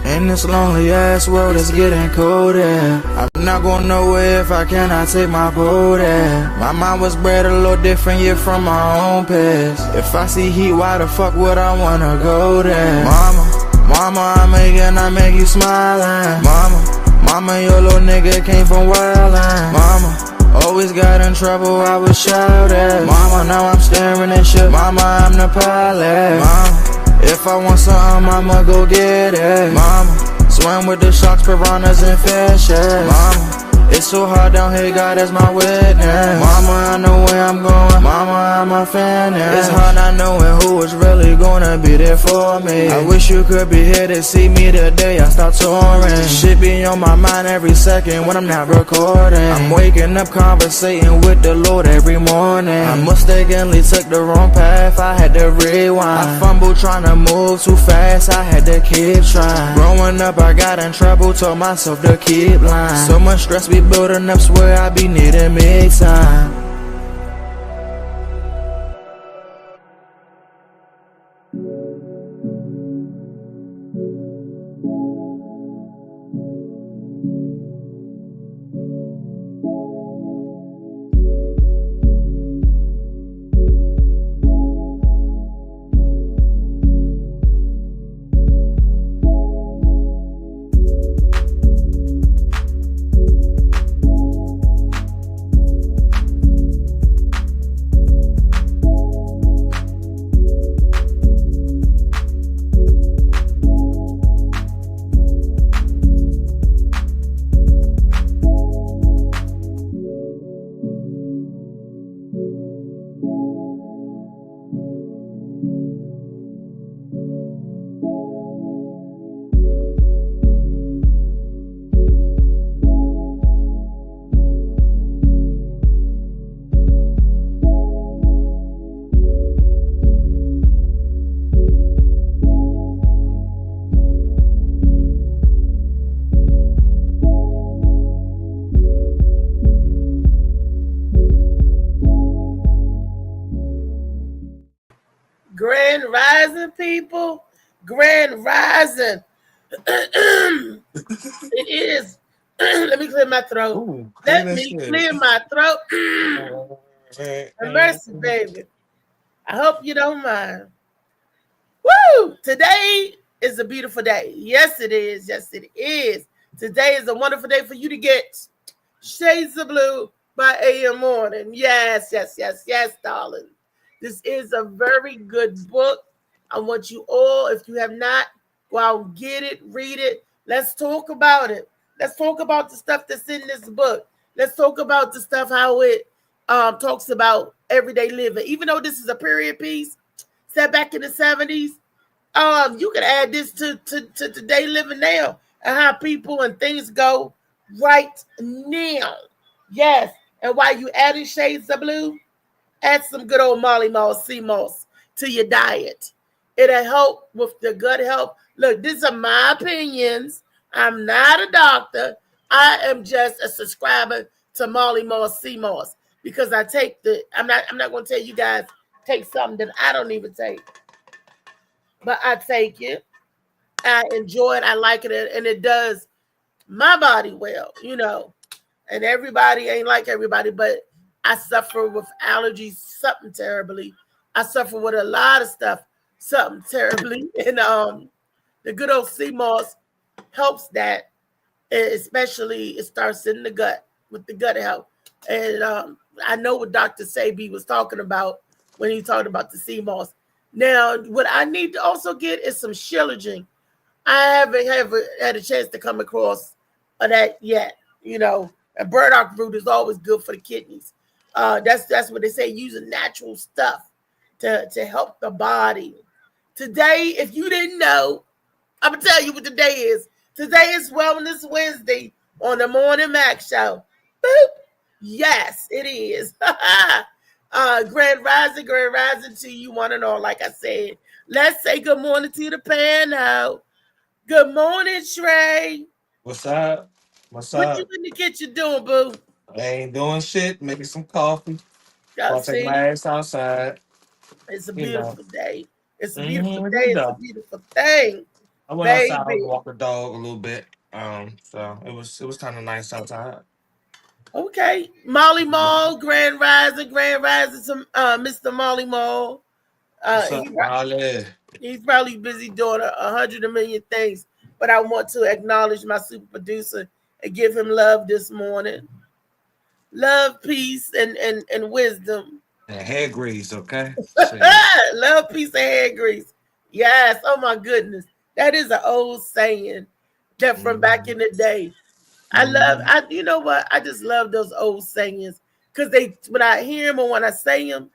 In this lonely ass world, it's getting colder. I'm not going nowhere if I cannot take my boat there. My mind was bred a little different, yeah, from my own past. If I see heat, why the fuck would I wanna go there? Mama, I make you smiling. Mama, your little nigga came from wildin'. Mama, always got in trouble, I was shouting. Mama, now I'm staring at shit. Mama, I'm the pilot. Mama, if I want something, I'ma go get it. Mama, swim with the sharks, piranhas, and fishes. Mama, it's so hard down here, God is my witness. Mama, I know where I'm going. Mama, I'm a fan. It's hard not knowing who is really gonna be there for me. I wish you could be here to see me the day I start touring. Shit be on my mind every second when I'm not recording. I'm waking up conversating with the Lord every morning. I mistakenly took the wrong path, I had to rewind. I fumbled trying to move too fast, I had to keep trying. Growing up I got in trouble, told myself to keep lying. So much stress be building up, swear I be needing me time. Grand Rising, people. Grand Rising. It is. Let me clear my throat. Ooh, Let me clear my throat. Mercy, baby. I hope you don't mind. Woo! Today is a beautiful day. Yes, it is. Yes, it is. Today is a wonderful day for you to get Shades of Blue by A.M. Morning. Yes, yes, yes, yes, darling. This is a very good book. I want you all, if you have not, go out and get it, read it. Let's talk about it. Let's talk about the stuff that's in this book. Let's talk about the stuff, how it talks about everyday living. Even though this is a period piece set back in the 70s, you can add this to today living now and how people and things go right now. Yes. And while you adding Shades of Blue, add some good old Molly Moss, sea moss to your diet. It'll help with the gut health. Look, these are my opinions. I'm not a doctor. I am just a subscriber to Molly Moss, sea moss, because I take I'm not going to tell you guys take something that I don't even take, but I take it. I enjoy it. I like it, and it does my body well, And everybody ain't like everybody, but I suffer with allergies, something terribly. I suffer with a lot of stuff, something terribly. And the good old sea moss helps that, especially it starts in the gut with the gut health. And I know what Dr. Sebi was talking about when he talked about the sea moss. Now, what I need to also get is some shilajit. I haven't had a chance to come across that yet. And burdock root is always good for the kidneys. That's what they say, using natural stuff to help the body. Today, if you didn't know, I'm going to tell you what today is. Today is Wellness Wednesday on the Morning Max Show. Boop. Yes, it is. Grand Rising to you one and all, like I said. Let's say good morning to the panel. Good morning, Trey. What's up? What you in the kitchen doing, boo? I ain't doing shit. Making some coffee. I'll take my ass outside. It's a beautiful day. It's a beautiful It day. did It's a though. beautiful thing, I went outside, baby. walked the dog a little bit. So it was kind of nice outside. Okay, Molly Mall, Grand Rising to Mr. Molly Mall. What's He, up, Molly? he's probably busy doing 100 million things, but I want to acknowledge my super producer and give him love this morning. Love, peace, and wisdom. And hair grease, okay? Shit. Love, peace, and hair grease. Yes. Oh my goodness, that is an old saying that from back in the day. You know what? I just love those old sayings because when I hear them or when I say them,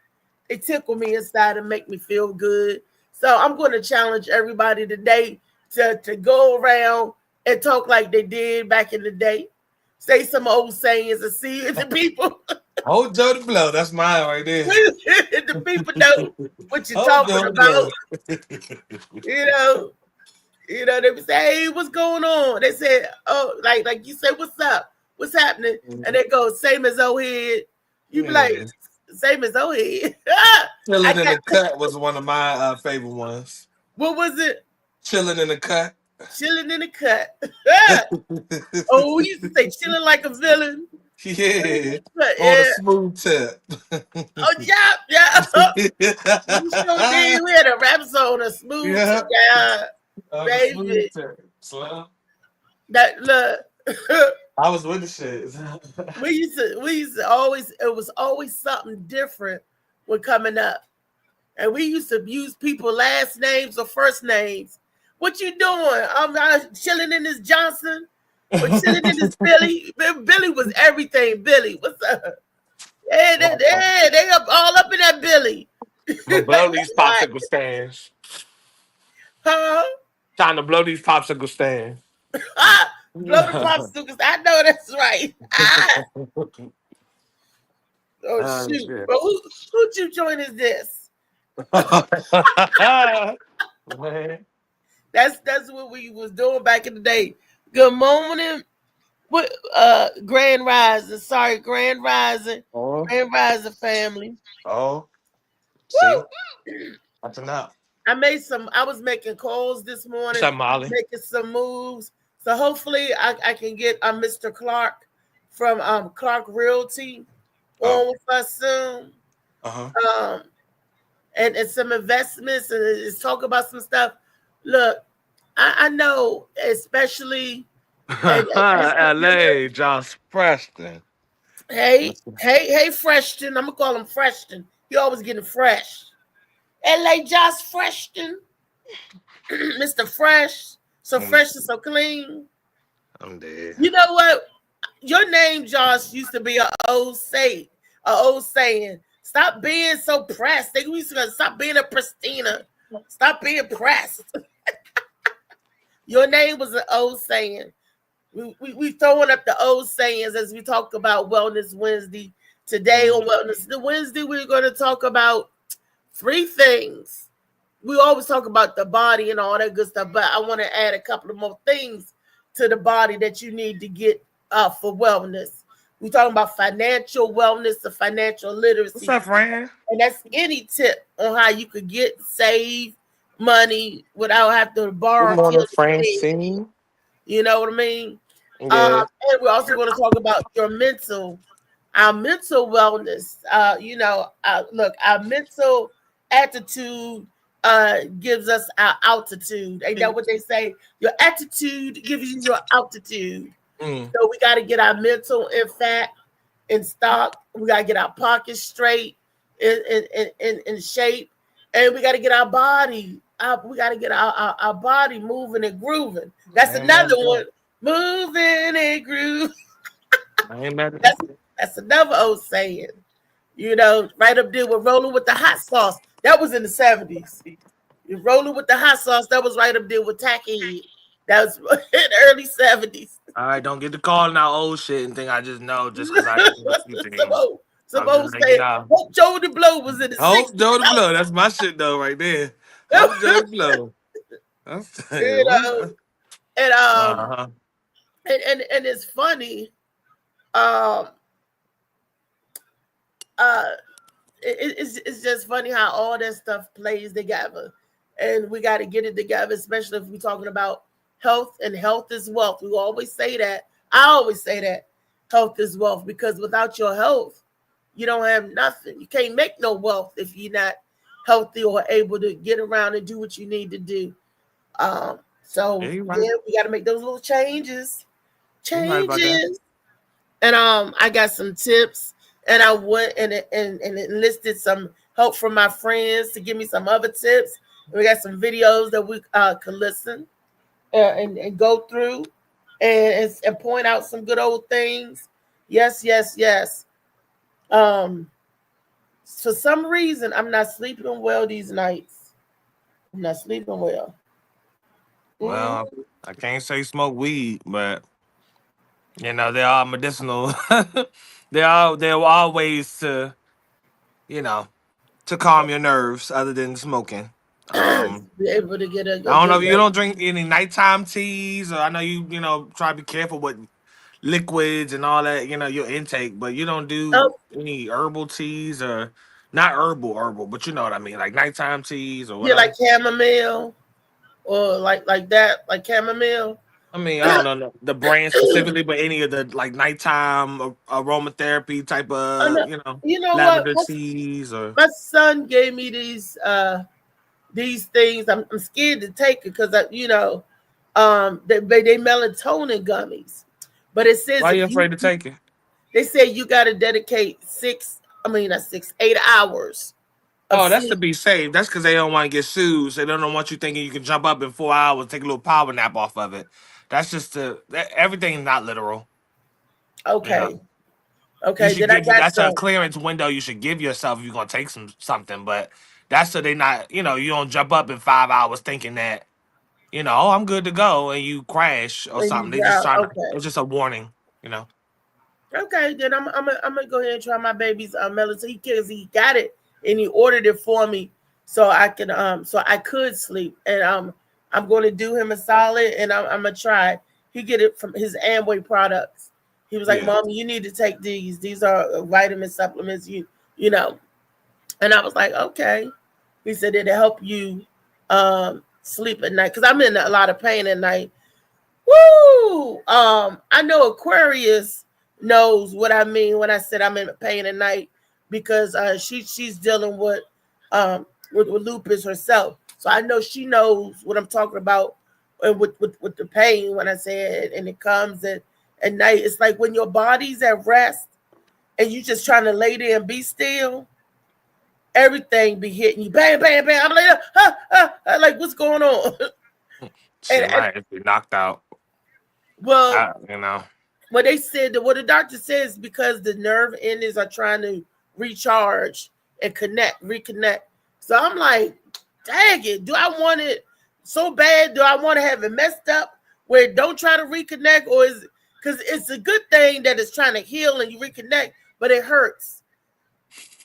they tickle me inside and make me feel good. So I'm going to challenge everybody today to go around and talk like they did back in the day. Say some old sayings and see if the people, Hold Joe to blow. That's mine right there. the people know what you're Hold talking Joe to about. blow. They would say, "Hey, what's going on?" They said, "Oh, like you say, what's up? What's happening?" And they go, "Same as old head." You be like, Yeah. "Same as old head." Chilling in the cut was one of my favorite ones. What was it? Chilling in the cut. Chilling in the cut. Oh, we used to say chilling like a villain. Yeah. On a Yeah. smooth tip. Oh, yeah. We sure did. We had a rap song, a smooth, Yeah. yeah, On a baby. smooth tip. So That look. I was with the shit. we used to always, it was always something different when coming up. And we used to use people last names or first names. What you doing? I'm chilling in this Johnson or chilling in this Billy. Billy was everything. Billy, what's up? Hey, they up all up in that Billy. I'm gonna blow these popsicle stands. Huh? Trying to blow these popsicle stands. Blow the popsicles. I know that's right. Oh shoot. Shit. But who you join is this? Man. That's what we was doing back in the day. Good morning. What Grand Rising. Sorry, Grand Rising. Oh, Grand Rising family. see, Woo! that's enough. I was making calls this What's morning, up, Molly? making some moves. So hopefully I can get Mr. Clark from Clark Realty on with us soon. Uh-huh. And some investments and talk about some stuff. Look, I know, especially LA, Josh Preston. hey, Freshton. I'm gonna call him Freshton. He always getting fresh. LA Josh Freshton. Mr. Fresh. So fresh and so clean. I'm dead. You know what? Your name, Josh, used to be an old saying. Stop being so pressed. They used to stop being a Pristina. Stop being pressed. Your name was an old saying. We throwing up the old sayings as we talk about Wellness Wednesday. Today on Wellness Wednesday, we're going to talk about 3 things. We always talk about the body and all that good stuff, but I want to add a couple of more things to the body that you need to get for wellness. We're talking about financial wellness, the financial literacy. What's up, friend? And that's any tip on how you could save money without having to borrow. Good morning, Francine. You know what I mean? Yeah. And we're also going to talk about our mental wellness. Look, our mental attitude gives us our altitude. Ain't that what they say? Your attitude gives you your altitude. So we got to get our mental in stock. We got to get our pockets straight in shape, and we got to get our body. We got to get our body moving and grooving. That's another one. Moving and groove. That's another old saying. You know, right up there with rolling with the hot sauce. That was in the 70s. You're rolling with the hot sauce. That was right up there with tacky. That was in the early 70s. All right, don't get to calling out old shit and think I just know just because I Some old saying. Hope Joe the Blow was in the 60s. Hope Joe the Blow. That's my shit though, right there. Hope Joe the Blow. You know, and it's funny. It's just funny how all that stuff plays together. and we got to get it together, especially if we're talking about health, and health is wealth. We always say that. I always say that health is wealth, because without your health, you don't have nothing. You can't make no wealth if you're not healthy or able to get around and do what you need to do. So Yeah, you're yeah, right. we got to make those little changes. You're right about that. And I got some tips, and I went and enlisted some help from my friends to give me some other tips. We got some videos that we could listen and go through and point out some good old things. Yes, yes, yes. For some reason, I'm not sleeping well these nights. I'm not sleeping well. Mhm. Well, I can't say smoke weed, but you know there are medicinal. there are ways to you know to calm your nerves other than smoking. Be able to get a I don't know good if you don't drink any nighttime teas, or I know you try to be careful with liquids and all that, your intake, but you don't do oh, any herbal teas or not herbal, but you know what I mean, like nighttime teas or yeah, like whatever. chamomile or like that, like chamomile. I mean, I don't know the brand specifically, but any of the like nighttime aromatherapy type Oh, of, no. You know what? lavender teas or. My son gave me these things. I'm scared to take it because they melatonin gummies. But it says Why are you if you afraid to take it? they say you got to dedicate 8 hours of Oh, that's to sleep. be safe. That's because they don't want to get sued. So they don't want you thinking you can jump up in 4 hours, take a little power nap off of it. That's just everything's not literal. You know, Okay, you okay. should Then I give got that's a some. clearance window you should give yourself if you're gonna take something. But that's so they not you don't jump up in 5 hours thinking that oh, I'm good to go, and you crash or And something. you They just grab. trying to. Okay, It's just a warning. You know. okay. Then I'm gonna go ahead and try my baby's melatonin because he got it and he ordered it for me so I could sleep, and I'm going to do him a solid, and I'm gonna try. He get it from his Amway products. He was like, Yeah. "Mommy, you need to take these. These are vitamin supplements. You know." And I was like, "Okay." He said it'll help you sleep at night because I'm in a lot of pain at night. Woo! I know Aquarius knows what I mean when I said I'm in pain at night because she's dealing with lupus herself. So I know she knows what I'm talking about and with the pain when I say it, and it comes at night. It's like when your body's at rest and you just trying to lay there and be still, everything be hitting you. Bang, bang, bang. I'm like, like what's going on? Shit, and my head be knocked out. well, You know. Well, they said that what the doctor says because the nerve endings are trying to recharge and reconnect. So I'm like, dang it, do I want it so bad? Do I want to have it messed up where it don't try to reconnect, or is it because it's a good thing that it's trying to heal and you reconnect, but it hurts.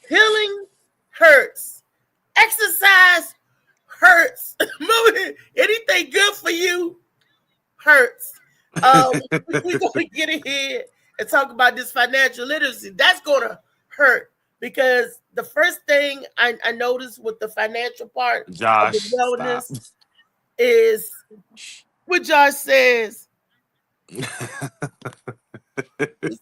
Healing hurts. Exercise hurts. Moving anything good for you hurts. We're gonna get ahead and talk about this financial literacy. That's gonna hurt because the first thing I noticed with the financial part of the Josh, stop. wellness is what Josh says. He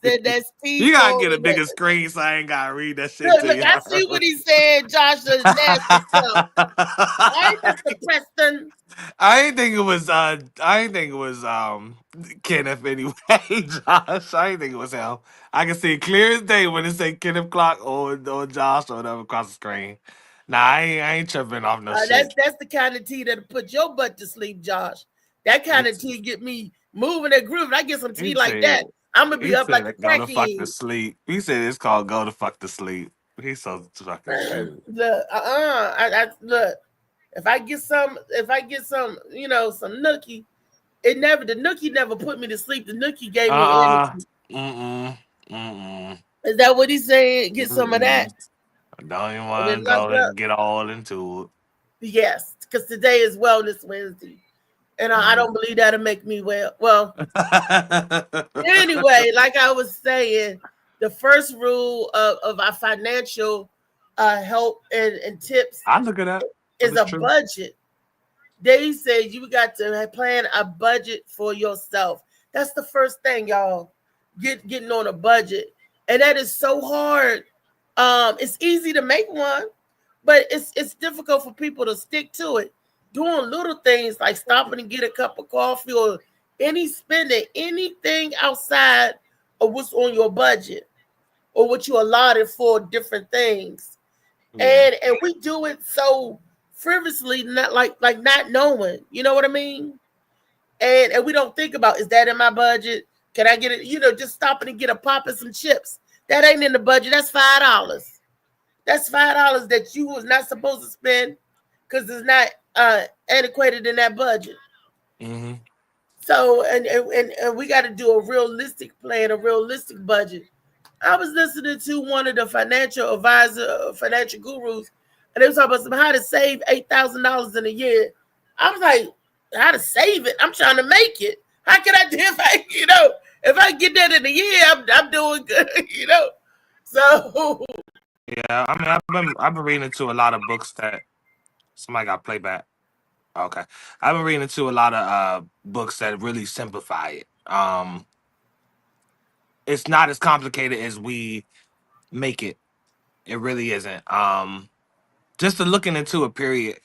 said that's You gotta people. get a bigger screen so I ain't gotta read that shit Look, to look, you. I see what he said. Josh does nasty stuff. Hey, Mr. Preston. I ain't think it was Kenneth anyway, Josh. I ain't think it was him. I can see it clear as day when it say Kenneth Clark or Josh or whatever across the screen. Nah, I ain't tripping off no shit. That's the kind of tea that'll put your butt to sleep, Josh. That kind of tea get me moving and grooving. I get some tea He like said that, I'm gonna be he up like said a go to fuck to crackhead. sleep. He said it's called go to fuck to sleep. He's so fucking stupid. Look, look. If I get some, some nookie, the nookie never put me to sleep. The nookie gave me Uh-uh. energy. Mm-mm. Mm-mm. Is that what he's saying? Get some of that. Mm-mm. Don't even And want then to knock go up. and get all into Yes, because today is Wellness Wednesday, and I it. don't believe that'll make me well. Well, Mm. anyway, like I was saying, the first rule of our financial help and tips I look at that. If is it's a true. budget. they said you got to plan a budget for yourself. That's the first thing, y'all. Getting on a budget, and that is so hard. It's easy to make one, but it's difficult for people to stick to it. Doing little things like stopping and get a cup of coffee or spending anything outside of what's on your budget or what you allotted for different things. Yeah. And we do it so frivolously, not like not knowing, you know what I mean? And we don't think about, is that in my budget? Can I get it? Just stopping and get a pop and some chips. That ain't in the budget. That's $5. That's $5 that you was not supposed to spend because it's not adequated in that budget. Mm-hmm. So and we got to do a realistic plan, a realistic budget. I was listening to one of the financial gurus, and they was talking about how to save $8,000 in a year. I was like, how to save it? I'm trying to make it. How can I do if I get that in a year, I'm doing good, So Yeah, I mean, I've been reading into a lot of books that somebody got playback. Okay, I've been reading into a lot of books that really simplify it. It's not as complicated as we make it. It really isn't. Just to looking into a period,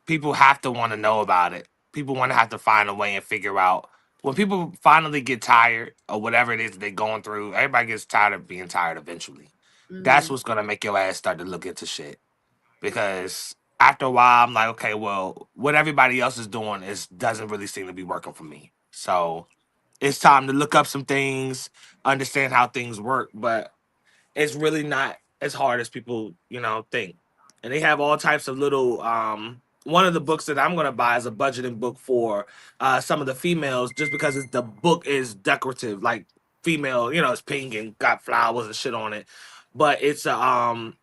people have to want to know about it. People want to have to find a way and figure out. When people finally get tired or whatever it is they're going through, everybody gets tired of being tired eventually. That's what's gonna make your ass start to look into shit. Because after a while, I'm like, okay, well, what everybody else is doing doesn't really seem to be working for me. So it's time to look up some things, understand how things work. But it's really not as hard as people, think. And they have all types of little one of the books that I'm gonna buy is a budgeting book for some of the females, just because the book is decorative, like female, it's pink and got flowers and shit on it. But it's the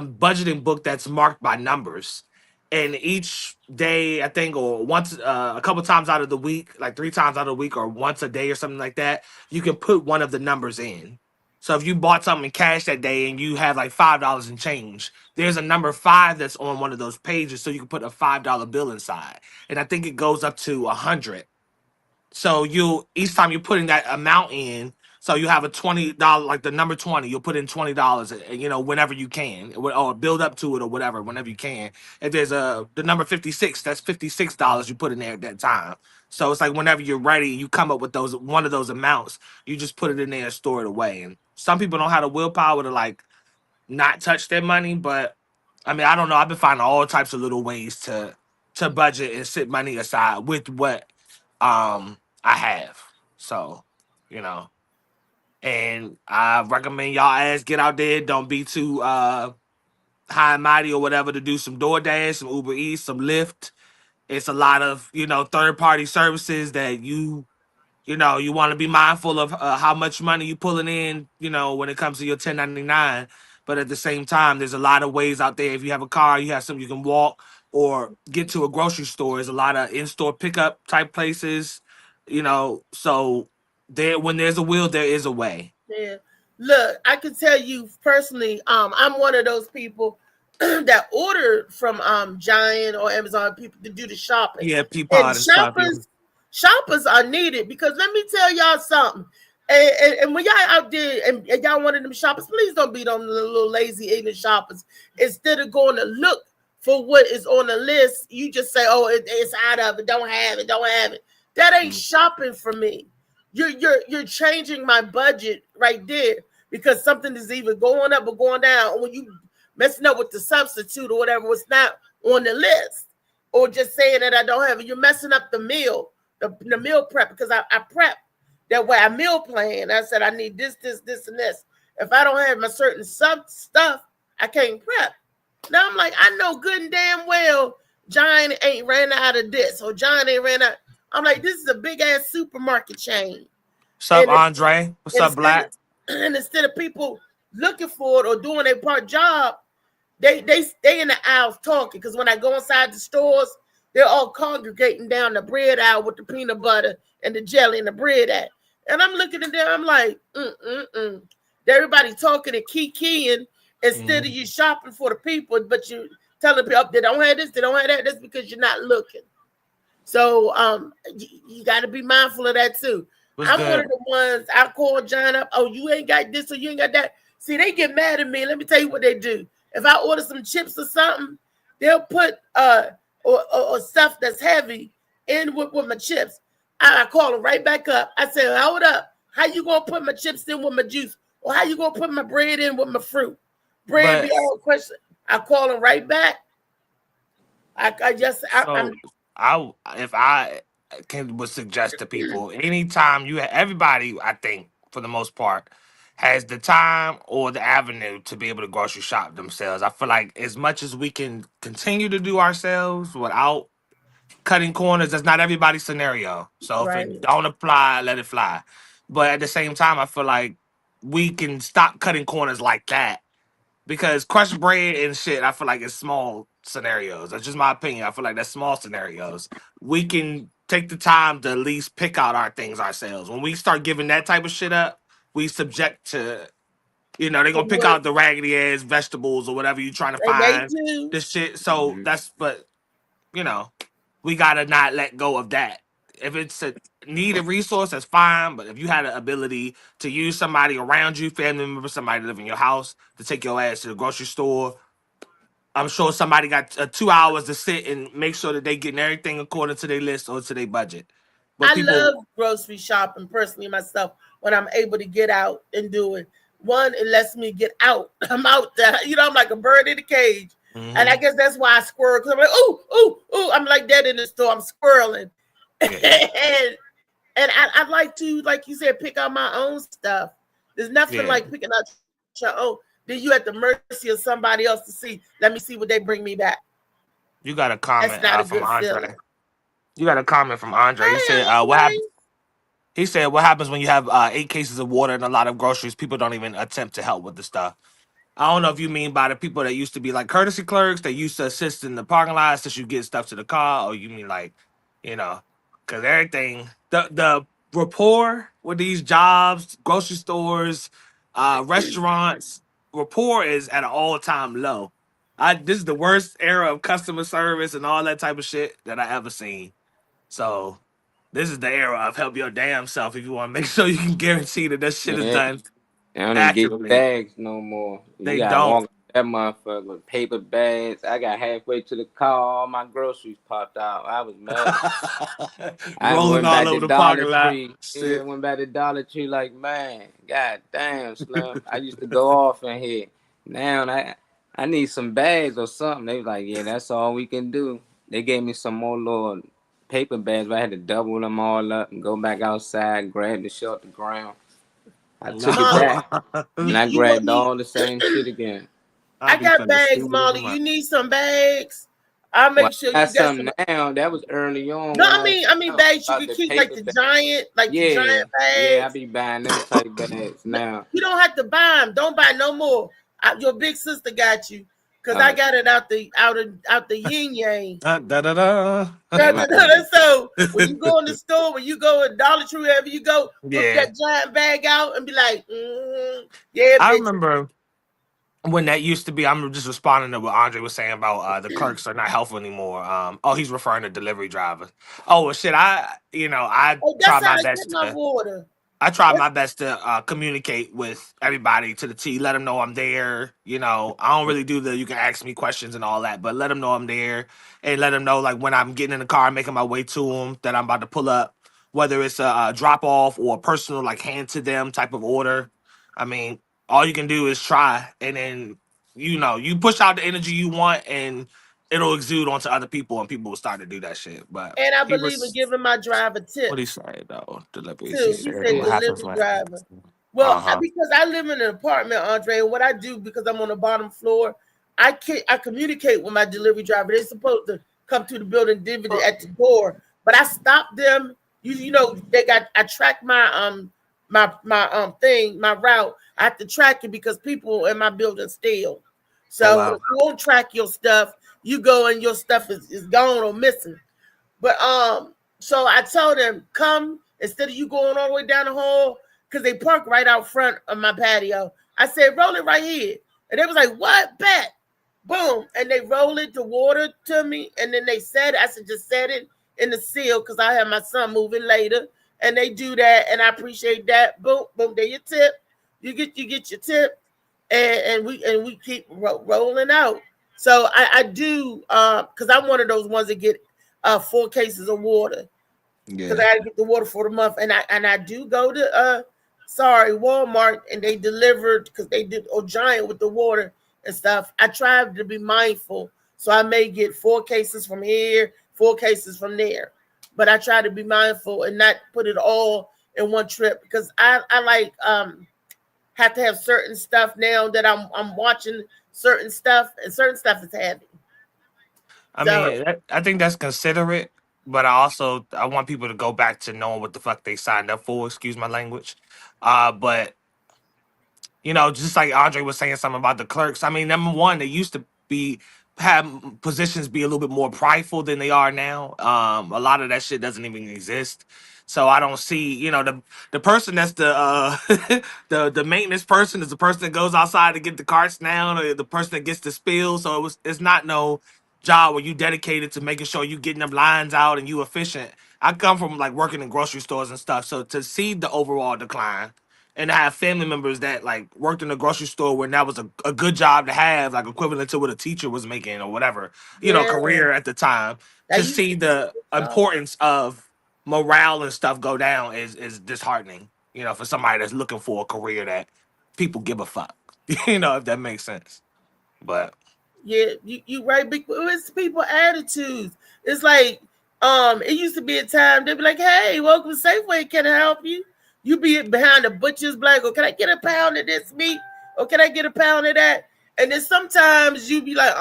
budgeting book that's marked by numbers. And each day, I think, or once, a couple times out of the week, like 3 times out of the week, or once a day or something like that, you can put one of the numbers in. So if you bought something in cash that day and you had like $5 in change, there's a number 5 that's on one of those pages, so you can put a $5 bill inside. And I think it goes up to 100. So each time you're putting that amount in, so you have a $20, like the number 20, you'll put in $20, whenever you can, or build up to it or whatever, whenever you can. If there's the number 56, that's $56 you put in there at that time. So it's like whenever you're ready, you come up with one of those amounts, you just put it in there and store it away. And some people don't have the willpower to like not touch their money, but I mean, I don't know. I've been finding all types of little ways to budget and set money aside with what I have. So, and I recommend y'all ass get out there. Don't be too high and mighty or whatever to do some DoorDash, some Uber Eats, some Lyft. It's a lot of, third party services that you want to be mindful of how much money you pulling in, when it comes to your 1099. But at the same time, there's a lot of ways out there. If you have a car, you have something you can walk or get to a grocery store. There's a lot of in-store pickup type places, so when there's a will, there is a way. Yeah. Look, I can tell you personally, I'm one of those people that ordered from Giant or Amazon people to do the shopping. Yeah, Peapod and stuff. Shoppers are needed, because let me tell y'all something. And when y'all out there and y'all one of them shoppers, please don't be them little lazy ignorant shoppers. Instead of going to look for what is on the list, you just say, "Oh, it's out of it. Don't have it." That ain't shopping for me. You're changing my budget right there, because something is either going up or going down. Or when you messing up with the substitute or whatever, it's not on the list, or just saying that I don't have it, you're messing up the meal, the meal prep, because I prep that way. I meal plan. I said I need this, and this. If I don't have my certain stuff, I can't prep. Now I'm like, I know good and damn well Giant ain't ran out of this, or Giant ain't ran out. I'm like, this is a big ass supermarket chain. What's up, Andre? What's up, Black? And instead of people looking for it or doing their part job, they in the aisles talking. Because when I go inside the stores, they're all congregating down the bread aisle with the peanut butter and the jelly and the bread at. And I'm looking at them, I'm like, Everybody talking and keying instead of you shopping for the people, but you telling people they don't have this, they don't have that. That's because you're not looking. So you got to be mindful of that too. I'm one of the ones I call John up. Oh, you ain't got this or you ain't got that. See, they get mad at me. Let me tell you what they do. If I order some chips or something, they'll put or stuff that's heavy in with my chips. I call them right back up. I say, hold up. How you gonna put my chips in with my juice? Or how you gonna put my bread in with my fruit? Bread be all question. I call them right back. If I would suggest to people, anytime everybody, I think for the most part, has the time or the avenue to be able to grocery shop themselves. I feel like as much as we can continue to do ourselves without cutting corners, that's not everybody's scenario. So if it don't apply, let it fly. But at the same time, I feel like we can stop cutting corners like that. Because crushed bread and shit, I feel like it's small scenarios. That's just my opinion. I feel like that's small scenarios. We can take the time to at least pick out our things ourselves. When we start giving that type of shit up, we subject to, they're gonna pick out the raggedy ass vegetables or whatever you're trying to find. This shit. So we gotta not let go of that. If it's a needed resource, that's fine. But if you had the ability to use somebody around you, family member, somebody to live in your house, to take your ass to the grocery store, I'm sure somebody got 2 hours to sit and make sure that they getting everything according to their list or to their budget. But I love grocery shopping personally myself when I'm able to get out and do it. One, it lets me get out. I'm out there. I'm like a bird in a cage. Mm-hmm. And I guess that's why I squirrel. Because I'm like, ooh. I'm like that in the store. I'm squirreling. Yeah. and I like to, like you said, pick out my own stuff. There's nothing like picking out your own. Then you at the mercy of somebody else to see. Let me see what they bring me back. You got a comment from Andre. Feeling. You got a comment from Andre. He said, "What happened?" He said, "What happens when you have 8 cases of water and a lot of groceries? People don't even attempt to help with the stuff." I don't know if you mean by the people that used to be like courtesy clerks that used to assist in the parking lot since you get stuff to the car, or you mean like, because everything, the rapport with these jobs, grocery stores, restaurants, rapport is at an all-time low. This is the worst era of customer service and all that type of shit that I ever seen. So this is the era of help your damn self if you want to make sure you can guarantee that shit is done. They don't even get bags no more. They don't. That motherfucker with paper bags. I got halfway to the car, all my groceries popped out. I was mad. Rolling all over the parking lot. Yeah, I went back to Dollar Tree like, man, god damn, Slim. I used to go off in here. Now I need some bags or something. They was like, yeah, that's all we can do. They gave me some more little paper bags, but I had to double them all up and go back outside, grab the shit off the ground. I took it back, and I grabbed all the same shit again. I got bags, Molly. You need some bags? I'll make sure you got some. Now that was early on. No, I mean bags you can keep the giant, the giant bags. Yeah, I be buying them type bags now. You don't have to buy them. Don't buy no more. Your big sister got you. Cause I got it out the yin yang. So when you go in the store, when you go to Dollar Tree, wherever you go, put that giant bag out and be like, yeah. I remember when that used to be. I'm just responding to what Andre was saying about the clerks are not helpful anymore. He's referring to delivery drivers. Oh well, shit. I try my best to. Water. I try my best to communicate with everybody to the T. Let them know I'm there. I don't really do you can ask me questions and all that, but let them know I'm there and let them know like when I'm getting in the car, making my way to them that I'm about to pull up, whether it's a drop off or a personal like hand to them type of order. I mean, all you can do is try, and then you push out the energy you want and it'll exude onto other people, and people will start to do that shit. But and I believe in giving my driver tips. What he say though? Delivery. He said delivery driver. Well, because I live in an apartment, Andre, and what I do because I'm on the bottom floor, I communicate with my delivery driver. They're supposed to come to the building, deliver at the door, but I stop them. I track my my route. I have to track it because people in my building steal. So if you won't track your stuff, you go and your stuff is gone or missing. But so I told them, come instead of you going all the way down the hall, because they park right out front of my patio. I said, roll it right here. And they was like, what? Bet. boom, and they roll it the water to me, and then they said, I said, just set it in the seal because I have my son moving later, and they do that, and I appreciate that. Boom, boom, there your tip. You get your tip, and we keep rolling out. So I do because I'm one of those ones that get 4 cases of water because I gotta get the water for the month, and I do go to Walmart, and they delivered because they did Giant with the water and stuff. I try to be mindful, so I may get 4 cases from here, 4 cases from there, but I try to be mindful and not put it all in one trip because I like have to have certain stuff now that I'm watching certain stuff, and certain stuff is heavy. I mean, I think that's considerate, but I want people to go back to knowing what the fuck they signed up for. Excuse my language, but just like Andre was saying something about the clerks. I mean, number one, they used to have positions be a little bit more prideful than they are now. A lot of that shit doesn't even exist. So I don't see, the person that's the maintenance person is the person that goes outside to get the carts down, or the person that gets the spill. So it's not no job where you dedicated to making sure you getting them lines out and you efficient. I come from like working in grocery stores and stuff. So to see the overall decline and I have family members that like worked in a grocery store when that was a good job to have, like equivalent to what a teacher was making or whatever, career at the time. To see the importance of morale and stuff go down is disheartening, for somebody that's looking for a career that people give a fuck, if that makes sense. But yeah, you right. It's people attitudes. It's like it used to be a time they'd be like, "Hey, welcome to Safeway. Can I help you?" You be behind the butcher's like, "Oh, can I get a pound of this meat? Or can I get a pound of that?" And then sometimes you be like,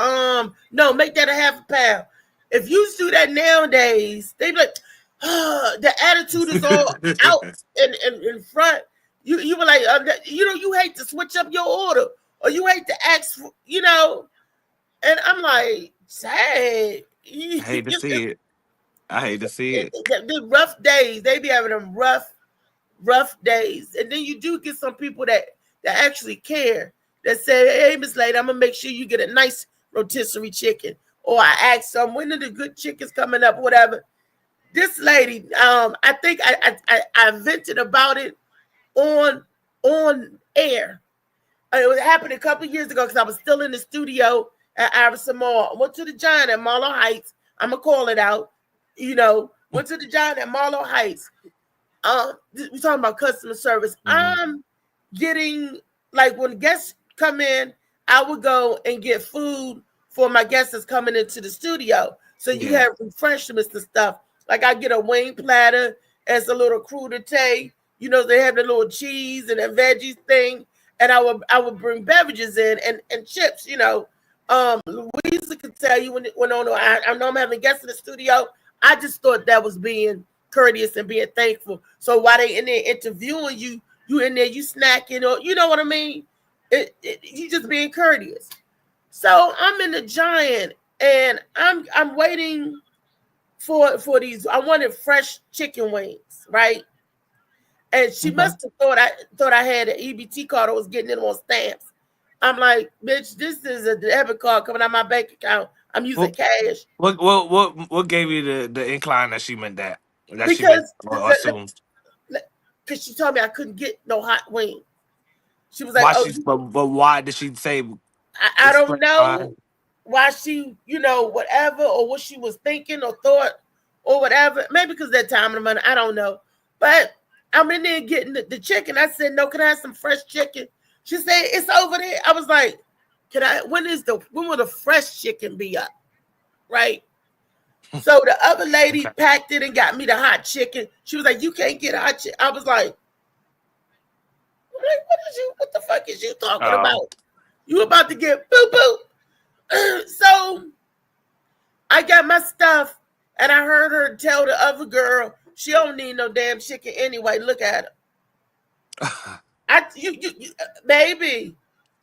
no, make that a half a pound. If you do that nowadays, they be like, the attitude is all out in front. You were like, you hate to switch up your order, or you hate to ask for, and I'm like, hey, I hate to see it. I hate to see it. The rough days, they be having them rough days, and then you do get some people that actually care, that say, "Hey, Miss Lady, I'm gonna make sure you get a nice rotisserie chicken," or I ask them, "When are the good chickens coming up?" Whatever. This lady, I think I vented about it on air. It happened a couple years ago because I was still in the studio at Iverson Mall. I went to the Giant at Marlow Heights. I'm gonna call it out. Went to the Giant at Marlow Heights. We're talking about customer service. Mm-hmm. I'm getting, like, when guests come in, I would go and get food for my guests that's coming into the studio. So you have refreshments and stuff. Like, I get a wing platter as a little crudité. They have the little cheese and a veggies thing. And I would bring beverages in and chips, Louisa could tell you when I know I'm having guests in the studio. I just thought that was being courteous and being thankful. So while they in there interviewing you, you in there, you snacking, or you know what I mean? You just being courteous. So I'm in the Giant, and I'm waiting for these. I wanted fresh chicken wings, right? And she must have thought I had an EBT card. I was getting it on stamps. I'm like, bitch, this is a debit card coming out of my bank account. I'm using cash. What gave you the incline that she meant that? Because she told me I couldn't get no hot wings. She was like, but why did she say? I don't know why she, whatever, or what she was thinking or thought or whatever. Maybe because that time of the money, I don't know. But I'm in there getting the chicken. I said, "No, can I have some fresh chicken?" She said, "It's over there." I was like, when will the fresh chicken be up? Right? So the other lady packed it and got me the hot chicken. She was like, "You can't get hot chicken." I was like, what the fuck is you talking about? You about to get boo-boo. So I got my stuff, and I heard her tell the other girl, she don't need no damn chicken anyway. Look at her. Baby.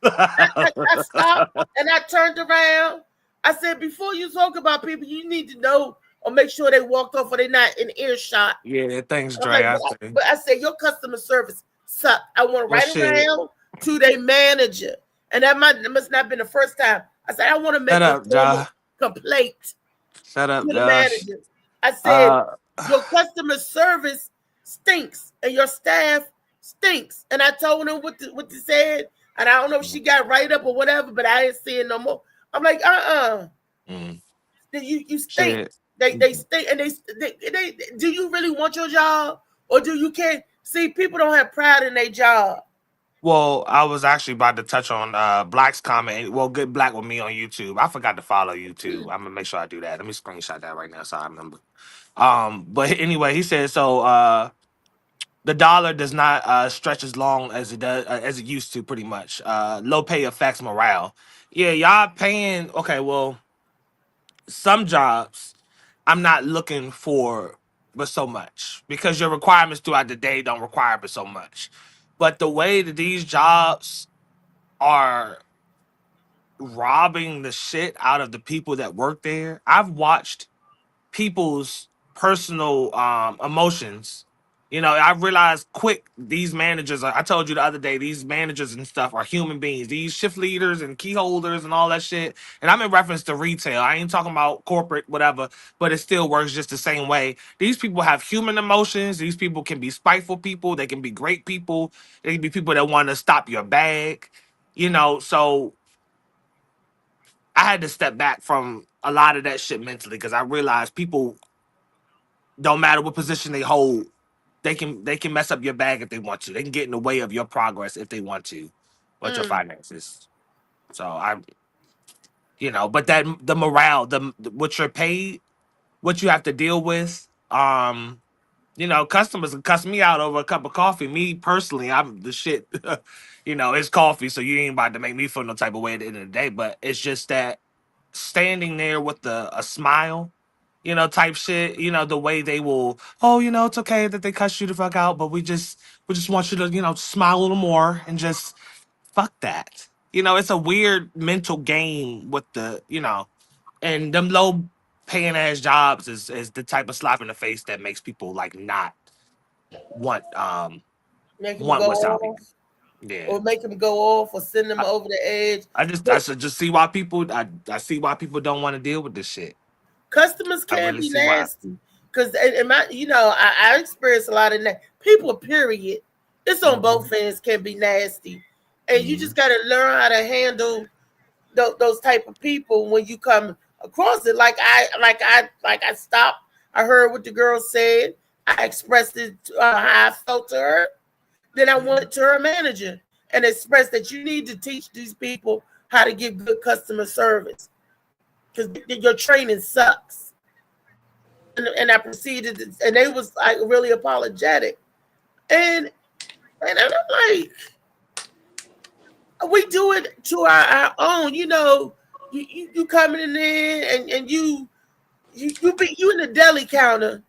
I stopped, and I turned around. I said, before you talk about people, you need to know or make sure they walked off or they're not in earshot. Yeah, thanks, Dre. But I said, your customer service sucked. I went right around to their manager. And that must not have been the first time. I said, I want to Shut make a up, formal Josh. complaint Shut to up, the Josh. manager. I said, Uh, your customer service stinks and your staff stinks. And I told him what they said. And I don't know if she got right up or whatever, but I ain't seeing no more. I'm like, mm, you stink. shit. They stink, and they do you really want your job, or do you can't see people don't have pride in their job? Well, I was actually about to touch on Black's comment. Well, Good Black with me on YouTube. I forgot to follow you too. I'm gonna make sure I do that. Let me screenshot that right now so I remember. But anyway, he said so. The dollar does not stretch as long as it does as it used to. Pretty much, low pay affects morale. Yeah, y'all paying. Okay, well, some jobs I'm not looking for, but so much because your requirements throughout the day don't require but so much. But the way that these jobs are robbing the shit out of the people that work there. I've watched people's personal emotions. You know, I realized quick these managers. I told you the other day, these managers and stuff are human beings. These shift leaders and key holders and all that shit. And I'm in reference to retail. I ain't talking about corporate, whatever, but it still works just the same way. These people have human emotions. These people can be spiteful people. They can be great people. They can be people that want to stop your bag. You know, so I had to step back from a lot of that shit mentally because I realized people don't matter what position they hold, they can mess up your bag if they want to. They can get in the way of your progress if they want to, with your Mm. finances. So but that the morale, what you're paid, what you have to deal with, customers can cuss me out over a cup of coffee. Me personally, I'm the shit. It's coffee, so you ain't about to make me feel no type of way at the end of the day. But it's just that standing there with a smile, type shit, the way they will, oh, it's okay that they cuss you the fuck out, but we just want you to, smile a little more and just fuck that. It's a weird mental game with and them low paying ass jobs is the type of slap in the face that makes people like not want Make them want go what's out here. off, Yeah. or make them go off, or send them I, over the edge. I But should just see why I see why people don't want to deal with this shit. customers I can really be see why. nasty because, and my, I experience a lot of that. People, period. It's on both ends can be nasty, and you just got to learn how to handle those type of people when you come across it. Like I stopped. I heard what the girl said. I expressed it how I felt to her. Then I went to her manager and expressed that you need to teach these people how to give good customer service because your training sucks. And I proceeded, and they was like really apologetic, and I'm like, we do it to our own. You coming in there and you in the deli counter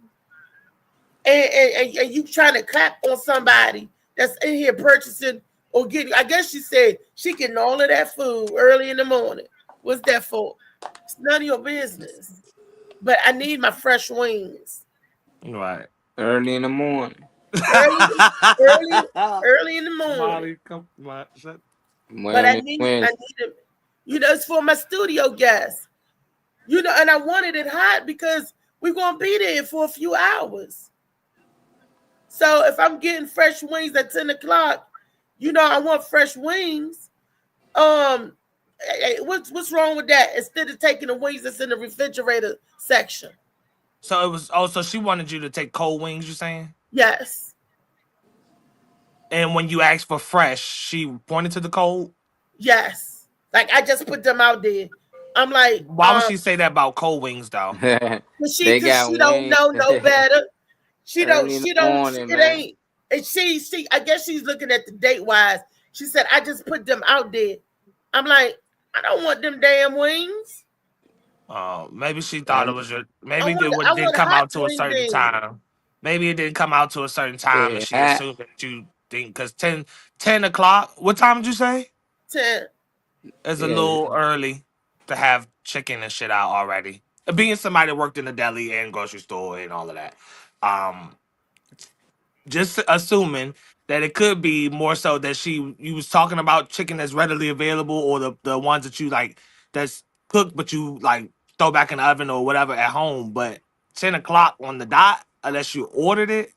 and you trying to clap on somebody that's in here purchasing or getting. I guess she said she getting all of that food early in the morning. What's that for? It's none of your business. But I need my fresh wings. Right. Early in the morning. Early, early, early in the morning. Molly, come on. But I Wellness need Wednesday. them. It's for my studio guests. And I wanted it hot because we're gonna be there for a few hours. So if I'm getting fresh wings at 10 o'clock, I want fresh wings. What's wrong with that? Instead of taking the wings that's in the refrigerator section. So it was. So she wanted you to take cold wings. You saying? Yes. And when you asked for fresh, she pointed to the cold. Yes. Like I just put them out there. I'm like, Why would she say that about cold wings though? They cause got she don't wings know no better. She don't. early in the She don't. morning, It man. ain't. And she. I guess she's looking at the date wise. She said, "I just put them out there." I'm like, I don't want them damn wings. Maybe she thought it was your. Maybe I it didn't want come hot out to a wings certain in. time. Maybe it didn't come out to a certain time, and Yeah, she assumed that you think because 10 o'clock. What time did you say? 10. It's a yeah. little early to have chicken and shit out already. Being somebody that worked in the deli and grocery store and all of that. Um, just assuming that it could be more so that you was talking about chicken that's readily available or the ones that you like that's cooked, but you like throw back in the oven or whatever at home. But 10 o'clock on the dot, unless you ordered it,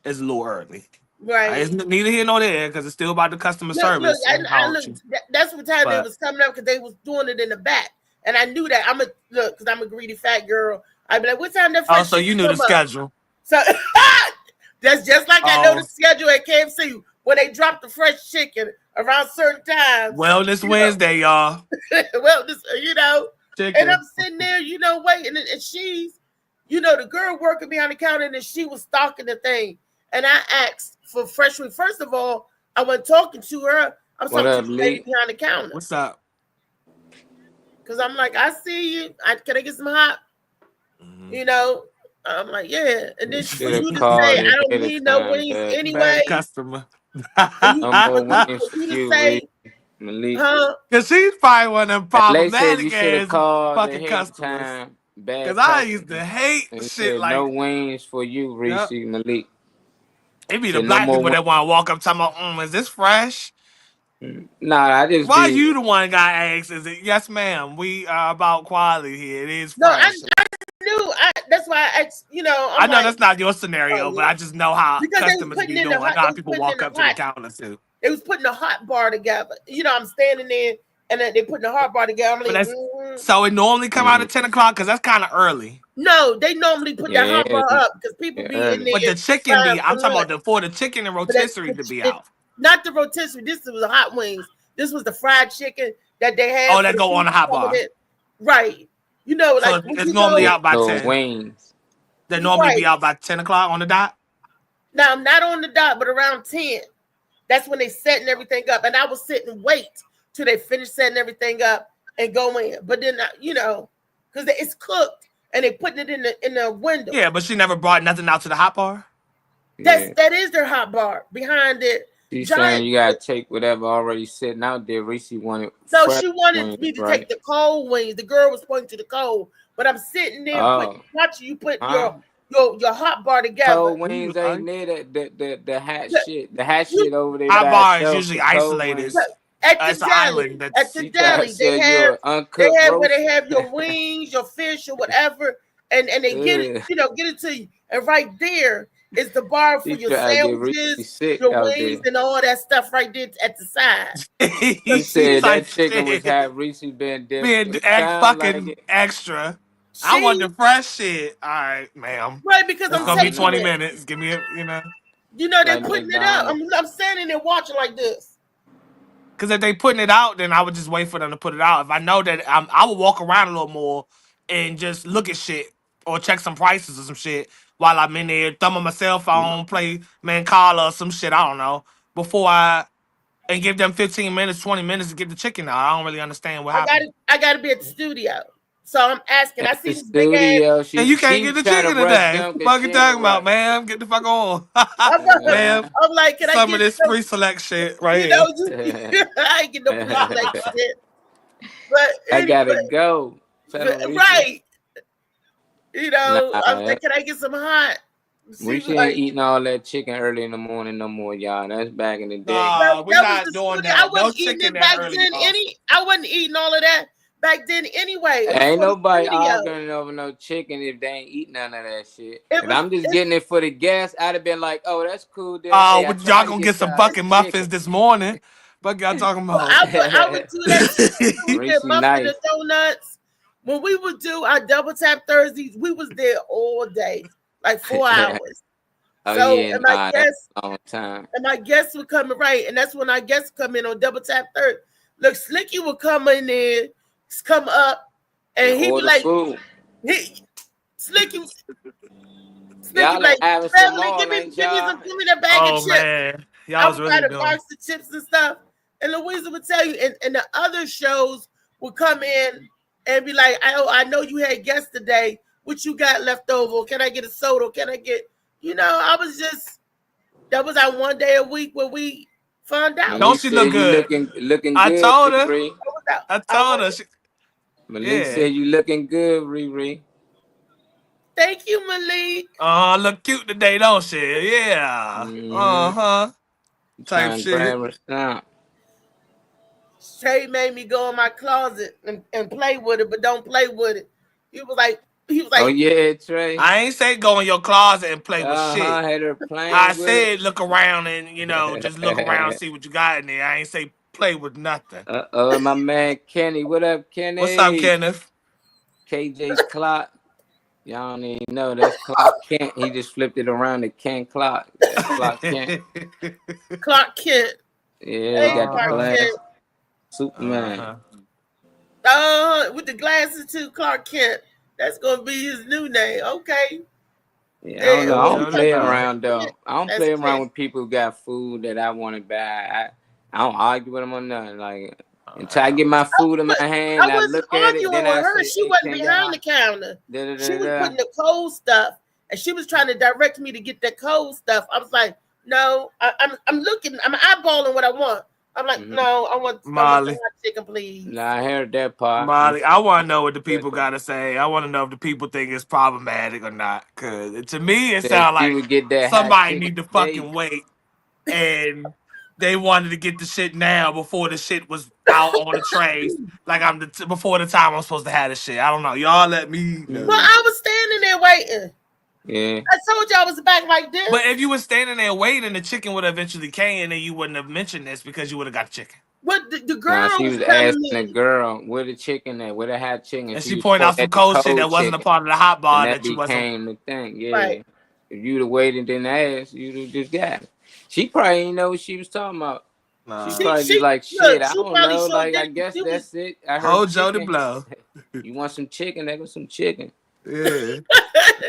is a little early. Right. It's neither here nor there because it's still about the customer Look, service. I and how look. you- That's what time they But- was coming up because they was doing it in the back, and I knew that. Because I'm a greedy fat girl. I'd be like, what time that? Oh, so you knew the come up? schedule. So that's just like I know Oh. the schedule at KFC when they drop the fresh chicken around certain times. Wellness Wednesday, y'all. Well, this, Chicken. and I'm sitting there, waiting, and she's, the girl working behind the counter, and she was stalking the thing, and I asked for fresh food. First of all, I wasn't talking to her. I'm What talking up, to the lady Lee? behind the counter What's up? because I'm like, I see you. Can I get some hot? Mhm. I'm like, yeah, and then You for should've you to called say, it I don't ahead of need no time, wings Dad. anyway. Bad customer. No more wings For for you to you, say, Reed. Malik. huh? Cause she's probably one of them And they said problematic you should have ass called fucking ahead of customers. time. Bad Cause I used to customers. hate And he shit said like no wings for you, Reese Yep. Malik. it be the Said no black more people that want to walk up talking about, is this fresh? Nah, I just Why be you the one got asked? Is it yes, ma'am? We are about quality here. It is No, fresh. I knew. That's why I asked. I I'm know like, that's not your scenario, oh, but I just know how because they was customers putting be in doing. the I hot. know They how was people putting in walk the up to the hot. counter too. They was putting a hot bar together. I'm standing there, and then they putting the hot bar together. I'm But like, that's so it normally come out at 10 o'clock because that's kind of early. no, they normally put that hot bar up because people yeah, be in early. there. But the chicken be, trying I'm for talking lunch. about for the chicken and But that- rotisserie to be out. Not the rotisserie. This was the hot wings. This was the fried chicken that they had. Oh, for that the go on the people hot coming bar. in. Right. So Like when it's you normally go, out by No 10. wings. They normally Right. be out by 10 o'clock on the dot. now not on the dot, but around 10. That's when they setting everything up. And I was sitting and wait till they finish setting everything up and go in. But then because it's cooked and they putting it in the window. Yeah, but she never brought nothing out to the hot bar. Yeah. That is their hot bar behind it. She's giant- saying you gotta take whatever already sitting out there. Reese wanted No, fresh she wanted wings, me to right? take the cold wings. The girl was pointing to the cold, but I'm sitting there watching you put Huh? your hot bar together. Cold wings ain't near the hat shit. The hat You- shit over there. Hot by bar is itself, usually the cold isolated. wings. At the It's an deli, island at that's- the She tried deli, to they sell you have an uncooked where roast. they have your wings, your fish, or whatever, and they get it, get it to you. And right there is the bar for She your tried to get Reese sandwiches, sick your out wings, there. and all that stuff right there at the side. He said like, that chicken was shit. half Reese been different. Being It sound fucking like it. extra. I want the fresh shit. All right, ma'am. Right, because It's I'm gonna be taking 20 it. minutes. Give me a, They're Like putting it up. McDonald's. I'm standing there watching like this. Because if they putting it out, then I would just wait for them to put it out. If I know that I would walk around a little more and just look at shit or check some prices or some shit while I'm in there, thumb on my cell phone, play Mancala or some shit, I don't know, and give them 15 minutes, 20 minutes to get the chicken out. I don't really understand what happened. I gotta be at the studio. So I'm asking. I At see the this big ass. studio, And you can't get the chicken today. What the fuck you talking about, man? Get the fuck on. Man, I'm like, can I some get of this some, pre-select shit right you know, here. I ain't get no pre-select shit. But I gotta anyway, go. Tell them Reese. right. I'm Nah, like, can I get some hot? Reese ain't eating all that chicken early in the morning no more, y'all. That's back in the day. We're not doing that. I No wasn't eating chicken it that back early. then. I wasn't eating all of that back then anyway. It was Ain't for the nobody studio. arguing over no chicken if they ain't eat none of that shit. It If was- I'm just getting it for the guests, I'd have been like, oh, that's cool. Then, Oh, hey, I y'all tried to gonna get some y'all fucking some muffins chicken. this morning? Fuck y'all talking Well, about? I would do that. We Reese did muffin nice. and donuts. When we would do our double tap Thursdays, we was there all day, like 4 hours. Oh So, yeah, and my guests, that's a long time. and my guests would come in, right, and that's when our guests come in on double tap third. Look, Slicky would come in there, come up, and he'd be Order like, food. Slicky Y'all like, having some "Beverly, more, give me ain't y'all? that bag Oh of chips." man, I y'all was would buy really the doing. box of chips and stuff. And Louisa would tell you, and the other shows would come in and be like, I know you had guests today. What you got left over? Can I get a soda? Can I get, I was just, that was our one day a week where we found out. Don't she look good? Looking I good, told her. Riri. I told her. Malik Yeah. said you looking good, Riri. Thank you, Malik. Look cute today, don't she? Yeah. Mhm. Type Trying shit. grab her stump. Trey made me go in my closet and play with it, but don't play with it. He was like, Oh yeah, Trey. I ain't say go in your closet and play with shit. Had her playing I with said look around and just look around and it. see what you got in there. I ain't say play with nothing. My man Kenny. What up, Kenny? What's up, Kenneth? KJ Clock. Y'all don't even know that's Clark Kent. He just flipped it around to Ken Clark. That's Clark Kent. Clark Kent. Yeah, he got the glass. Kent. Superman. With the glasses too, Clark Kent. That's gonna be his new name. Okay. Yeah, I don't know. I don't play around though. I don't play around with people who got food that I want to buy. I don't argue with them on nothing. Like until I get my food in my hand, I look at it. Then I say, she wasn't behind the counter. She was putting the cold stuff, and she was trying to direct me to get that cold stuff. I was like, no, I'm looking, I'm eyeballing what I want. I'm like, no, I want Molly chicken, please. Nah, I heard that part. Molly, I want to know what the people gotta say. I want to know if the people think it's problematic or not. Cause to me, it sounds like somebody need to fucking wait, and they wanted to get the shit now before the shit was out on the trays. Like before the time I'm supposed to have the shit. I don't know. Y'all let me know. Well, I was standing there waiting. Yeah. I told you I was back like this. But if you were standing there waiting, the chicken would have eventually came, and then you wouldn't have mentioned this because you would have got the chicken. What the girl? She was asking the girl where the chicken at, where the hot chicken. And she pointed out some cold shit that wasn't a part of the hot bar that you wasn't. Became the thing. Yeah. Right. If you'd have waited and didn't ask, you'd have just got it. She probably didn't know what she was talking about. She probably just like shit. I don't know. Like I guess that's it. I heard hold Jody blow. You want some chicken? There goes some chicken. Yeah.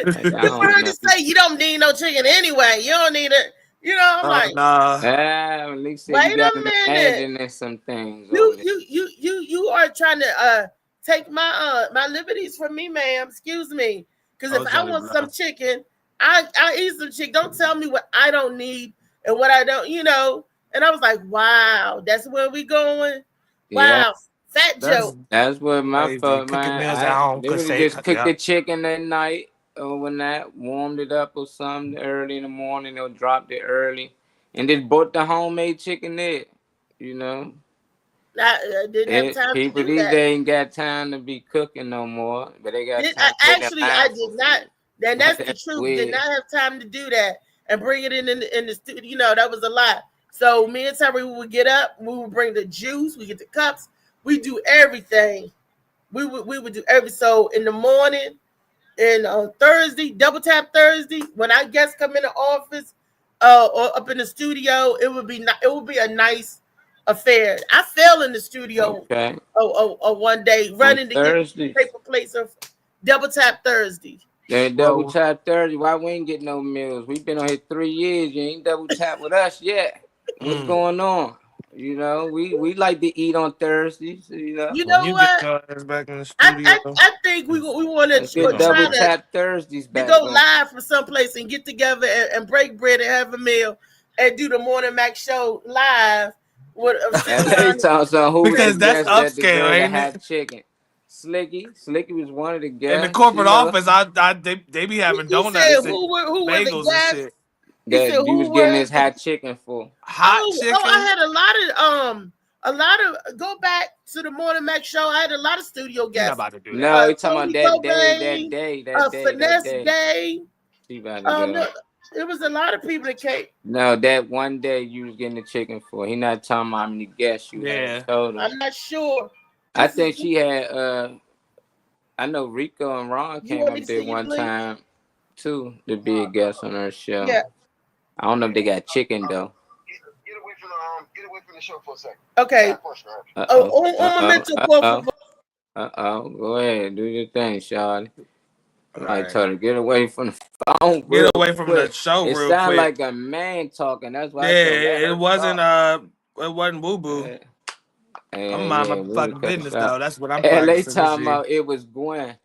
You heard to say you don't need no chicken anyway. You don't need it. You know, I'm like, at least wait a minute. There's some things. You are trying to take my my liberties from me, ma'am. Excuse me. Because if I want some chicken, I eat some chicken. Don't tell me what I don't need and what I don't, you know. And I was like, wow, that's where we going. Wow. Fat joke. That's what my fault, man. They would just cook the chicken that night overnight, warmed it up or something early in the morning. They'll drop it early, and then bought the homemade chicken there. You know, I didn't have time people to do these that. days ain't got time to be cooking no more, but they got time. Actually, I did not. And that's the truth. Did not have time to do that and bring it in the studio. You know, that was a lot. So me and Terry, we would get up. We would bring the juice. We get the cups. We do everything. We would do everything. So in the morning and on Thursday, double tap Thursday, when our guests come in the office or up in the studio, it would be a nice affair. I fell in the studio one day running to get paper plates of double tap Thursday. Then double tap Thursday. Why we ain't getting no meals? We've been on here 3 years. You ain't double tap with us yet. What's going on? You know, we like to eat on Thursdays. You know what? Back in the studio. I think we want to double tap Thursdays back. To go live from someplace and get together and break bread and have a meal and do the Morning Mac show live. With because that's upscale, ain't it? Chicken. Slicky was one of the guests. In the corporate office, they be having donuts and bagels and shit. That you was getting this hot chicken for. Chicken. I had a lot of go back to the Morning Mac show. I had a lot of studio guests. Not about to do that. No, you're talking about that day. Finesse Day. No, it was a lot of people that came. No, that one day you was getting the chicken for. He not talking about how many guests you had. Told him. I'm not sure. I think she had I know Rico and Ron came up there one time too to be a guest on her show. Yeah. I don't know if they got chicken though. Get away from the show for a second. Okay. Go ahead, do your thing, Charlie. I told her get away from the phone. Get away from the show. It sounded like a man talking. That's why. It wasn't boo boo. I'm mind my fucking business though. That's what I'm. They talking about it was Gwen.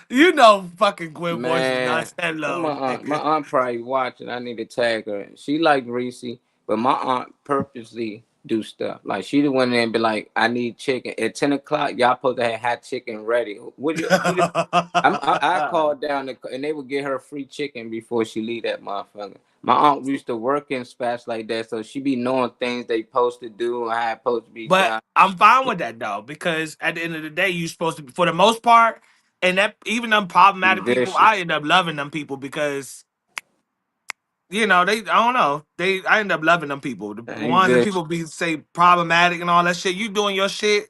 You know, fucking Gwen voice is not that low. My aunt probably watching. I need to tag her. She like Reese, but my aunt purposely do stuff. Like she the one and be like, I need chicken at 10 o'clock. Y'all supposed to have hot chicken ready. I called down and they would get her free chicken before she leave that motherfucker. My aunt used to work in spots like that, so she be knowing things they supposed to do and how it supposed to be But done. I'm fine with that though, because at the end of the day, you're supposed to, for the most part, and that even them problematic people, Vicious. I end up loving them people because they, I don't know, I end up loving them people. The They ones that vicious. people be say problematic and all that shit. You doing your shit,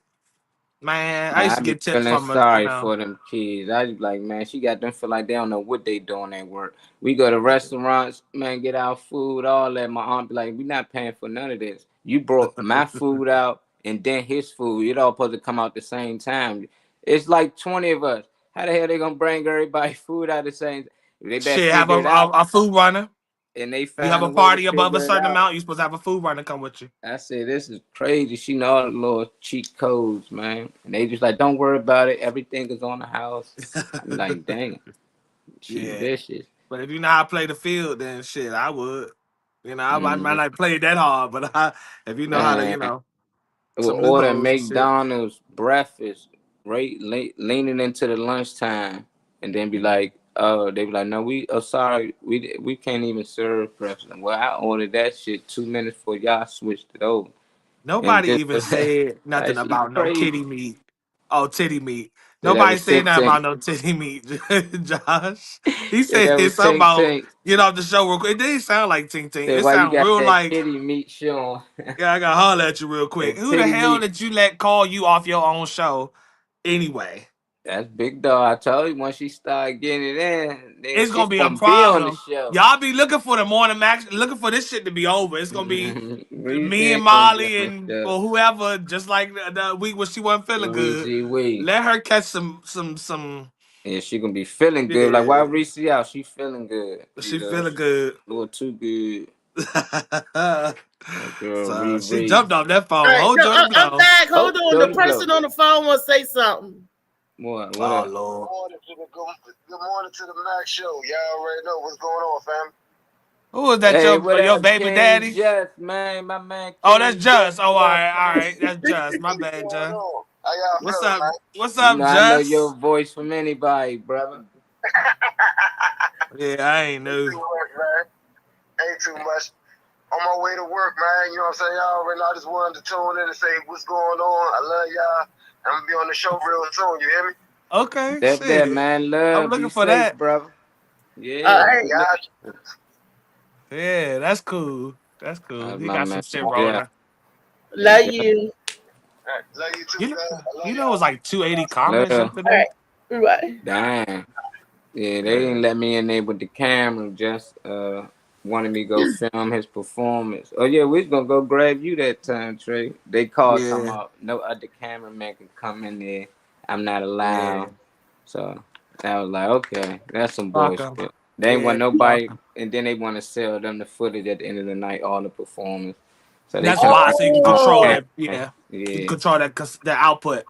man. I Man, used I to be get tips feeling from us, sorry for them kids. I be like, man, she got them feel like they don't know what they doing at work. We go to restaurants, man, get our food, all that. My aunt be like, we not paying for none of this. You brought my food out and then his food. It all supposed to come out the same time. It's like 20 of us. How the hell they gonna bring everybody food out the same time? They better Shit, have figure it out. a food runner. And they You have find a a way to party above a figure it certain out. amount, you're supposed to have a food runner come with you. I said, this is crazy. She know all the little cheat codes, man. And they just like, don't worry about it. Everything is on the house. I'm like, dang, she Yeah. vicious. But if you know how to play the field, then shit, I would. I might Mm-hmm. not play it that hard, but if you know how to, Man, we'll some order loopholes and shit. McDonald's breakfast, right? Leaning into the lunchtime, and then be like, they be like, no, sorry, we can't even serve breakfast. Well, I ordered that shit 2 minutes before y'all switched it over. And Nobody just even said that nothing shit about no kitty crazy. meat. Oh, titty meat. Say that Nobody was said Tink nothing Tink. about no titty meat, Josh. He Say said that was something Tink about Tink. get off the show real quick. It didn't sound like Tink Tink. Say It why you sounded got real that like, kitty meat showing. yeah, I got to holler at you real quick. That Who the titty hell meat. did you let call you off your own show anyway? That's Big Dog. I told you once she start getting it in, then It's she's gonna be a gonna be on the problem. show. Y'all be looking for the morning match, looking for this shit to be over. It's gonna be We me and ain't gonna be on Molly the and show. or whoever, just like the week when she wasn't feeling good. We. Let her catch some. And she gonna be feeling good. Like why Yeah, Reese out? She feeling good. she feeling good. A little too good. That girl So she Riri. jumped off that All phone. right, Hold so Jordan I'm blow. back. Hold Oh, on. The Jordan person Blow. on the phone will say something. What Oh up? Lord. Good morning to the Max Show. Y'all already know what's going on, fam. Who is that? Hey, what Your up, baby King daddy? Just, man? My man King Oh, that's Just. Just. Oh, all What up, right. man? That's Just. My What's bad, going Just. on? How y'all What's feeling, up? man? What's You up, know I know your Just? voice from anybody, brother. Yeah, I ain't Ain't too new. much, man. Ain't too much. On my way to work, man. You know what I'm saying? Y'all already know. I just wanted to tune in and say what's going on. I love y'all. I'm gonna be on the show real soon. You hear me? Okay, That shit. man. I'm Love. Be looking for safe, that. brother. All Yeah. right. Y'all, Yeah, that's cool. That's cool. That's He my got some man. shit Yeah. rolling. Love you. love you too, You man. I love you know it's y'all. like 280 comments Love. yesterday. All right. Damn. Yeah, they Yeah. didn't let me in there with the camera. Just wanted me to go film his performance. Oh yeah, we was gonna go grab you that time, Trey. They called talking Yeah. about no other cameraman can come in there. I'm not Yeah. allowed. So I was like, okay, that's some Fuck bullshit. 'em. They ain't Yeah. want Fuck nobody, 'em. and then they want to sell them the footage at the end of the night, all the performance. So they That's kept why, putting so you can it on control Oh, that. camera. Yeah. You can Yeah. control that output.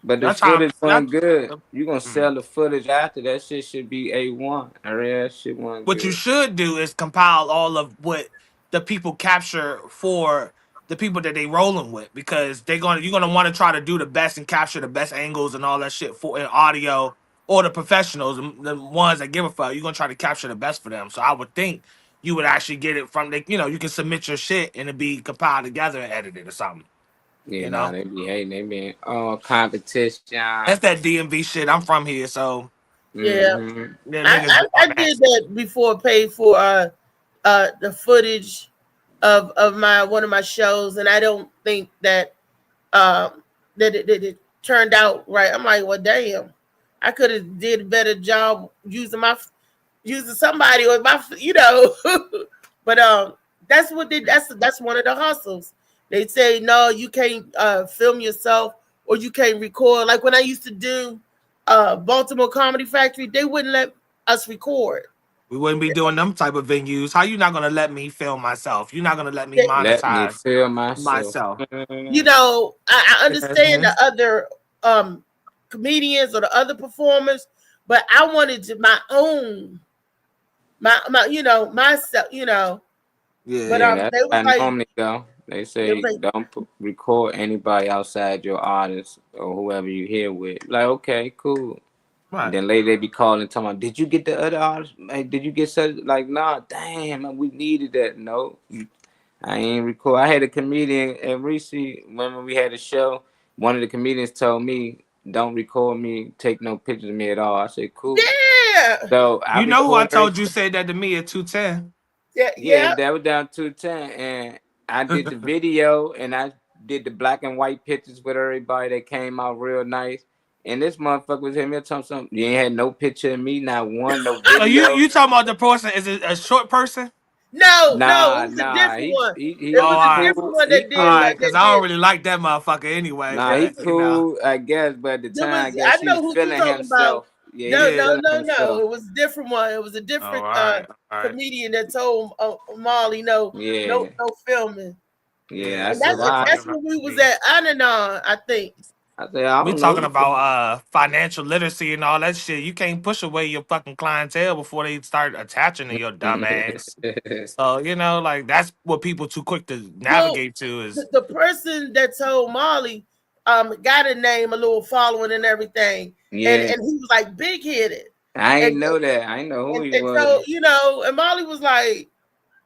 But the That's how. footage wasn't good. Mm. You gonna sell the footage after that shit should be A1. I read that shit wasn't What you good. should do is compile all of what the people capture for the people that they rolling with, because you're gonna want to try to do the best and capture the best angles and all that shit for in audio, or the professionals, the ones that give a fuck. You're gonna try to capture the best for them. So I would think you would actually get it from you can submit your shit and it be compiled together and edited or something. Yeah, You nah, know, they be hating. They be competition. that's that DMV shit. I'm from here, so yeah. Mm-hmm. yeah, I, niggas I, be I on that. did that before. Paid for the footage of my one of my shows, and I don't think that it turned out right. I'm like, well, damn, I could have did a better job using somebody or my. But that's one of the hustles. They say no, you can't film yourself or you can't record. Like when I used to do Baltimore Comedy Factory, they wouldn't let us record. We wouldn't be doing them type of venues. How you not gonna let me film myself? You're not gonna let me They, Let me monetize feel myself. myself. I understand Mhm. the other comedians or the other performers, but I wanted my own, my myself. But Yeah. Yeah, that's they was how I like, normally go. They say don't record anybody outside your artist or whoever you here with. Like, okay, cool. Right. And then later they be calling, talking about, did you get the other artist? Like, did you get such? Like, nah, damn, man, we needed that. No, I ain't record. I had a comedian at Reese when we had a show. One of the comedians told me, don't record me, take no pictures of me at all. I said, cool. Yeah. So You know who I told you said that to me at 210? Yeah. That was down 210, and I did the video, and I did the black and white pictures with everybody that came out real nice. And this motherfucker was hitting me telling something. You ain't had no picture of me, not one, no video. So you talking about the person? Is it a short person? No, it was a different one. It was a different one that did. All right, because I don't really like that motherfucker anyway. Nah, he cool, I guess, but at the time, I guess I know he's who feeling you're talking himself. about. Yeah, No. It was a different one. It was a different comedian that told Molly, no filming. Yeah, that's when we was at Ananon, I think. We talking about financial literacy and all that shit. You can't push away your fucking clientele before they start attaching to your dumb ass. So, you know, like, that's what people too quick to navigate to is the person that told Molly got a name, a little following and everything. Yeah. And he was like big headed. I ain't know that. I know who he was. So, you know, and Molly was like,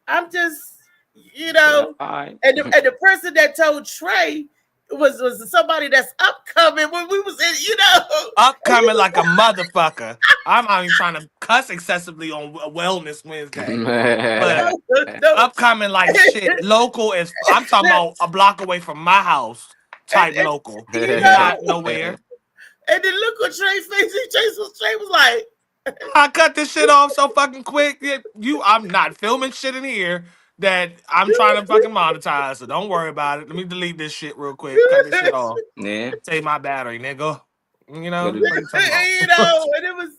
I'm just, you know, and the person that told Trey was somebody that's upcoming when we was in, you know, upcoming like a motherfucker. I'm not even trying to cuss excessively on Wellness Wednesday, but upcoming like shit. Local is, I'm talking about a block away from my house type local, not nowhere. And then look what Trey face. Trey was like, I cut this shit off so fucking quick. I'm not filming shit in here that I'm trying to fucking monetize, so don't worry about it. Let me delete this shit real quick. Cut this shit off. Yeah. Save my battery, nigga. You know? And it was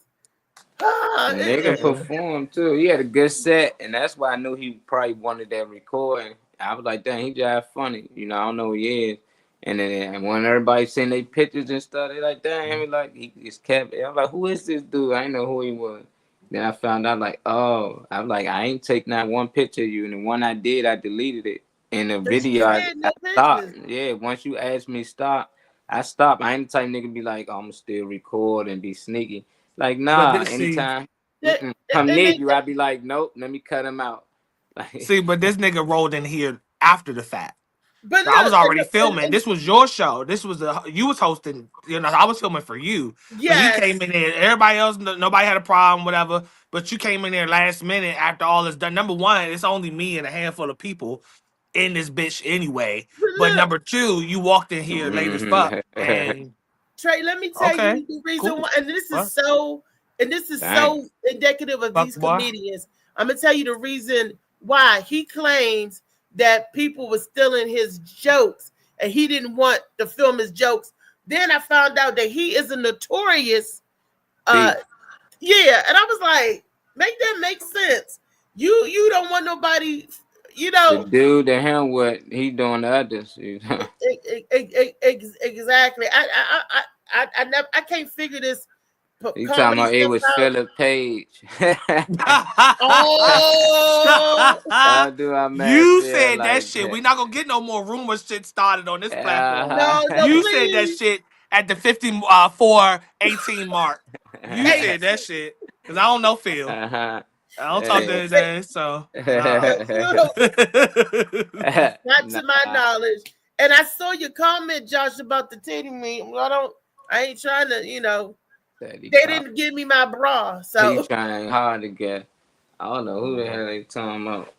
nigga performed too. He had a good set, and that's why I knew he probably wanted that recording. I was like, dang, he just funny. You know, I don't know who he is. And then when everybody seen their pictures and stuff, they like, damn, he like he's kept. I'm like, who is this dude? I didn't know who he was. Then I found out, like, oh, I'm like, I ain't take not one picture of you, and the one I did, I deleted it. In the video, I stopped. Yeah, once you asked me stop, I stopped. I ain't the type nigga be like, oh, I'm still record and be sneaky. Like, nah, anytime come near you, I be like, nope, let me cut him out. Like, see, but this nigga rolled in here after the fact. But so I was already filming. This was your show. This was you was hosting. You know, I was filming for you. Yeah, you came in there. Everybody else, nobody had a problem, whatever. But you came in there last minute after all is done. Number one, it's only me and a handful of people in this bitch anyway. But number two, you walked in here late as fuck. And Trey, let me tell you the reason why. And this is so indicative of these comedians. I'm gonna tell you the reason why. He claims that people were stealing his jokes and he didn't want to film his jokes. Then I found out that he is a notorious and I was like, make that make sense. You don't want nobody, you know, the dude to him what he doing to others. You know? Exactly. I can't figure this. You talking about it was Philip Page? You said that shit. We're not gonna get no more rumor shit started on this platform. You said that shit at the 54:18 mark. You said that shit because I don't know Phil. I don't talk to his ass, so not to my knowledge. And I saw your comment, Josh, about the titty meme. I ain't trying to, you know. They didn't give me my bra, so he's trying hard to get. I don't know who the hell they talking about.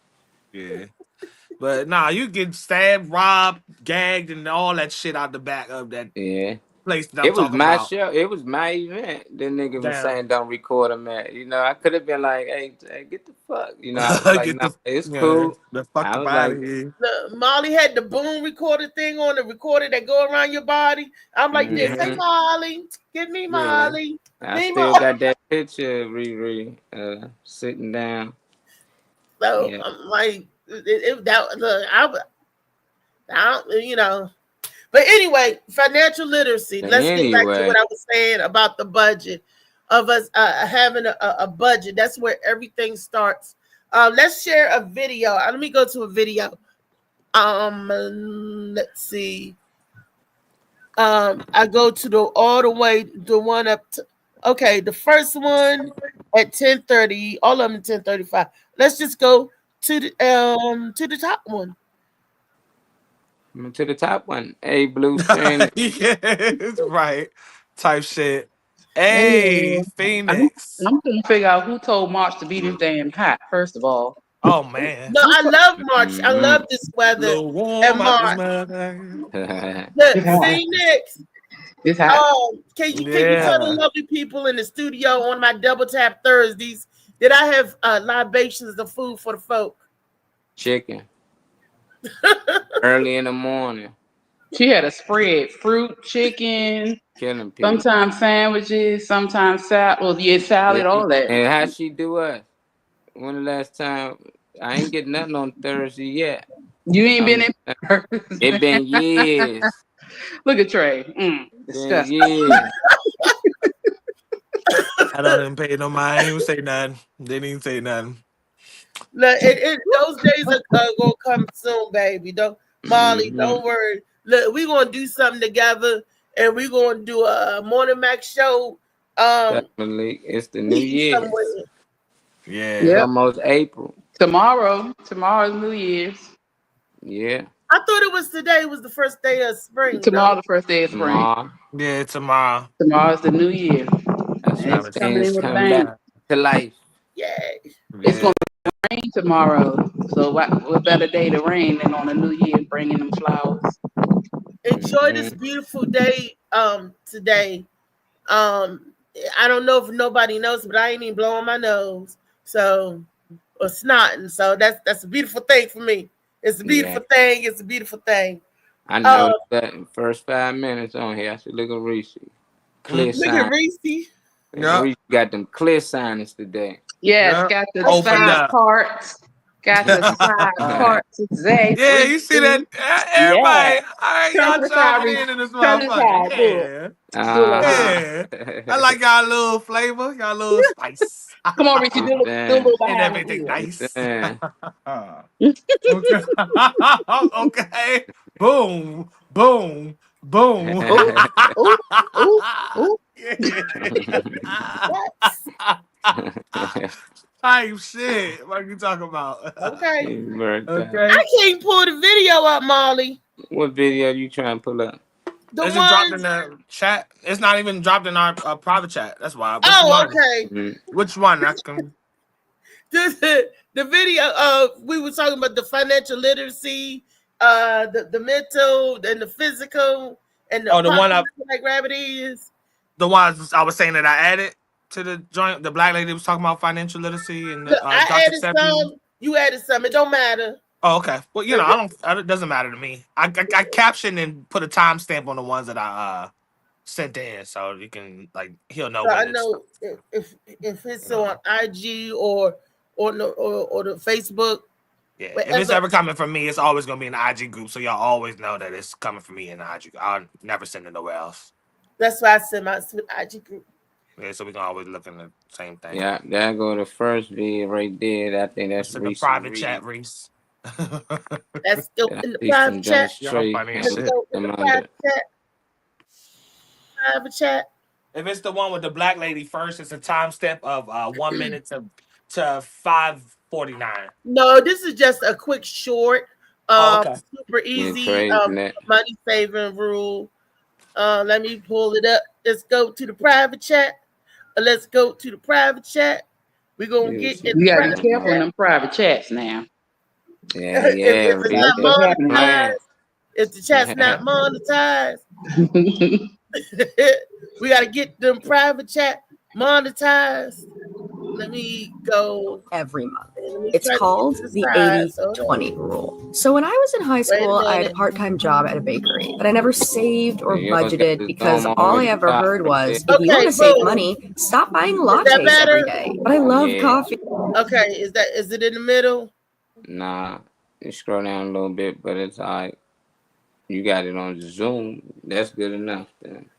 Yeah, but nah, you get stabbed, robbed, gagged, and all that shit out the back of that place. That it was my show. It was my event. The nigga was saying don't record him at. You know, I could have been like, hey, get the fuck. You know, I was like, nah, it's cool. The fuck out of here. Molly had the boom recorder thing on the recorder that go around your body. I'm like this. Hey, Molly, give me Molly. I still got that picture of Riri sitting down. So I'm like, you know. But anyway, financial literacy. Let's get back to what I was saying about the budget of us having a budget. That's where everything starts. Let's share a video. Let me go to a video. Let's see. I go to the all the way the one up to okay, the first one at 10:30, all of them 10:35. Let's just go to the top one. To the top one. Hey, Blue String. Yes, right. Type shit. Hey, Anyway, Phoenix. I'm trying to figure out who told March to be this damn hot, first of all. Oh man. No, I love March. I Mhm. love this weather Little and warm out this March. mother. Look, It's hot. Phoenix. It's hot. Can you tell the Yeah. lovely people in the studio on my double tap Thursdays that I have libations of food for the folk? Chicken. Early in the morning. She had a spread: fruit, chicken, Killing people. sometimes sandwiches, sometimes salad. Well, yeah, salad, all that. And how she do us? When the last time? I ain't getting nothing on Thursday yet. You ain't been in. It been years. Look at Trey. Been Disgusting. years. I don't even pay no mind. I ain't even say nothing. Didn't even say nothing. Look, those days are gonna come soon, baby. Don't Molly, don't worry. Look, we're gonna do something together, and we're gonna do a Morning Max show. Definitely. It's the new year. somewhere. Yeah. It's Yep. almost April. Tomorrow's New Year's. Yeah. I thought it was today was the first day of spring. Tomorrow, though. the first day of spring. Tomorrow. Yeah, tomorrow. Tomorrow's the New Year. That's And when it's coming things in with a come bang. back to life. Yay. It's Yeah. going to rain tomorrow. So what better day to rain than on a New Year bringing them flowers? Enjoy this beautiful day today. I don't know if nobody knows, but I ain't even blowing my nose. So or snotting. So that's a beautiful thing for me. It's a beautiful thing. It's a beautiful thing. I know that in the first 5 minutes on here. I should look at Reese. Clear Look at sign. Reese. Yeah. Reese got them clear signings today. Yeah, Yeah. it's got the Opened side up. parts. Got the side parts. Exactly. Yeah, you see that? Everybody, all right, y'all Turn to the chiming side, in this turn to the motherfucker. side, do it. Yeah. I like y'all little flavor, y'all little spice. Come on, Richie, do a little And behind everything the ear. nice. Okay. Okay. Boom, boom, boom. Ooh, ooh, ooh. Type shit. What are you talking about? Okay. Okay. I can't pull the video up, Molly. What video you trying to pull up? The Is it dropped in one. the chat? It's not even dropped in our private chat. That's why. Which Oh, one? okay. Which one? I can. The video. We were talking about the financial literacy, the mental and the physical, and the the one up. Like rabbit is. The ones I was saying that I added to the joint. The black lady was talking about financial literacy and Look, I Dr. added Seppi. some. You added some. It don't matter. Oh, okay. Well, you know, it doesn't matter to me. I captioned and put a timestamp on the ones that I sent in, so you can he'll know. So I know if it's on IG or the Facebook. Yeah, if it's ever coming from me, it's always gonna be in the IG group, so y'all always know that it's coming from me in the IG. I'll never send it nowhere else. That's why I send my IG group. Yeah, so we can always look in the same thing. Yeah, there go the first video right there. I think that's in the private chat, Reese. That's still in the private chat. Private chat. If it's the one with the black lady first, it's a time step of 1 minute to 5:49. No, this is just a quick short, okay. super easy money saving rule. Let me pull it up. Let's go to the private chat. Let's go to the private chat. We're gonna get in. You gotta be careful in them private chats now. Yeah, if it's not monetized, if the chat's not monetized, we gotta get them private chat monetized. Let me go every month. It's called the 80-20 rule. So when I was in high school, I had a part-time job at a bakery, but I never saved or budgeted because all I ever heard was, if you want to save money, stop buying lattes every day. But I love coffee. Okay, is it in the middle? Nah, you scroll down a little bit, but it's all right. You got it on Zoom. That's good enough then.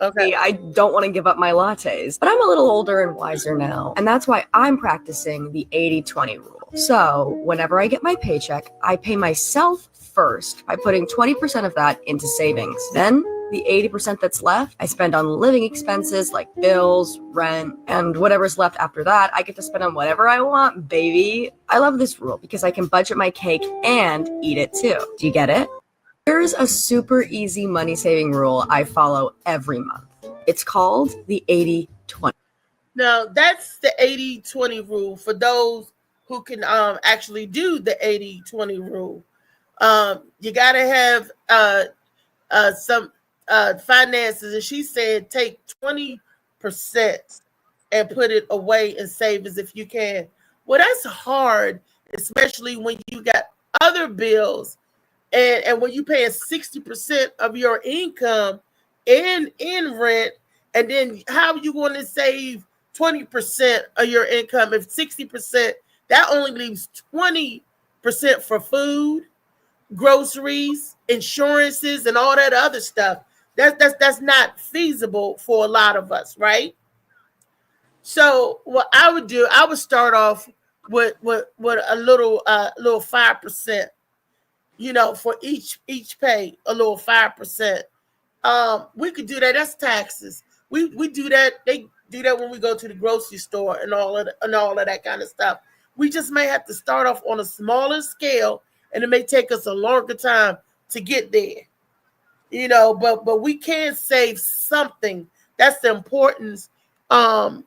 Okay. I don't want to give up my lattes, but I'm a little older and wiser now. And that's why I'm practicing the 80-20 rule. So whenever I get my paycheck, I pay myself first by putting 20% of that into savings. Then the 80% that's left, I spend on living expenses like bills, rent, and whatever's left after that, I get to spend on whatever I want, baby. I love this rule because I can budget my cake and eat it too. Do you get it? Here's a super easy money saving rule I follow every month. It's called the 80-20. Now, that's the 80-20 rule for those who can actually do the 80-20 rule. You got to have some finances. And she said take 20% and put it away in savings if you can. Well, that's hard, especially when you got other bills. And when you pay 60% of your income in rent, and then how are you going to save 20% of your income if 60%, that only leaves 20% for food, groceries, insurances, and all that other stuff. That's not feasible for a lot of us, right? So what I would do, I would start off with a little 5%. For each pay, a little 5%. We could do that. That's taxes. We do that. They do that when we go to the grocery store and all of that kind of stuff. We just may have to start off on a smaller scale, and it may take us a longer time to get there. But we can save something. That's the importance. To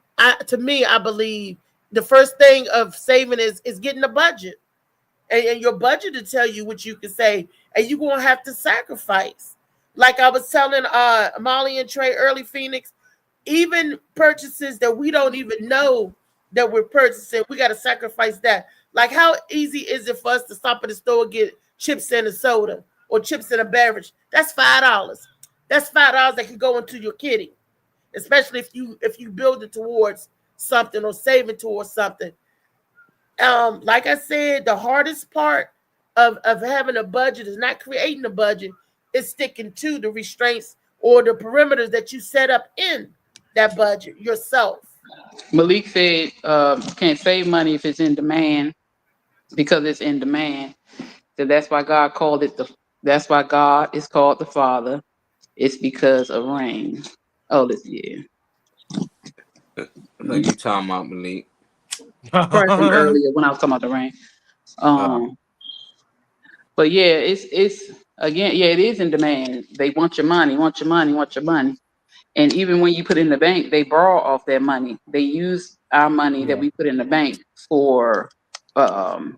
me, I believe the first thing of saving is getting a budget. And your budget to tell you what you can save, and you're going to have to sacrifice. Like I was telling Molly and Trey early, Phoenix, even purchases that we don't even know that we're purchasing, we got to sacrifice that. Like, how easy is it for us to stop at the store and get chips and a soda or chips and a beverage? That's $5. That's $5 that can go into your kitty, especially if you build it towards something or save it towards something. Like I said, the hardest part of having a budget is not creating a budget, it's sticking to the restraints or the perimeters that you set up in that budget yourself. Malik said can't save money if it's in demand because it's in demand. So that's why God called it that's why God is called the Father. It's because of rain. Oh, this year. What you talking about, Malik? From earlier when I was talking about the rain. But yeah, it's again, yeah, it is in demand. They want your money. And even when you put in the bank, they borrow off that money. They use our money that we put in the bank for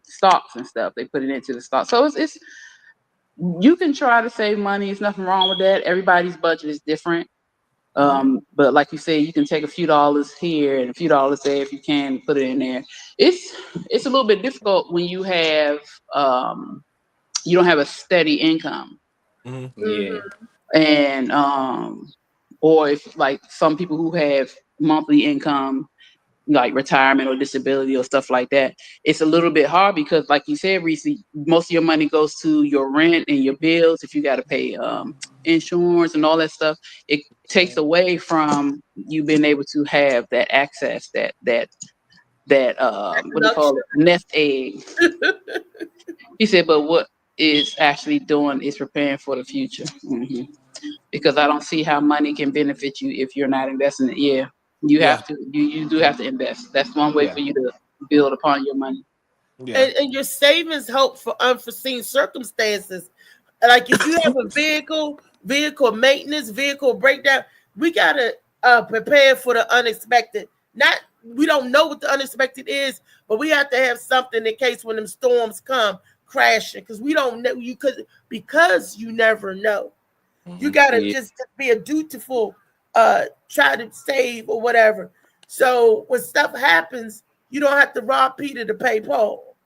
stocks and stuff. They put it into the stock. So it's you can try to save money. There's nothing wrong with that. Everybody's budget is different. But like you say, you can take a few dollars here and a few dollars there if you can put it in there. It's a little bit difficult when you have you don't have a steady income. Mm-hmm. Yeah. And or if like some people who have monthly income, like retirement or disability or stuff like that, it's a little bit hard because, like you said, Reese, most of your money goes to your rent and your bills. If you got to pay insurance and all that stuff, it takes away from you being able to have that access, that what do you call it, nest egg. He said, but what is actually doing is preparing for the future. Mm-hmm. Because I don't see how money can benefit you if you're not investing it. Yeah. You have to. You do have to invest. That's one way for you to build upon your money. Yeah. And your savings help for unforeseen circumstances. Like if you have a vehicle maintenance, vehicle breakdown, we gotta prepare for the unexpected. We don't know what the unexpected is, but we have to have something in case when them storms come crashing, because we don't know because you never know. You gotta just be a dutiful. Try to save or whatever. So when stuff happens, you don't have to rob Peter to pay Paul.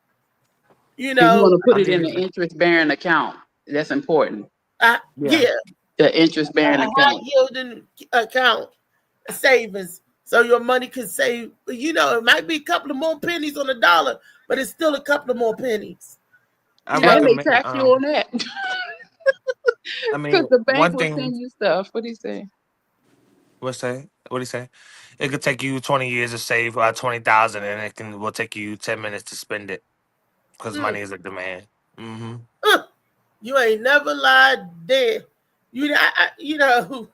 You want to put it in an interest-bearing account. That's important. The interest-bearing account. High-yielding account savings. So your money can save, it might be a couple of more pennies on the dollar, but it's still a couple of more pennies. And they tax you on that. I mean, because the bank will send you stuff. What do you say? What's that? What do you say? It could take you 20 years to save 20,000, and will take you 10 minutes to spend it because money is a demand. Mm-hmm. You ain't never lied there. You know.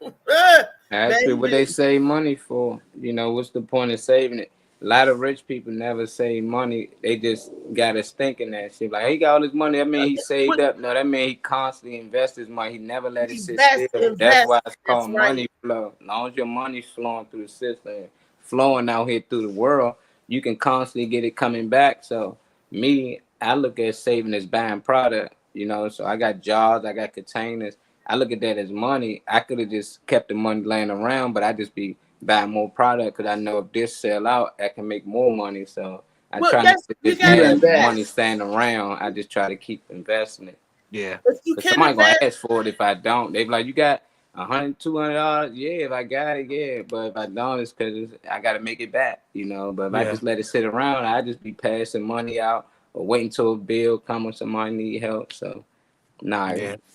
Actually, what they save money for? You know, what's the point of saving it? A lot of rich people never save money. They just got us thinking that shit. Like, he got all his money. That mean he saved up. No, that mean he constantly invests his money. He never let it sit still. That's why it's called money flow. As long as your money's flowing through the system, flowing out here through the world, you can constantly get it coming back. So me, I look at saving as buying product. You know, so I got jars, I got containers. I look at that as money. I could have just kept the money laying around, but I just be buying more product because I know if this sell out, I can make more money. So I try not to just have money staying around. I just try to keep investing it. Yeah. Because somebody gonna ask for it if I don't. They be like, you got $100, $200? Yeah, if I got it, yeah. But if I don't, it's because I got to make it back, you know. But if I just let it sit around, I just be passing money out or waiting till a bill come when somebody need help. So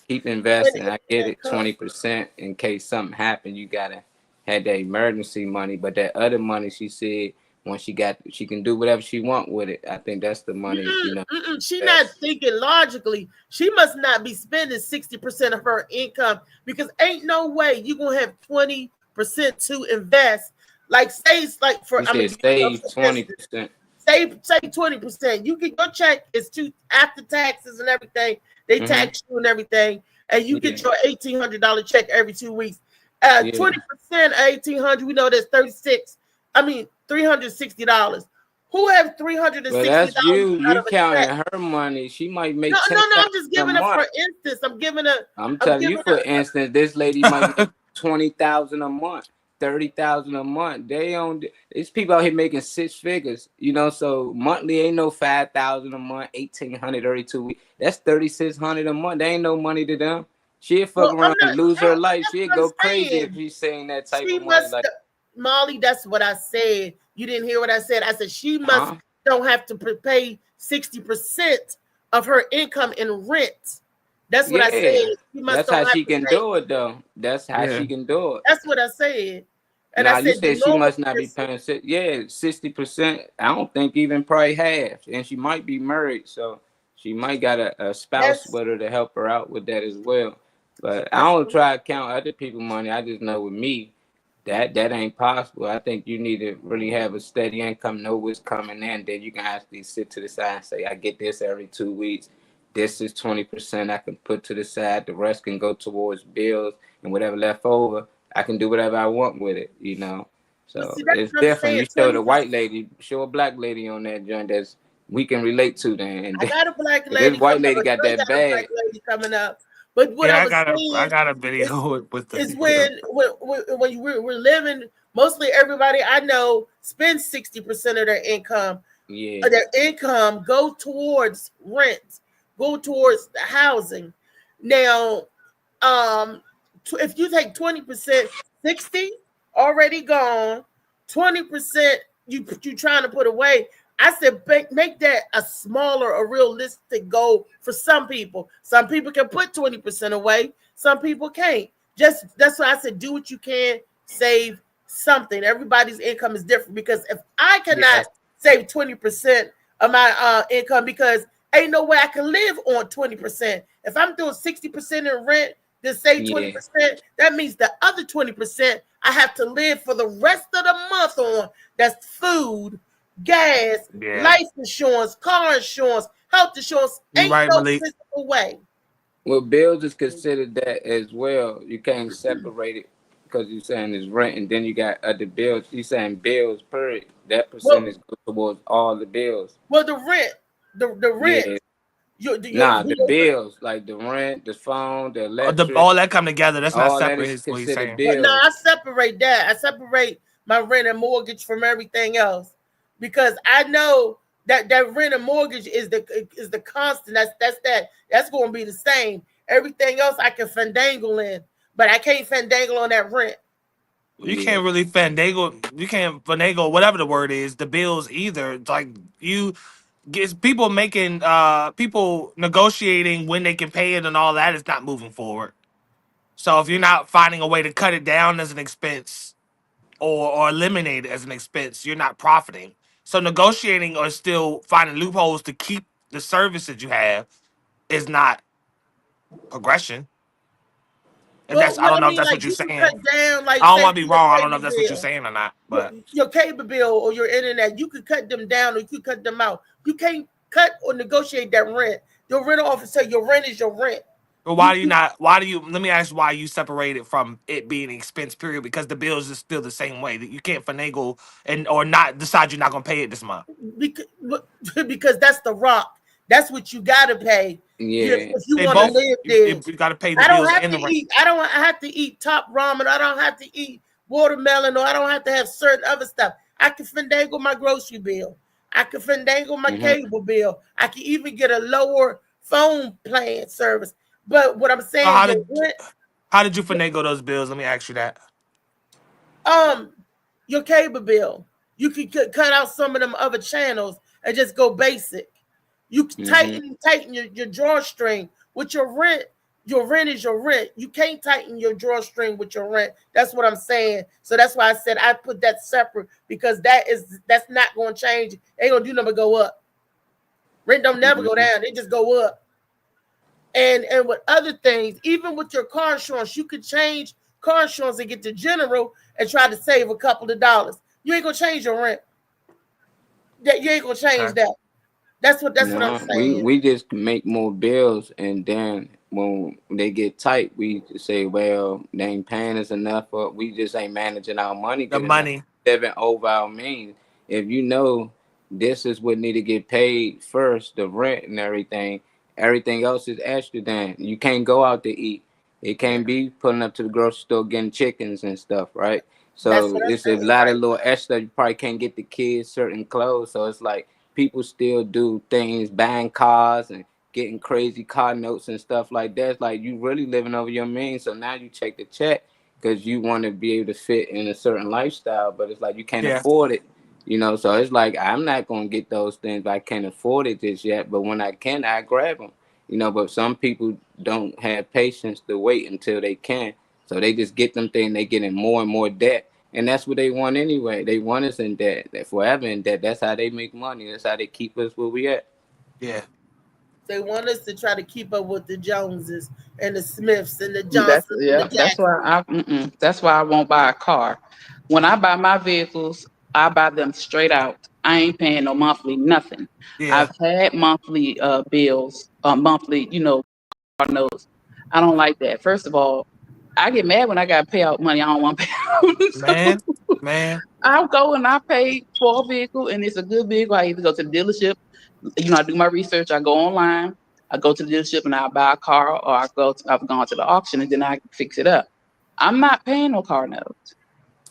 keep investing. I get it 20% in case something happen. You gotta have that emergency money, but that other money, she said, when she can do whatever she want with it. I think that's the money. You know, she not thinking logically. She must not be spending 60% of her income because ain't no way you gonna have 20% to invest. Like save, like for save 20%. Save 20%. You get your check is after taxes and everything. They tax you and everything, and you get your $1,800 check every 2 weeks. 20% of $1,800, we know that's $360. Who have $360? Well, that's you counting her money. She might make no. I'm just giving it for instance. I'm telling you for instance. This lady might make $20,000 a month. $30,000 a month. These people out here making 6 figures, you know. So monthly ain't no $5,000 a month, $1,800 every 2 weeks. That's $3,600 a month. There ain't no money to them. She'll fuck around and lose her life. She'll go crazy if she's saying that type of money. Like Molly, that's what I said. You didn't hear what I said. I said she don't have to pay 60% of her income in rent. That's what I said. That's how she can do it, though. That's how she can do it. That's what I said. And I said, you said she must not be paying 60%. I don't think even probably half. And she might be married, so she might got a spouse with her to help her out with that as well. But I don't try to count other people's money. I just know with me, that ain't possible. I think you need to really have a steady income, know what's coming in. Then you can actually sit to the side and say, I get this every 2 weeks. This is 20% I can put to the side. The rest can go towards bills, and whatever left over, I can do whatever I want with it, you know. So it's different. You show the white lady, show a black lady on that joint that's we can relate to. Then I got a black lady. This white lady got that bag coming up. But what I got a video with the is when we're living. Mostly everybody I know spends 60% of their income. Yeah, their income go towards rent. Go towards the housing. Now, if you take 20%, 60 already gone, 20% you trying to put away. I said make that a smaller, a realistic goal for some people. Some people can put 20% away. Some people can't. That's why I said do what you can, save something. Everybody's income is different because if I cannot save 20% of my income because ain't no way I can live on 20%. If I'm doing 60% in rent, then save 20%. That means the other 20% I have to live for the rest of the month on. That's food, gas, life insurance, car insurance, health insurance. Ain't no physical way. Well, bills is considered that as well. You can't separate it because you're saying it's rent, and then you got other bills. You're saying bills per that percentage goes towards all the bills. Well, the rent. The rent. The bills like the rent, the phone, the electric, all that come together. That's not separate. That is considered bills. No, I separate that. I separate my rent and mortgage from everything else because I know that rent and mortgage is the constant. That's going to be the same. Everything else I can fandangle in, but I can't fandangle on that rent. You can't really fandangle. You can't finagle whatever the word is. The bills either. It's like you. Get people making people negotiating when they can pay it and all that is not moving forward. So if you're not finding a way to cut it down as an expense, or eliminate it as an expense, you're not profiting. So negotiating or still finding loopholes to keep the service that you have is not progression. And Well, I don't I know if mean, that's like what you're you can saying. cut down, like I don't say want to be your wrong. I don't know cable if that's what you're bill, saying or not. But your cable bill or your internet, you could cut them down or you could cut them out. You can't cut or negotiate that rent. Your rental officer, your rent is your rent. but why do you not? Why do you? Let me ask why you separate it from it being an expense period, because the bills is still the same way that you can't finagle and or not decide you're not gonna pay it this month. Because that's the rock. That's what you gotta pay. Yeah. If you They want to both live there. you got to pay the I don't bills have and to the rent. eat. I don't have to eat top ramen. I don't have to eat watermelon, or I don't have to have certain other stuff. I can finagle my grocery bill. I can finagle my cable bill. I can even get a lower phone plan service. But what I'm saying, how did you finagle those bills? Let me ask you that. Your cable bill, you can cut out some of them other channels and just go basic. You can tighten your drawstring with your rent. Your rent is your rent. You can't tighten your drawstring with your rent. That's what I'm saying. So that's why I said I put that separate, because that's not going to change. Ain't gonna do nothing but go up. Rent don't never go down. They just go up. And with other things, even with your car insurance, you could change car insurance and get to general and try to save a couple of dollars. You ain't gonna change your rent. You ain't gonna change that. That's what I'm saying. We just make more bills, and then when they get tight, we say, well, they ain't paying us enough, or we just ain't managing our money. The money. Living over our means. If you know this is what need to get paid first, the rent and everything else is extra, then you can't go out to eat. It can't be pulling up to the grocery store getting chickens and stuff, right? So it's a lot of little extra. You probably can't get the kids certain clothes. So it's like people still do things, buying cars and getting crazy car notes and stuff like that. It's like you really living over your means. So now you check the check because you want to be able to fit in a certain lifestyle, but it's like you can't afford it. You know, so it's like I'm not gonna get those things. I can't afford it just yet, but when I can, I grab them. You know, but some people don't have patience to wait until they can, so they just get them things. They get in more and more debt, and that's what they want anyway. They want us in debt, forever in debt. That's how they make money. That's how they keep us where we at. Yeah. They want us to try to keep up with the Joneses and the Smiths and the Johnsons. That's why I won't buy a car. When I buy my vehicles, I buy them straight out. I ain't paying no monthly nothing. Yeah. I've had monthly bills, monthly, car notes. I don't like that. First of all, I get mad when I got to pay out money I don't want to pay out. Man. I'll go and I pay for a vehicle, and it's a good vehicle. I either go to the dealership, I do my research. I go online, I go to the dealership, and I buy a car, or I've gone to the auction, and then I fix it up. I'm not paying no car notes.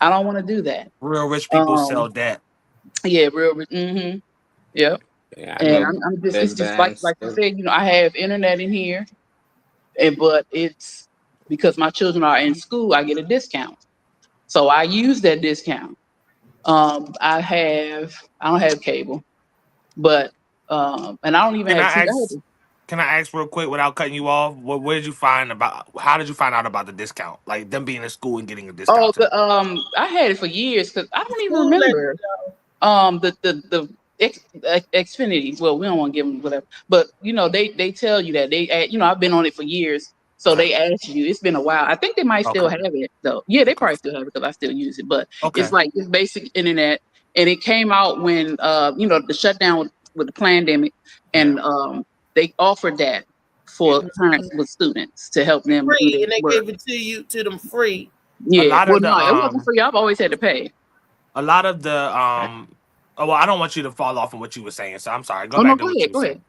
I don't want to do that. Real rich people sell debt. Yeah, real rich. Yep. Yeah, and I'm just, it's just like I said, I have internet in here, but it's because my children are in school, I get a discount. So I use that discount. I don't have cable, but and I don't even have TV. Can I ask real quick without cutting you off? How did you find out about the discount? Like them being in school and getting a discount? I had it for years because I don't even remember. The Xfinity. Well, we don't want to give them whatever, but they tell you that I've been on it for years, so they ask you. It's been a while. I think they might still have it though. Yeah, they probably still have it because I still use it. But it's like it's basic internet, and it came out when the shutdown with the pandemic, and they offered that for parents with students to help them. Free, and they gave it to them free. Yeah, it wasn't free. I've always had to pay. A lot of the I don't want you to fall off on what you were saying, so I'm sorry. Go back to what you were saying.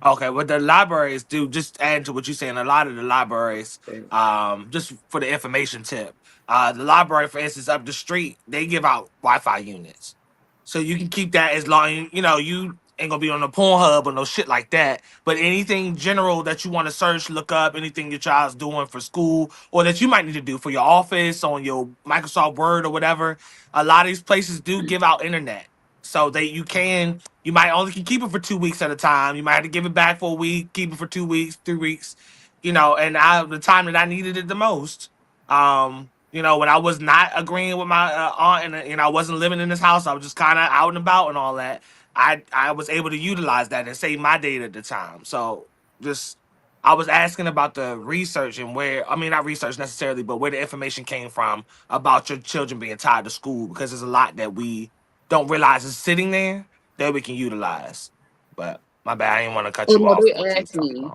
Okay, what the libraries do, just add to what you're saying, a lot of the libraries, just for the information tip, the library, for instance, up the street, they give out Wi-Fi units. So you can keep that as long, you ain't gonna be on the Pornhub or no shit like that. But anything general that you want to search, look up, anything your child's doing for school or that you might need to do for your office, on your Microsoft Word or whatever, a lot of these places do give out internet. So you might only can keep it for 2 weeks at a time. You might have to give it back for a week, keep it for 2 weeks, 3 weeks, and the time that I needed it the most, when I was not agreeing with my aunt and I wasn't living in this house, I was just kind of out and about and all that. I was able to utilize that and save my data at the time. So just I was asking about the research and not research necessarily, but where the information came from about your children being tied to school, because there's a lot that we don't realize is sitting there that we can utilize. But my bad, I didn't want to cut Oh you no, off. they asked me.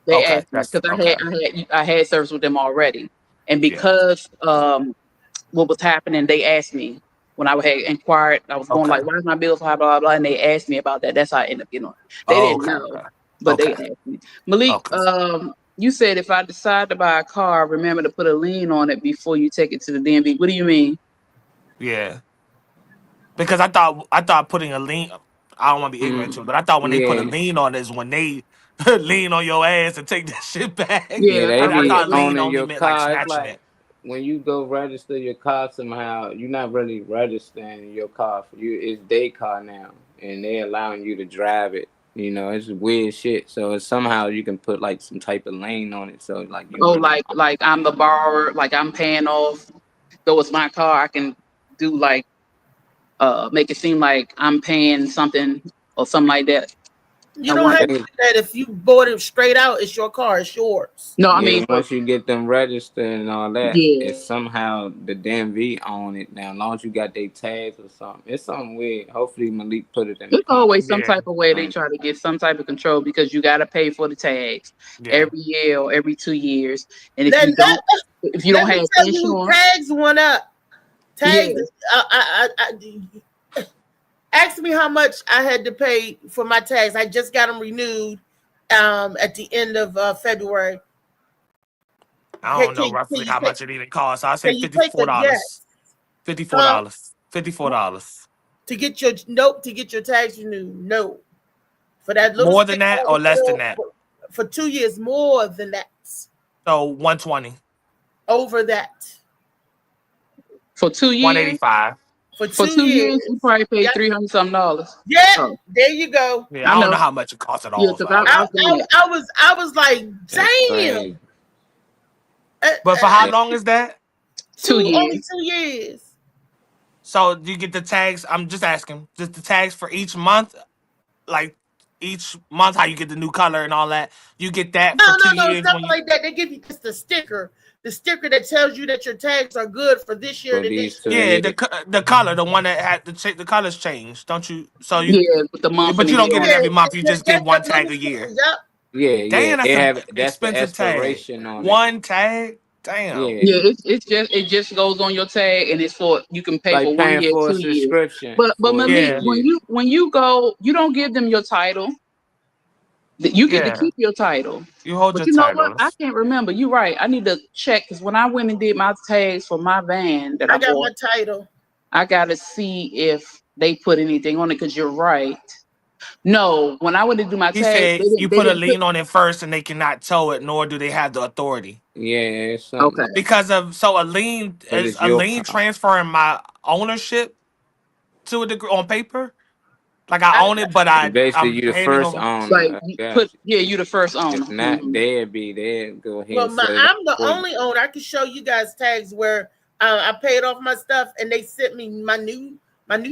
They asked me because I had service with them already, and because what was happening, they asked me when I had inquired. I was going like, "Why is my bill so high?" Blah, blah blah, and they asked me about that. That's how I ended up getting on. They didn't know, but they asked me. Malik, you said if I decide to buy a car, remember to put a lien on it before you take it to the DMV. What do you mean? Yeah, because I thought putting a lien. I don't want to be ignorant to it, but I thought when they put a lien on it is when they lean on your ass and take that shit back. Yeah, they I thought lien owning only your meant car. like It's snatching like it. when you go register your car somehow, you're not really registering your car for you. It's their car now, and they're allowing you to drive it. It's weird shit. So it's somehow you can put like some type of lane on it. So like like I'm the borrower, like I'm paying off. Though it's my car, I can do like make it seem like I'm paying something or something like that. You don't have to do that. If you bought it straight out, it's your car, it's yours. No, I mean once you get them registered and all that, it's somehow the DMV own it now. As long as you got their tags or something, it's something weird. Hopefully Malik put it in. There's always some type of way they try to get some type of control because you got to pay for the tags every year or every 2 years, and if you don't have insurance, tags went up. Tags. Ask me how much I had to pay for my tags. I just got them renewed at the end of February. I don't know roughly how much it even costs. I say $54. $54. To get your tags renewed. No. For that little more than that or less than that? For 2 years, more than that. So $120. Over that. For 2 years? $185. For 2 years, you probably paid $300-something. Yeah, there you go. Yeah, I don't know how much it costs at all. Yeah, I was like, damn. But for how long is that? 2 years. Only 2 years. So do you get the tags? I'm just asking. Just the tags for each month? Like each month, how you get the new color and all that? You get that for 2 years? No, something like that. They give you just the sticker. The sticker that tells you that your tags are good for this year to this year. Yeah, the color, the one that had the colors changed, don't you? So you with the month, but you don't get it every month. You just get one tag a year. Yeah, damn, that's expensive tag. One tag, damn. Yeah, it just goes on your tag, and it's for you can pay for 1 year, 2 years. But Malik, when you go, you don't give them your title. You get to keep your title. You hold but your you know title. What? I can't remember. You're right. I need to check because when I went and did my tags for my van that I got bought, my title. I got to see if they put anything on it because you're right. No, when I went to do my he tags, said you put a lien on it first, and they cannot tow it, nor do they have the authority. Yeah. Okay. Because of a lien is a lien transferring my ownership to a degree on paper. Like I own it, but basically you the first owner. Like you the first owner. If not, they'd go ahead. Well, I'm the only owner. I can show you guys tags where I paid off my stuff and they sent me my new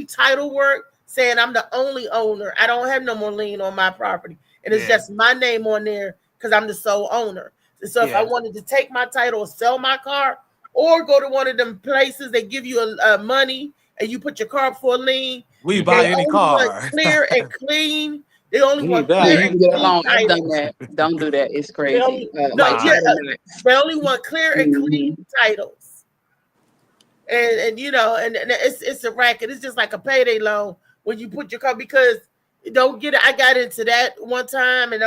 title work saying I'm the only owner. I don't have no more lien on my property, and it's just my name on there because I'm the sole owner. So if I wanted to take my title, or sell my car, or go to one of them places they give you money and you put your car up for a lien. We buy any car. Clear and clean. They only want clear and clean titles. Don't do that. It's crazy. They only want clear and clean titles. And it's a racket. It's just like a payday loan when you put your car because don't get it. I got into that one time, and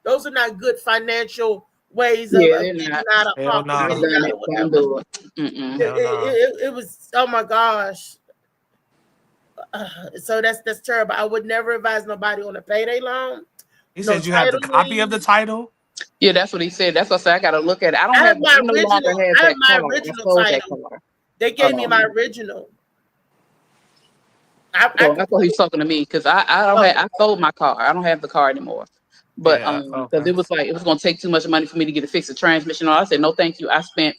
those are not good financial ways of getting out of pocket. It was, oh my gosh. So that's terrible. I would never advise nobody on a payday loan. He said you have the copy of the title. Yeah, that's what he said. That's what I said. I got to look at it. I have my original title. They gave me my original. I thought he was talking to me because I sold my car. I don't have the car anymore. But because it was going to take too much money for me to get to fix the transmission. I said no, thank you. I spent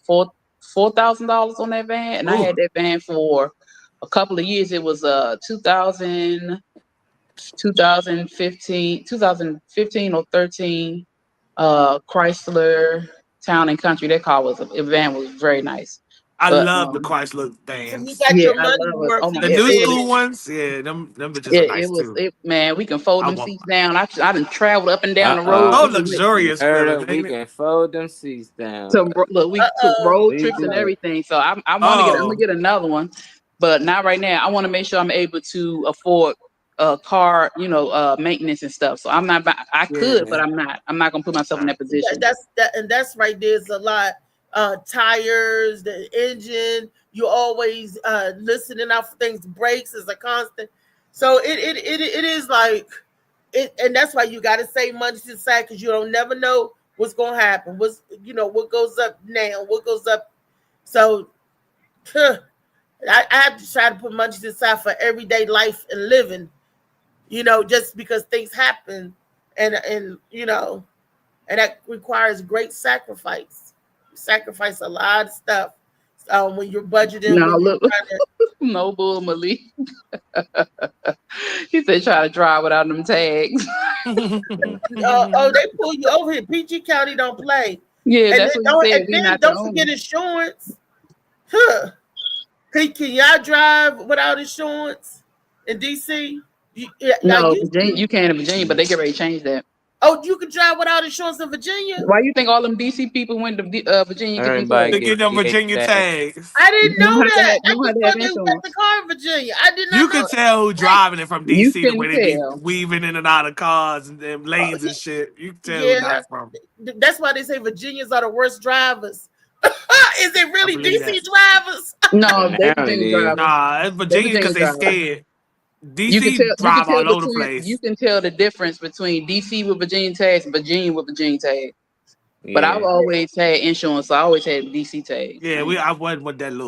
$4,000 on that van, and I had that van for a couple of years. It was 2015 or 13 Chrysler Town and Country. That van was very nice. I love the Chrysler vans. You got your money worth. The new school ones, yeah, them bitches are nice too. Man, we can fold them seats down. I done traveled up and down the road. Oh, luxurious. We can fold them seats down. So look, we took road trips and everything. So I'm gonna get another one, but not right now. I want to make sure I'm able to afford car, maintenance and stuff. So I'm not. I could, but I'm not. I'm not gonna put myself in that position. That's right. There's a lot. Tires, the engine. You always listening out for things. Brakes is a constant. So it is like it, and that's why you got to save money to the side, because you don't never know what's gonna happen. What goes up now, what goes up. So I have to try to put money to the side for everyday life and living. Just because things happen, and that requires great sacrifice. Sacrifice a lot of stuff when you're budgeting. No, look, no bull, Malik. He said try to drive without them tags. They pull you over here. PG County don't play. Yeah, and that's what he said. And then don't forget insurance. Can y'all drive without insurance in DC? No, Virginia, you can in Virginia, but they get ready to change that. Oh, you can drive without insurance in Virginia? Why you think all them DC people went to Virginia to get them Virginia tags? I didn't know that. I just thought they got the car in Virginia. I did not know. You can tell who driving it from DC the way they be weaving in and out of cars and them lanes and shit. You can tell who that's from. That's why they say Virginians are the worst drivers. Is it really DC drivers? No, they drivers. Nah, it's Virginia because they scared. DC drive all over the place. You can tell the difference between DC with Virginia tags and Virginia with Virginia tags. Yeah. But I've always had insurance, so I always had DC tags. Yeah, I wasn't with that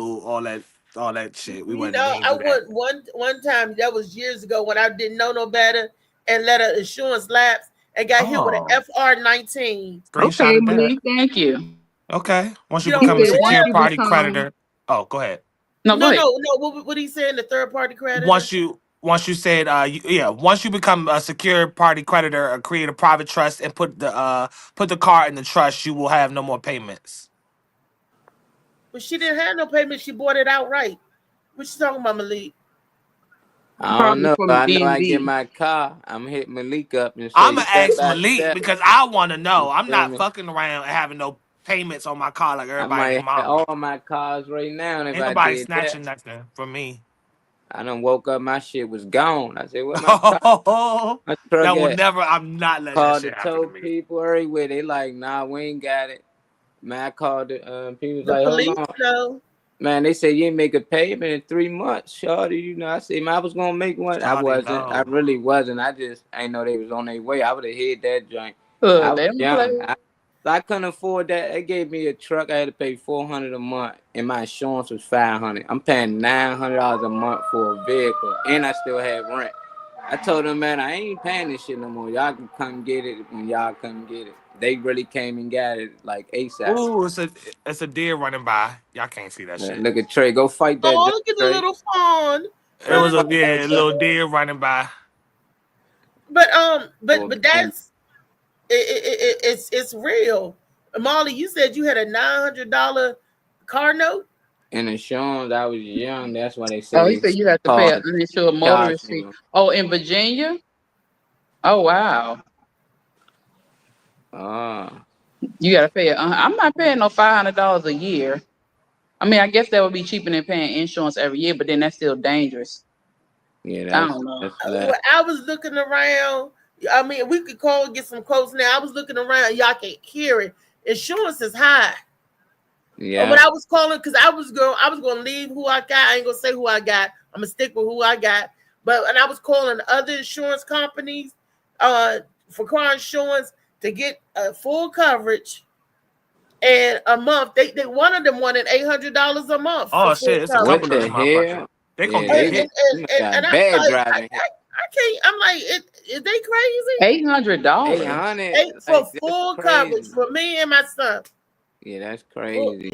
all that shit. We went. I went one time. That was years ago when I didn't know no better and let an insurance lapse and got hit with an FR19. Okay, Malik, thank you. Okay, once you become a secure party creditor. Oh, go ahead. No. What he saying? The third party creditor. Once you said, once you become a secure party creditor or create a private trust and put the car in the trust, you will have no more payments. But she didn't have no payments. She bought it outright. What you talking about, Malik? I don't know. I know I get my car. I'm gonna hit Malik up and say, I'm gonna ask Malik because I want to know. I'm not fucking around and having no payments on my car like everybody. I might have all my cars right now. And ain't nobody snatching nothing from me. I done woke up, my shit was gone. I said, "What my truck that will never. I'm not letting that shit happen to me." Called the tow people everywhere. They like, nah, we ain't got it. Man, I called the people like, hold on. Man, they said you ain't make a payment in 3 months, shorty. I said, man, I was gonna make one. I wasn't. No. I really wasn't. I ain't know they was on their way. I would have hit that joint. I was young. I couldn't afford that. They gave me a truck. I had to pay $400 a month, and my insurance was $500. I'm paying $900 a month for a vehicle, and I still have rent. I told them, man, I ain't paying this shit no more. Y'all can come get it when y'all come get it. They really came and got it like ASAP. Ooh, it's a deer running by. Y'all can't see that shit. Look at Trey. Go fight that. Oh, look at the little fawn. It was a little deer running by. But that's. It's real. Molly, you said you had a $900 car note? In insurance, I was young. That's why they said. Oh, he said you have to pay an uninsured motorist fee. Oh, in Virginia? Oh, wow. You got to pay it. I'm not paying no $500 a year. I mean, I guess that would be cheaper than paying insurance every year, but then that's still dangerous. Yeah, I don't know. I was looking around. I mean, we could call and get some quotes now. I was looking around. Y'all can't hear it. Insurance is high. Yeah. But I was calling because I was going to leave who I got. I ain't going to say who I got. I'm going to stick with who I got. And I was calling other insurance companies for car insurance to get full coverage. And a month, they one of them wanted $800 a month. Oh, shit. It's a couple of hell. They gonna get it. And bad driving. I can't. I'm like, is they crazy? $800 $800 for full coverage for me and my son. Yeah, that's crazy.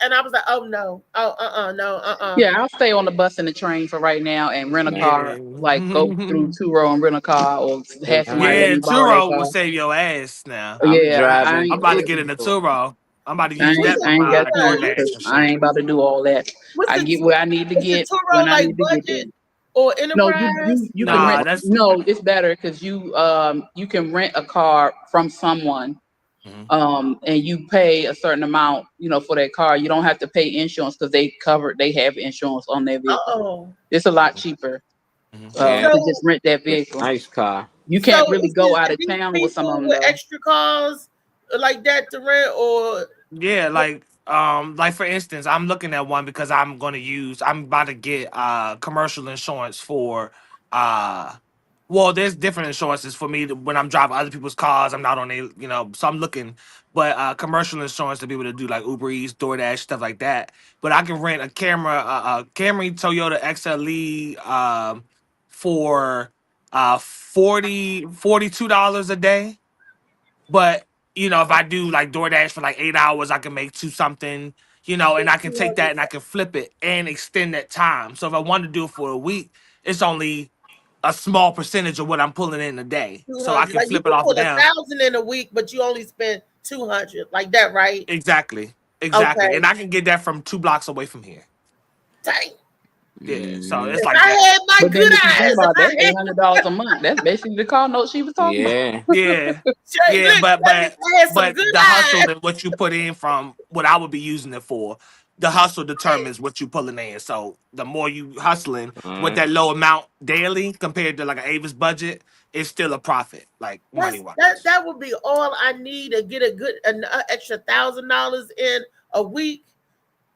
And I was like, oh no, no. Yeah, I'll stay on the bus and the train for right now and rent a car. Like go through Turo and rent a car, or have somebody let Yeah, me borrow their Turo will car. save your ass now. I'm Yeah, driving. I'm about to get in the Turo. I'm about to use that for I ain't got my time. DoorDash and I shit. ain't about to do all that. I get where I need to get when Turo I like need to get there. budget or No, enterprise? you can Nah, rent. that's No, it's better because you can rent a car from someone, and you pay a certain amount, for that car. You don't have to pay insurance because they have insurance on their vehicle. It's a lot cheaper to just rent that vehicle. Nice car. You can't really go out of town with some of them with though. extra cars like that to rent, or yeah, like for instance, I'm looking at one because I'm about to get commercial insurance for well, there's different insurances for me when I'm driving other people's cars. I'm not on a, so I'm looking, but commercial insurance to be able to do like Uber Eats, DoorDash, stuff like that. But I can rent a Camry Toyota XLE for $42 a day. But if I do like DoorDash for like 8 hours, I can make two something, and I can take that and I can flip it and extend that time. So if I wanted to do it for a week, it's only a small percentage of what I'm pulling in a day. So I can like flip you it off pull of them. 1,000 in a week, but you only spend 200, like that, right? Exactly. Okay. And I can get that from 2 blocks away from here. Dang. Yeah, so it's If like I that. had my But then good if you think eyes, about that, $800 a month. That's basically the car note she was talking about. Yeah, but the hustle and what you put in from what I would be using it for, the hustle determines what you pulling in. So the more you hustling with that low amount daily compared to like an Avis budget, it's still a profit, like money wise. That would be all I need to get an extra $1,000 in a week.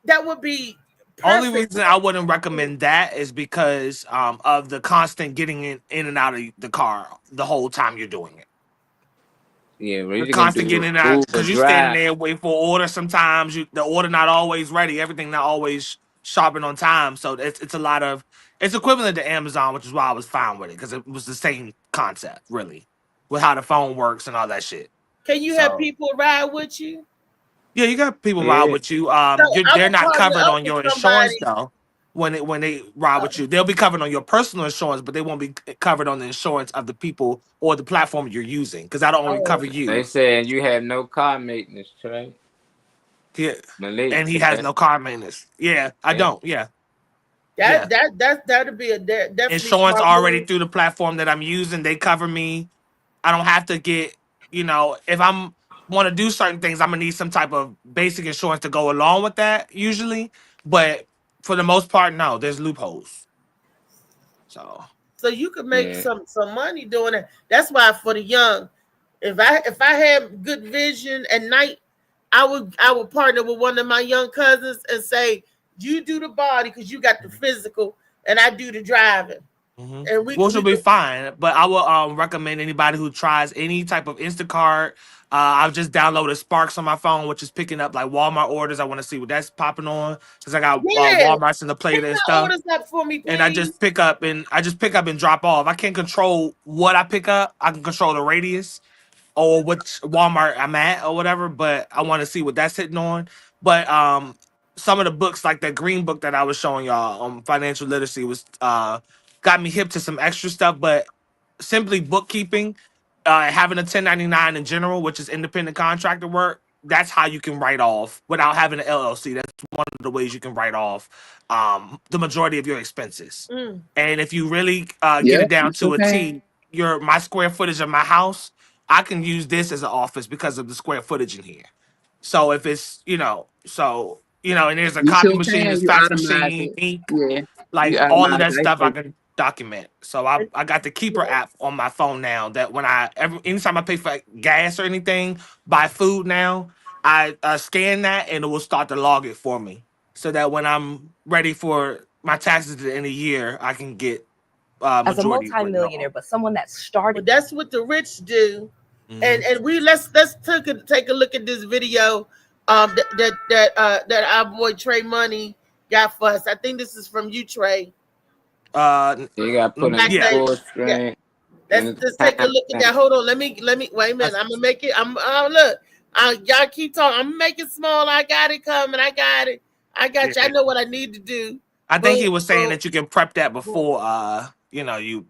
That would be perfect. Only reason I wouldn't recommend that is because of the constant getting in and out of the car the whole time you're doing it. Yeah, the constant getting in and out because you're standing there waiting for an order. Sometimes the order not always ready, everything not always sharp and on time. So it's a lot of it's equivalent to Amazon, which is why I was fine with it because it was the same concept really with how the phone works and all that shit. Can you have people ride with you? Yeah, you got people ride with you. They're not covered on your insurance though. When they ride with you, they'll be covered on your personal insurance, but they won't be covered on the insurance of the people or the platform you're using because that'll only cover you. They said you have no car maintenance, Trey. Yeah, and he has no car maintenance. Yeah, I don't. Yeah. That'd be a definitely insurance already through the platform that I'm using. They cover me. I don't have to get, if I'm want to do certain things, I'm gonna need some type of basic insurance to go along with that usually. But for the most part, no, there's loopholes. So you could make some money doing it. That's why for the young, if I had good vision at night, I would partner with one of my young cousins and say, you do the body because you got the physical, and I do the driving. And which will be fine. But I will recommend anybody who tries any type of Instacart. I've just downloaded Sparks on my phone, which is picking up like Walmart orders. I want to see what that's popping on since I got Walmart's in the plate and stuff. Orders up for me, please. And I just pick up and drop off. I can't control what I pick up. I can control the radius or which Walmart I'm at or whatever. But I want to see what that's hitting on. But some of the books, like that green book that I was showing y'all on financial literacy, was got me hip to some extra stuff. But simply bookkeeping, having a 1099 in general, which is independent contractor work, that's how you can write off without having an LLC. That's one of the ways you can write off the majority of your expenses. And if you really get it down to a T, my square footage of my house, I can use this as an office because of the square footage in here. So if it's, and there's a copy machine, there's fax machine, ink, like all of that stuff I can document. So I got the Keeper app on my phone now that anytime I pay for gas or anything, buy food now, I scan that and it will start to log it for me. So that when I'm ready for my taxes at the end of the year, I can get as a multimillionaire, but someone that started. But that's what the rich do. And we let's take a look at this video that our boy Trey Money got for us. I think this is from you, Trey. You got put in full screen. Let's take a look at that. Hold on, let me wait a minute. I'm gonna make it. Y'all keep talking. I'm making small. I got it coming. I got it. I got you. I know what I need to do. I think he was saying that you can prep that before, you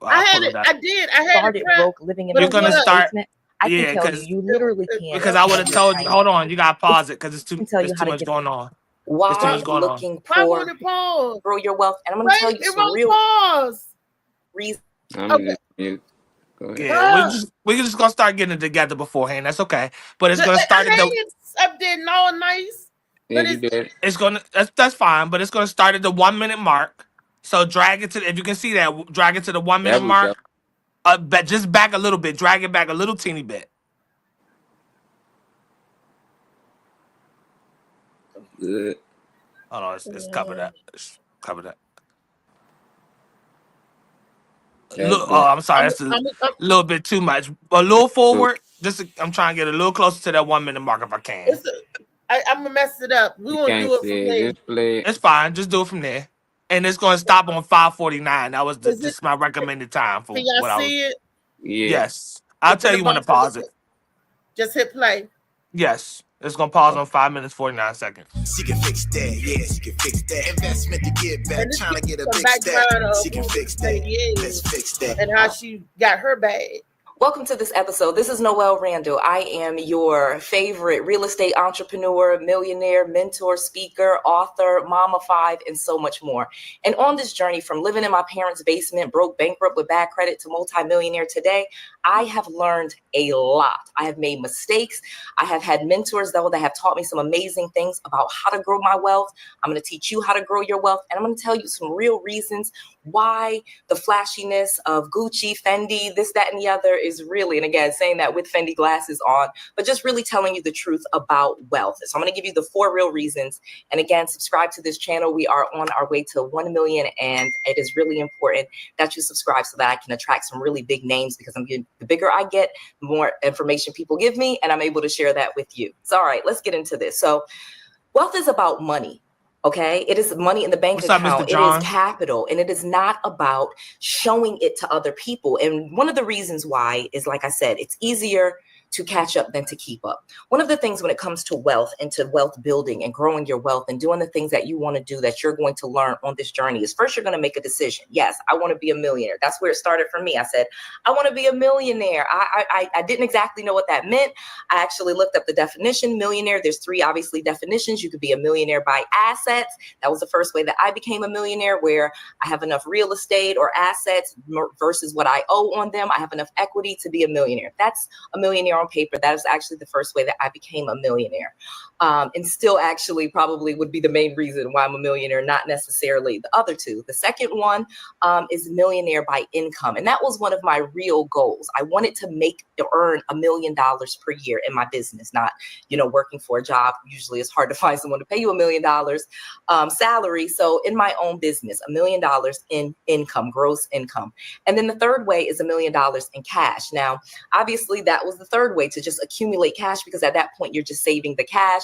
I pull it up. I did. I had started broke living in You're gonna start. I can tell you literally can't. Because I would have told you. Hold on, you gotta pause it because it's too much going on. Why looking for grow your wealth? And I'm gonna tell you some real reasons. Okay. Yeah, we're just gonna start getting it together beforehand. That's okay, but it's gonna start at the. It's up there and all nice. Yeah, you did. It's gonna that's fine, but it's gonna start at the 1 minute mark. So drag it to if you can see that, drag it to the 1 minute mark. But just back a little bit, drag it back a little teeny bit. Good. Hold on, it's covered up. It's covered up. I'm sorry, that's a little bit too much. A little forward. I'm trying to get a little closer to that 1 minute mark if I can. I'm gonna mess it up. We won't do it from there. It's fine. Just do it from there, and it's gonna stop on 5:49. That was just my recommended time for. Can y'all see it? Yeah. Yes, I'll tell you when to pause it. Just hit play. Yes, it's gonna pause on 5 minutes 49 seconds. She can fix that, yeah, she can fix that. Investment to get back, trying to get a big stack. She can fix that. Let's fix that. And how she got her bag. Welcome to this episode. This is Noelle Randall. I am your favorite real estate entrepreneur, millionaire, mentor, speaker, author, mama 5, and so much more. And on this journey from living in my parents' basement, broke, bankrupt with bad credit to multimillionaire today, I have learned a lot. I have made mistakes. I have had mentors, though, that have taught me some amazing things about how to grow my wealth. I'm going to teach you how to grow your wealth. And I'm going to tell you some real reasons why the flashiness of Gucci, Fendi, this, that, and the other is really, and again, saying that with Fendi glasses on, but just really telling you the truth about wealth. So I'm going to give you the 4 real reasons. And again, subscribe to this channel. We are on our way to 1 million. And it is really important that you subscribe so that I can attract some really big names, because the bigger I get, the more information people give me, and I'm able to share that with you. So, all right, let's get into this. So wealth is about money. Okay, it is money in the bank account. It is capital, and it is not about showing it to other people. And one of the reasons why is, like I said, it's easier to catch up than to keep up. One of the things when it comes to wealth and to wealth building and growing your wealth and doing the things that you want to do that you're going to learn on this journey is first you're going to make a decision. Yes, I want to be a millionaire. That's where it started for me. I said, I want to be a millionaire. I didn't exactly know what that meant. I actually looked up the definition. Millionaire, there's 3 obviously definitions. You could be a millionaire by assets. That was the first way that I became a millionaire, where I have enough real estate or assets versus what I owe on them. I have enough equity to be a millionaire. That's a millionaire on paper. That is actually the first way that I became a millionaire. And still actually probably would be the main reason why I'm a millionaire, not necessarily the other 2. The second one is millionaire by income. And that was one of my real goals. I wanted to earn $1 million per year in my business, not, working for a job. Usually it's hard to find someone to pay you $1 million salary. So in my own business, $1 million in income, gross income. And then the third way is $1 million in cash. Now, obviously that was the third way, to just accumulate cash, because at that point you're just saving the cash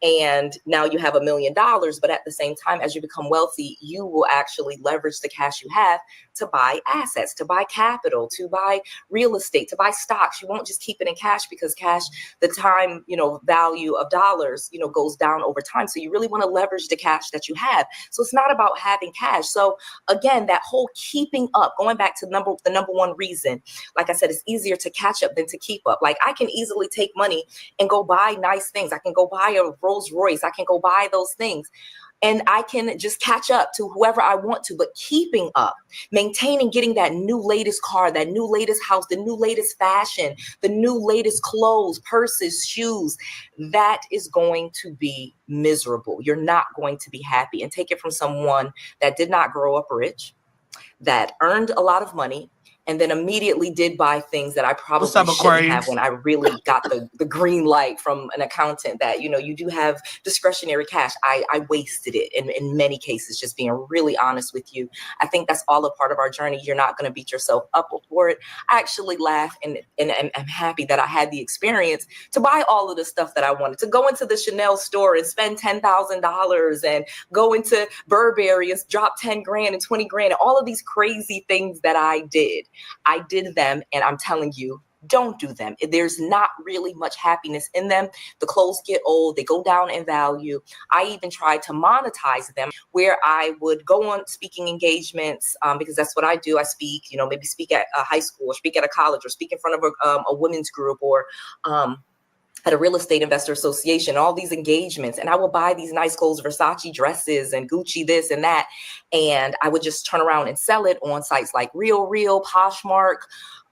and now you have $1 million. But at the same time, as you become wealthy, you will actually leverage the cash you have to buy assets, to buy capital, to buy real estate, to buy stocks. You won't just keep it in cash, because cash, the time, value of dollars, goes down over time. So you really want to leverage the cash that you have. So it's not about having cash. So again, that whole keeping up, going back to the number 1 reason, like I said, it's easier to catch up than to keep up. Like I can easily take money and go buy nice things. I can go buy a Rolls Royce. I can go buy those things. And I can just catch up to whoever I want to. But keeping up, maintaining, getting that new latest car, that new latest house, the new latest fashion, the new latest clothes, purses, shoes, that is going to be miserable. You're not going to be happy. And take it from someone that did not grow up rich, that earned a lot of money, and then immediately did buy things that I probably shouldn't have when I really got the green light from an accountant that, you do have discretionary cash. I wasted it in many cases, just being really honest with you. I think that's all a part of our journey. You're not going to beat yourself up for it. I actually laugh and I'm happy that I had the experience to buy all of the stuff that I wanted, to go into the Chanel store and spend $10,000 and go into Burberry and drop 10 grand and 20 grand and all of these crazy things that I did. I did them, and I'm telling you, don't do them. There's not really much happiness in them. The clothes get old, they go down in value. I even tried to monetize them where I would go on speaking engagements because that's what I do. I speak, maybe speak at a high school or speak at a college or speak in front of a women's group or at a real estate investor association, all these engagements. And I would buy these nice clothes, Versace dresses and Gucci this and that. And I would just turn around and sell it on sites like RealReal, Poshmark,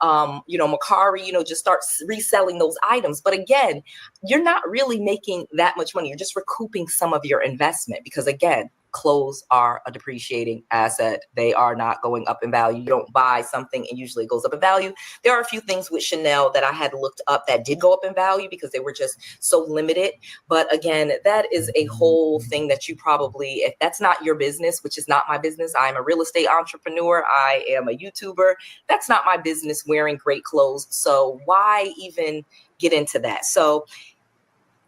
Mercari, just start reselling those items. But again, you're not really making that much money. You're just recouping some of your investment because again, clothes are a depreciating asset. They are not going up in value. You don't buy something and usually it goes up in value. There are a few things with Chanel that I had looked up that did go up in value because they were just so limited. But again, that is a whole thing that you probably, if that's not your business, which is not my business, I'm a real estate entrepreneur, I am a YouTuber, that's not my business wearing great clothes. So why even get into that? So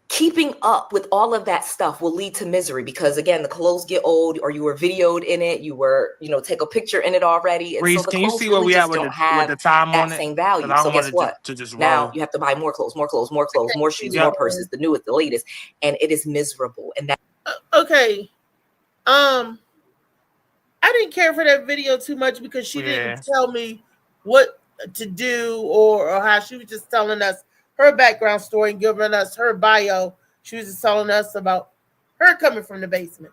keeping up with all of that stuff will lead to misery because again, the clothes get old or you were videoed in it, you were, take a picture in it already. And Reese, so the can you clothes see where really we just at with don't have the time that on it? same value. So guess what? To just now roll. you have to buy more clothes, more shoes, more purses, the newest, the latest. And it is miserable. And that okay. I didn't care for that video too much because she didn't tell me what to do or how. She was just telling us her background story and giving us her bio. She was just telling us about her coming from the basement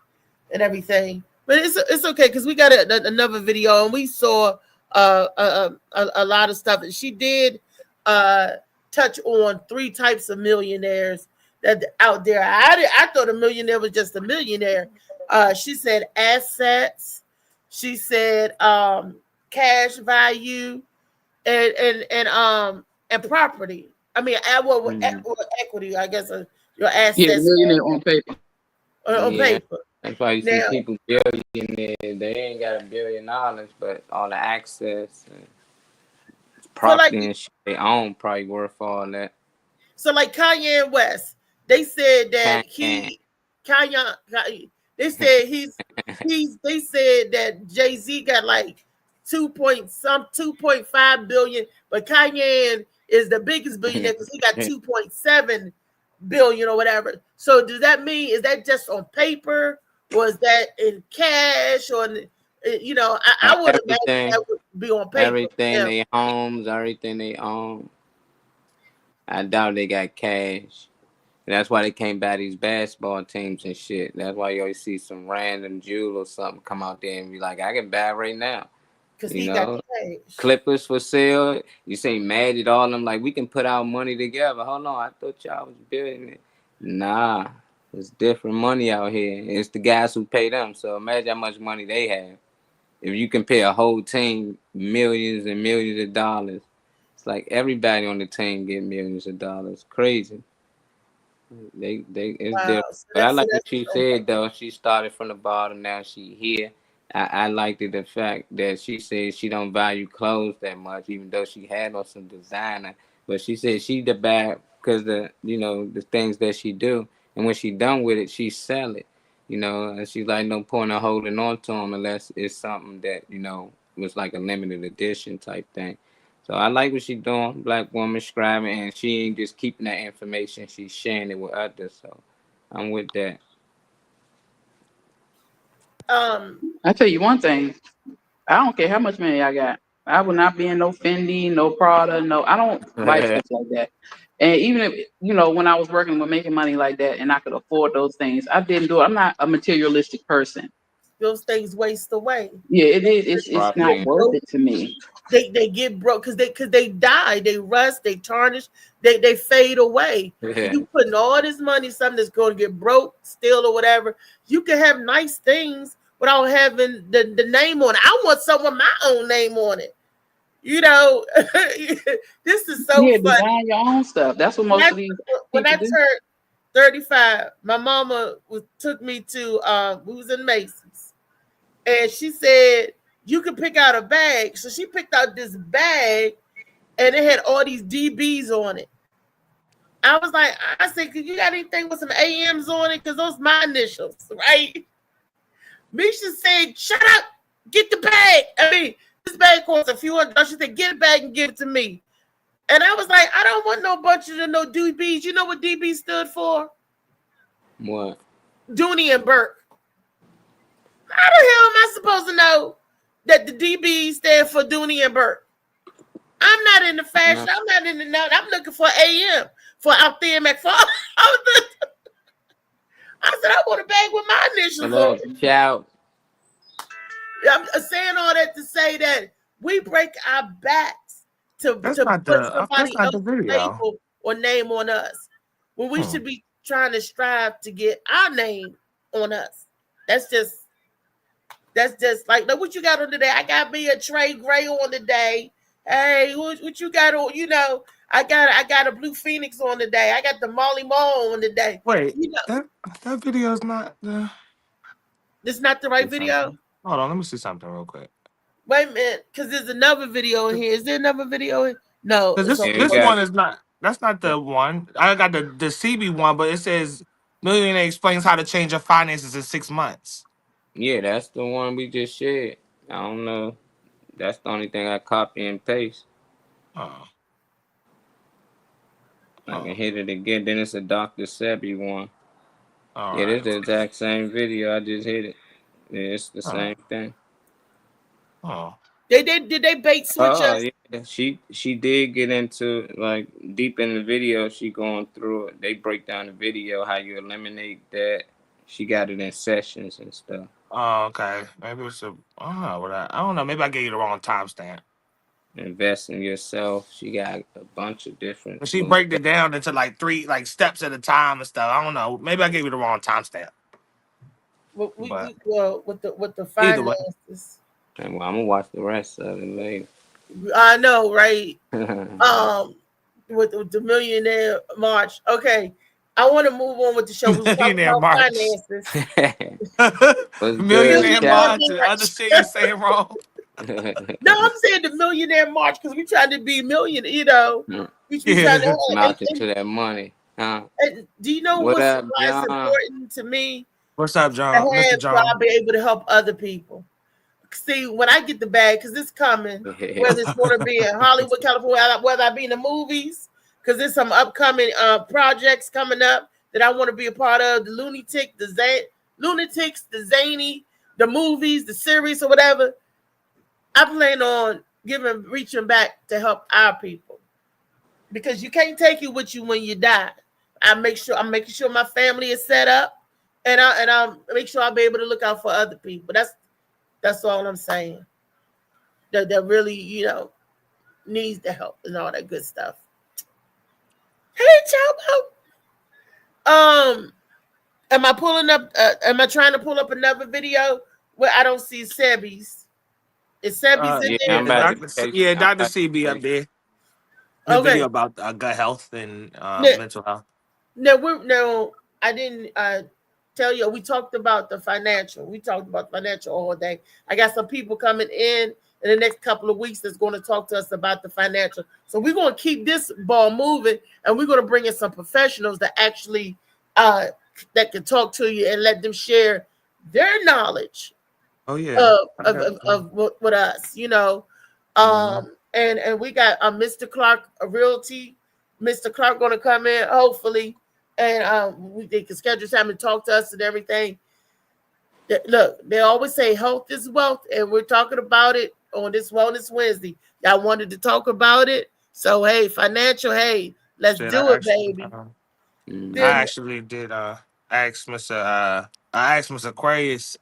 and everything. But it's okay because we got another video and we saw a lot of stuff. And she did touch on 3 types of millionaires that out there. I thought a millionaire was just a millionaire. She said assets. She said cash value and property. I mean, equity, I guess, your assets. Yeah, millionaire on paper. On paper. That's why you see people billionaires. They ain't got $1 billion, but all the access and property and shit they own probably worth all that. So, like Kanye West, they said that they said that Jay-Z got like 2.5 billion, but Kanye is the biggest billionaire because he got 2.7 billion or whatever. So does that mean, is that just on paper or is that in cash or I would imagine that would be on paper. Everything they homes, everything they own. I doubt they got cash. And that's why they can't buy these basketball teams and shit. That's why you always see some random jewel or something come out there and be like, I can buy right now. Because he got cash. Clippers for sale. You say Magic, all them like, we can put our money together. Hold on, I thought y'all was building it. Nah, it's different money out here. It's the guys who pay them. So imagine how much money they have. If you can pay a whole team millions and millions of dollars, it's like everybody on the team get millions of dollars. Crazy. It's different. But I like what she said though. She started from the bottom, now she here. I liked the fact that she said she don't value clothes that much, even though she had on some designer. But she said she the bad because the things that she do, and when she done with it, she sell it. And she's like, no point in holding on to them unless it's something that was like a limited edition type thing. So I like what she's doing, Black woman scribing, and she ain't just keeping that information; she's sharing it with others. So I'm with that. I tell you one thing, I don't care how much money I got. I will not be in no Fendi, no Prada, no. I don't like stuff like that. And even if when I was working with making money like that, and I could afford those things, I didn't do it. I'm not a materialistic person. Those things waste away. Yeah, it is. It's not worth it to me. They get broke because they die, they rust, they tarnish, they fade away. Yeah. You putting all this money, something that's going to get broke, steal or whatever. You can have nice things without having the name on it. I want something with my own name on it. This is so funny. Design your own stuff. That's what most of these. When I turned 35, my mama took me to we was in Macy's, and she said you can pick out a bag. So she picked out this bag, and it had all these DBs on it. I was like, I said, "You got anything with some AMs on it? Because those are my initials, right?" Misha said, "Shut up, get the bag." I mean, this bag costs a few $100. She said, "Get a bag and give it to me." And I was like, I don't want no bunch of no DBs. You know what DB stood for? What? Dooney and Burke. How the hell am I supposed to know that the DB stand for Dooney and Burke? I'm not in the fashion. No. I'm not in the note. I'm looking for AM for Althea McFarlane. I said, I want to bag with my initials. Shout. I'm saying all that to say that we break our backs to put somebody else's label or name on us when we should be trying to strive to get our name on us. That's just like, look what you got on today. I got me a Trey Gray on today. Hey, what you got on? You know, I got a Blue Phoenix on today. I got the Molly Mall on today. Wait, you know, that video is not. It's not the right video. Hold on, let me see something real quick. Wait a minute, because there's another video in here. Is there another video? No, this one is not. That's not the one. I got the CB one, but it says Millionaire explains how to change your finances in 6 months. Yeah, that's the one we just shared. I don't know. That's the only thing I copy and paste. I can hit it again. Then it's a Dr. Sebi one. Yeah, it's the exact same video. I just hit it. Yeah, it's the same thing. Did they bait switch us? Yeah. She did get into like deep in the video. She going through it. They break down the video how you eliminate that. She got it in sessions and stuff. Oh, okay. Maybe it's I don't know. Maybe I gave you the wrong timestamp. Invest in yourself. She got a bunch of different. She break it down into like 3 steps at a time and stuff. I don't know. Maybe I gave you the wrong timestamp. With the finances. Okay, well, I'm gonna watch the rest of it later. I know, right? With the Millionaire March. Okay. I want to move on with the show. Millionaire March. Millionaire March. I understand you saying wrong. No, I'm saying the Millionaire March because we trying to be millionaire. You know, we trying to march into that money. Do you know what's important to me? What's up, John? Mr. John. I'll be able to help other people. See, when I get the bag, because it's coming, whether it's going to be in Hollywood, California, whether I be in the movies. Because there's some upcoming projects coming up that I want to be a part of. The Lunatics, the Zany, the movies, the series, or whatever. I plan on reaching back to help our people. Because you can't take it with you when you die. I'm making sure my family is set up, and I'll make sure I'll be able to look out for other people. That's all I'm saying. That really, needs the help and all that good stuff. Hey, Chobo. Am I pulling up? Am I trying to pull up another video where I don't see Sebi's? Is Sebi's in there? Dr. CB up there. Okay. Video about gut health and mental health. No, I didn't tell you. We talked about the financial. We talked about financial all day. I got some people coming in the next couple of weeks that's going to talk to us about the financial. So we're going to keep this ball moving, and we're going to bring in some professionals that actually that can talk to you and let them share their knowledge. Oh yeah, of with us, and we got Mr. Clark, a realty. Mr. Clark going to come in hopefully, and they can schedule time to talk to us and everything. Look, they always say health is wealth, and we're talking about it on this Wellness Wednesday. Y'all wanted to talk about it, so hey, financial, hey, let's do it, baby. I actually did ask Mr. Aquarius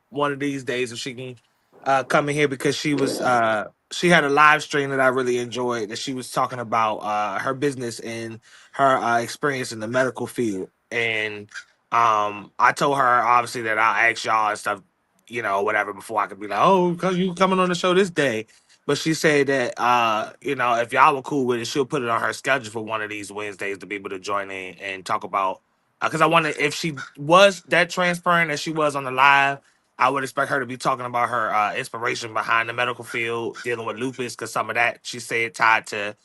one of these days if she can come in here because she had a live stream that I really enjoyed that she was talking about her business and her experience in the medical field. And I told her obviously that I'll ask y'all and stuff, whatever, before I could be like, oh, cause you coming on the show this day. But she said that if y'all were cool with it, she'll put it on her schedule for one of these Wednesdays to be able to join in and talk about. Because I wonder if she was that transparent as she was on the live, I would expect her to be talking about her inspiration behind the medical field, dealing with lupus, because some of that she said tied to,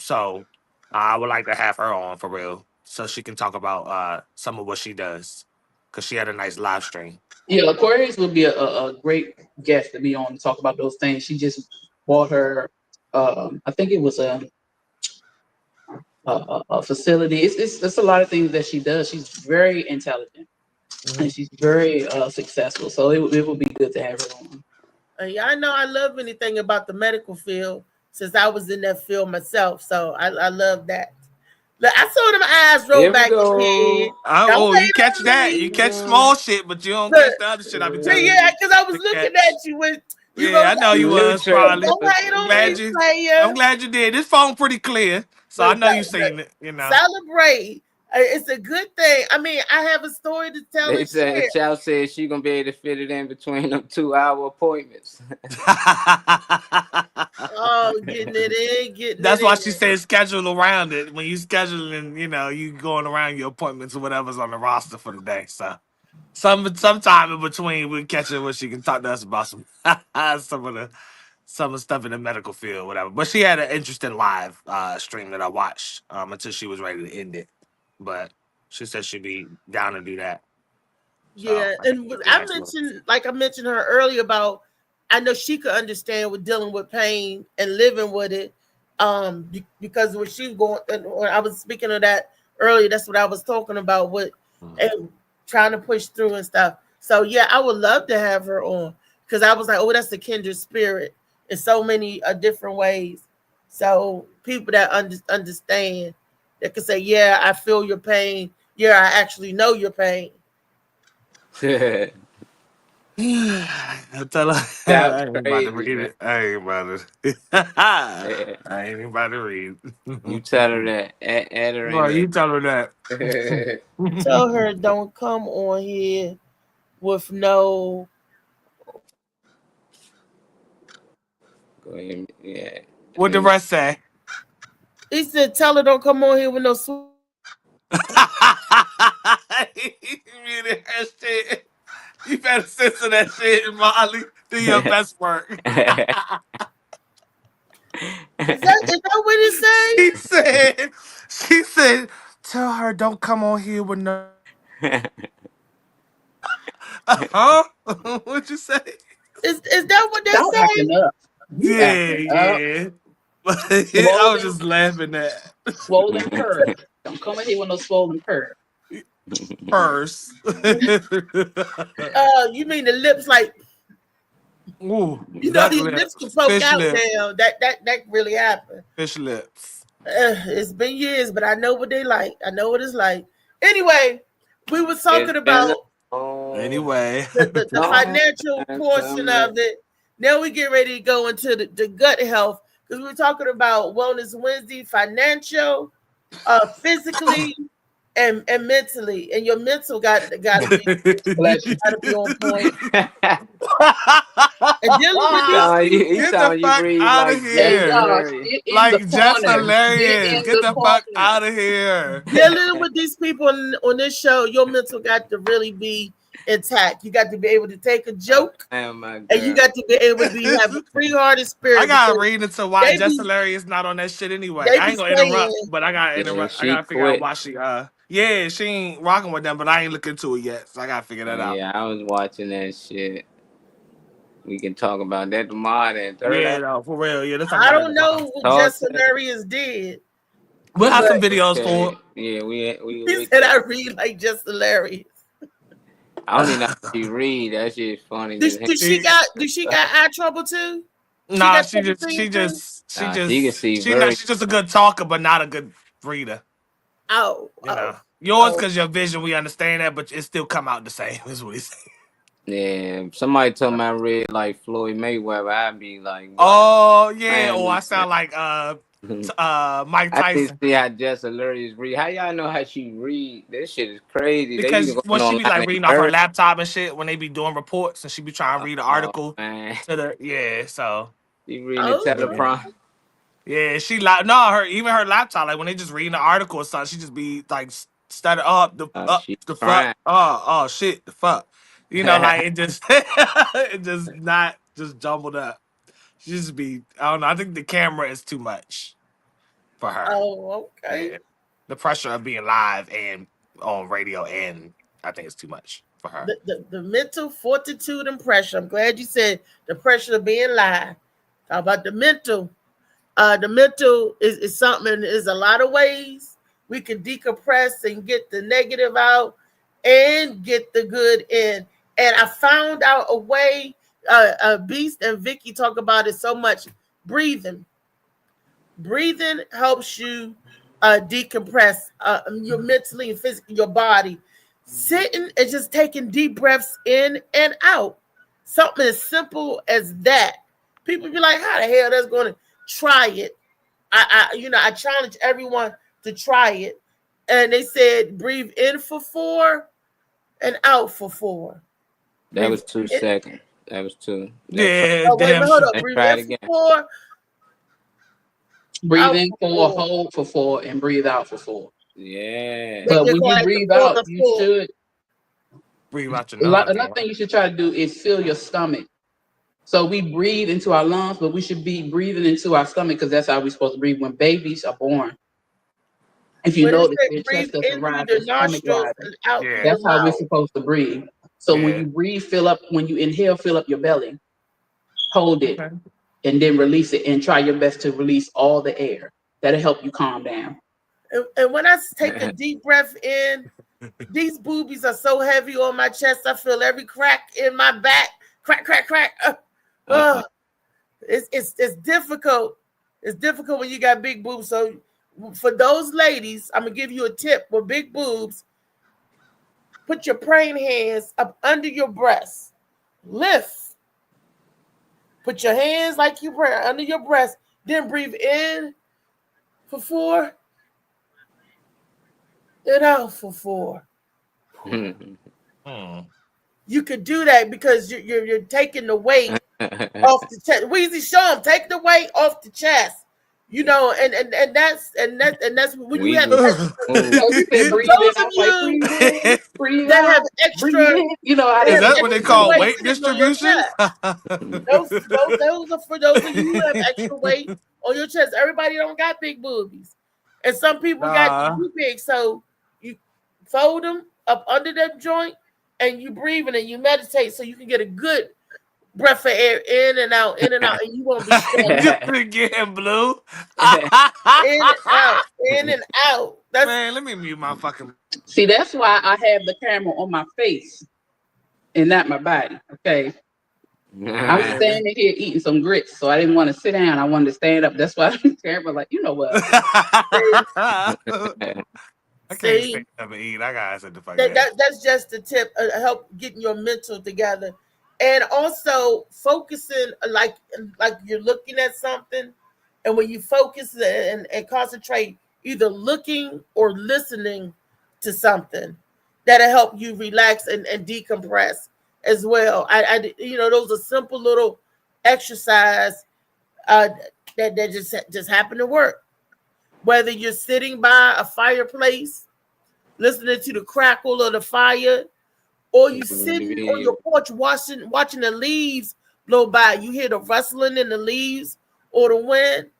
So I would like to have her on for real, so she can talk about some of what she does, because she had a nice live stream. Yeah, Aquarius would be a great guest to be on to talk about those things. She just bought her I think it was a facility. It's a lot of things that she does. She's very intelligent and she's very successful. So it would be good to have her on. I know I love anything about the medical field since I was in that field myself. So I love that. Look, I saw them eyes roll back in head. You catch that. You catch small shit, but you don't catch the other shit I be telling you. Yeah, because I was looking at you when you I know you was probably. I'm glad you did. This phone pretty clear, so I know you seen it. You know, celebrate. It's a good thing. I mean, I have a story to tell. They said Chow said she gonna be able to fit it in between them 2-hour appointments. Oh, getting it in. That's why she said schedule around it. When you scheduling, you going around your appointments or whatever's on the roster for the day. So sometime in between we'll catch her where she can talk to us about some of the stuff in the medical field, whatever. But she had an interesting live stream that I watched until she was ready to end it. But she said she'd be down to do that. Yeah, so, and I mentioned her earlier about, I know she could understand with dealing with pain and living with it, because when she going, when I was speaking of that earlier, that's what I was talking about with and trying to push through and stuff. So yeah, I would love to have her on because I was like, oh, that's a kindred spirit in so many different ways. So people that understand. They can say, yeah, I feel your pain. Yeah, I actually know your pain. I tell her, I ain't about to read it. I ain't about to read. You tell her that. Add her in. You tell her that. Tell her don't come on here with no. Go ahead. Yeah. What the rest say? He said, tell her don't come on here with no You muted her shit. You better censor that shit, Molly. Do your best work. Is that what he said? She said, tell her don't come on here with no. Huh? What'd you say? Is that what they say? Yeah. I was just laughing at swollen purse. Don't come in here with no swollen purse. Purse. You mean the lips like? Ooh, these lips can poke out now. That really happened. Fish lips. It's been years, but I know what they like. I know what it's like. Anyway, we were talking about the financial portion of it. Now we get ready to go into the gut health. Because we were talking about Wellness Wednesday, financial, physically, and mentally. And your mental got to be on point. And dealing with get the fuck out of here. Like just hilarious. Get the fuck out of here. Dealing with these people on this show, your mental got to really be intact. You got to be able to take a joke, and you got to be able to have a free-hearted spirit. I gotta read into why Just Hilarious not on that shit anyway. I ain't gonna interrupt, but I gotta interrupt. I gotta figure out why she she ain't rocking with them, but I ain't looking into it yet, so I gotta figure that out. Yeah, I was watching that shit. We can talk about that tomorrow. No, for real. Yeah, I don't know what Just Hilarious did. We'll have some videos for it. Yeah, we he said I read like Just Hilarious. I don't even know how you read. That shit is funny. Did she got eye trouble too? Nah, she's just a good talker, but not a good reader. Yours because your vision, we understand that, but it still come out the same. Is what he's saying. Yeah, somebody told me I read like Floyd Mayweather. I'd be like, oh yeah, I sound like Mike Tyson. I didn't see how Just Hilarious read. How y'all know how she read? This shit is crazy. Because when she be like reading off her laptop and shit, when they be doing reports and she be trying to read an article to the so she reading the teleprompter. Yeah, she even her laptop, like when they just reading the article or something, she just be like stutter up the fuck. Oh shit, the fuck. Like it just not just jumbled up. She just be, I don't know. I think the camera is too much for her. Oh, okay. Yeah. The pressure of being live and on radio, and I think it's too much for her. The mental fortitude and pressure. I'm glad you said the pressure of being live. How about the mental? The mental is something. There's a lot of ways we can decompress and get the negative out and get the good in. And I found out a way. Beast and Vicky talk about it so much. Breathing helps you decompress your mentally and physically, your body. Sitting and just taking deep breaths in and out. Something as simple as that. People be like, how the hell that's going to try it? I challenge everyone to try it. And they said, breathe in for 4 and out for 4. That was 2 seconds. That was 2. Yeah, hold up. Breathe in for 4. Breathe in 4, hold for 4, and breathe out for 4. Yeah. But when you breathe out, you should breathe out your nose. Another thing you should try to do is fill your stomach. So we breathe into our lungs, but we should be breathing into our stomach because that's how we're supposed to breathe when babies are born. If you notice, their chest doesn't rise, their stomach rises. That's how we're supposed to breathe. So when you breathe, when you inhale, fill up your belly, hold it, and then release it, and try your best to release all the air. That'll help you calm down. And when I take a deep breath in, these boobies are so heavy on my chest. I feel every crack in my back. Crack. It's difficult. It's difficult when you got big boobs. So for those ladies, I'm gonna give you a tip with big boobs. Put your praying hands up under your breast. Lift. Put your hands like you pray under your breast. Then breathe in for 4. Then out for 4. You could do that because you're taking the weight off the chest. Weezy, show them, take the weight off the chest. You know, and that's when you have those of you that have extra. You know, is that what they call weight distribution? Those are for those of you who have extra weight on your chest. Everybody don't got big boobies, and some people got too big. So you fold them up under that joint, and you breathe and you meditate, so you can get a good breath of air in and out, and you won't be stressed. Again, Blue. in and out. Man, let me mute my fucking. See, that's why I have the camera on my face and not my body. Okay. I'm standing here eating some grits, so I didn't want to sit down. I wanted to stand up. That's why the camera, like, you know what? I can't stand up and eat. I gotta sit the fuck down. That's just the tip. Help getting your mental together. And also focusing like you're looking at something, and when you focus and concentrate, either looking or listening to something, that'll help you relax and decompress as well. I those are simple little exercise that just happen to work. Whether you're sitting by a fireplace, listening to the crackle of the fire, or you sitting on your porch watching the leaves blow by. You hear the rustling in the leaves or the wind.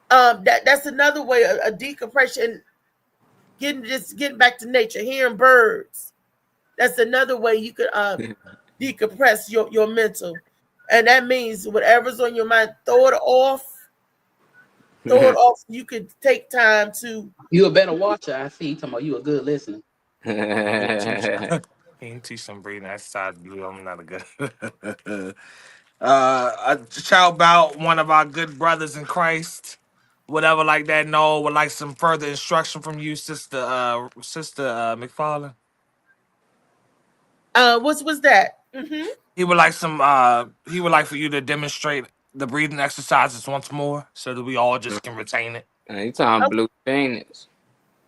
That's another way of decompression. Getting back to nature, hearing birds. That's another way you could decompress your mental. And that means whatever's on your mind, throw it off. You could take time to. You a better watcher. I see. Talking about you a good listener. He can teach some breathing exercise, Blue. I'm not a good. I shout about one of our good brothers in Christ, whatever like that. No, would like some further instruction from you, Sister McFarland. What's that? Mm-hmm. He would like for you to demonstrate the breathing exercises once more, so that we all just can retain it. You talking Blue Phoenix?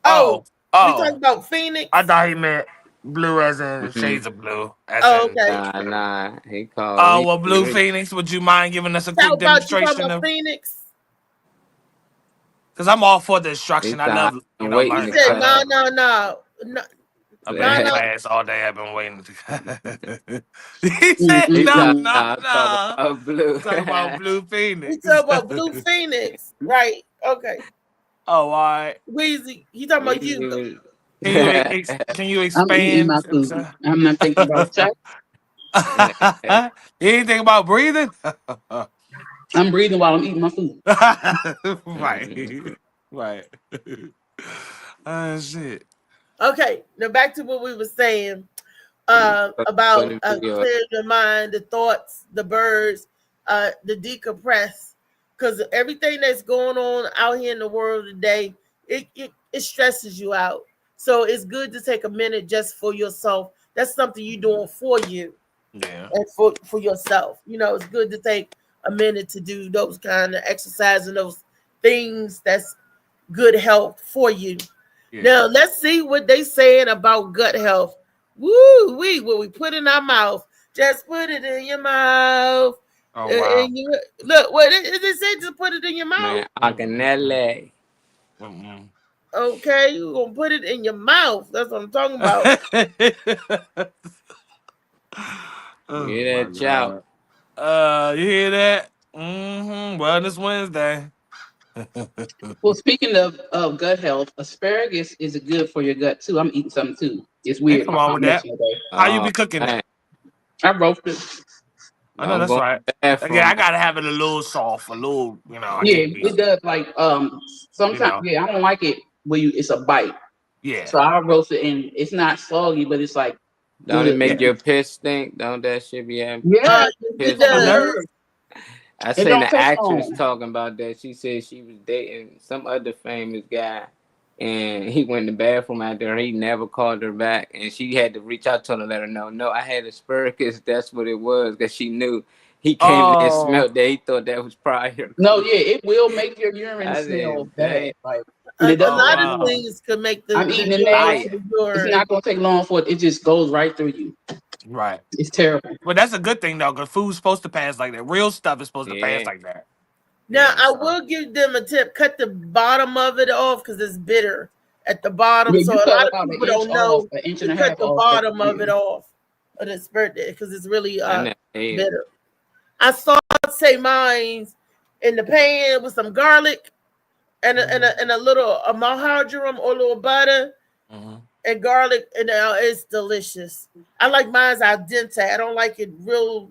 Oh, you talking about Phoenix? I thought he meant blue as in shades of blue. Okay. Nah. He called. Blue Phoenix, would you mind giving us a quick demonstration of Phoenix? Because I'm all for the instruction. I love learning. He said, no. I've been in class all day. I've been waiting. He said, no. Blue. Talking about Blue Phoenix. He talking about Blue Phoenix. Right. Okay. Oh, all right. Weezy, he talking about you. Can you expand? I'm not thinking about chat. You ain't think about breathing? I'm breathing while I'm eating my food. Right. Right. Shit. Okay, now back to what we were saying about clearing your mind, the thoughts, the birds, the decompress, because everything that's going on out here in the world today, it stresses you out. So it's good to take a minute just for yourself. That's something you're doing for you, and for yourself. You know, it's good to take a minute to do those kind of exercise and those things that's good health for you. Yeah. Now let's see what they saying about gut health. Woo wee! What we put in our mouth, just put it in your mouth. Oh wow! Look, what is it say? Just put it in your mouth. Man, okay, you're gonna put it in your mouth. That's what I'm talking about. You hear that, Chow? You hear that? Wellness Wednesday. Well, speaking of gut health, asparagus is good for your gut too. I'm eating something too. It's weird. Come on with that. How you be cooking it? I roasted. I know that's right. Again, I gotta have it a little soft, a little, you know. It does. Like sometimes, I don't like it when it's a bite. Yeah. So I roast it and it's not soggy, but it's like. Don't it make your piss stink? Don't that shit be having? Yeah, it does. I seen the actress talking about that. She said she was dating some other famous guy, and he went in the bathroom out there. He never called her back, and she had to reach out to her and let her know. No, I had asparagus. That's what it was, because she knew he came in and smelled that. He thought that was prior. No, it will make your urine smell bad. Like a lot of things could make the. I'm eating it. It's not gonna take long for it. It just goes right through you. Right. It's terrible. But that's a good thing though, because food's supposed to pass like that. Real stuff is supposed to pass like that. Now I will give them a tip: cut the bottom of it off because it's bitter at the bottom. So a lot of people don't know to cut the bottom of it off of the birthday because it's really bitter. I sauteed mine in the pan with some garlic and a little marjoram or a little butter. And garlic, and it's delicious. I like mine al dente. I don't like it real,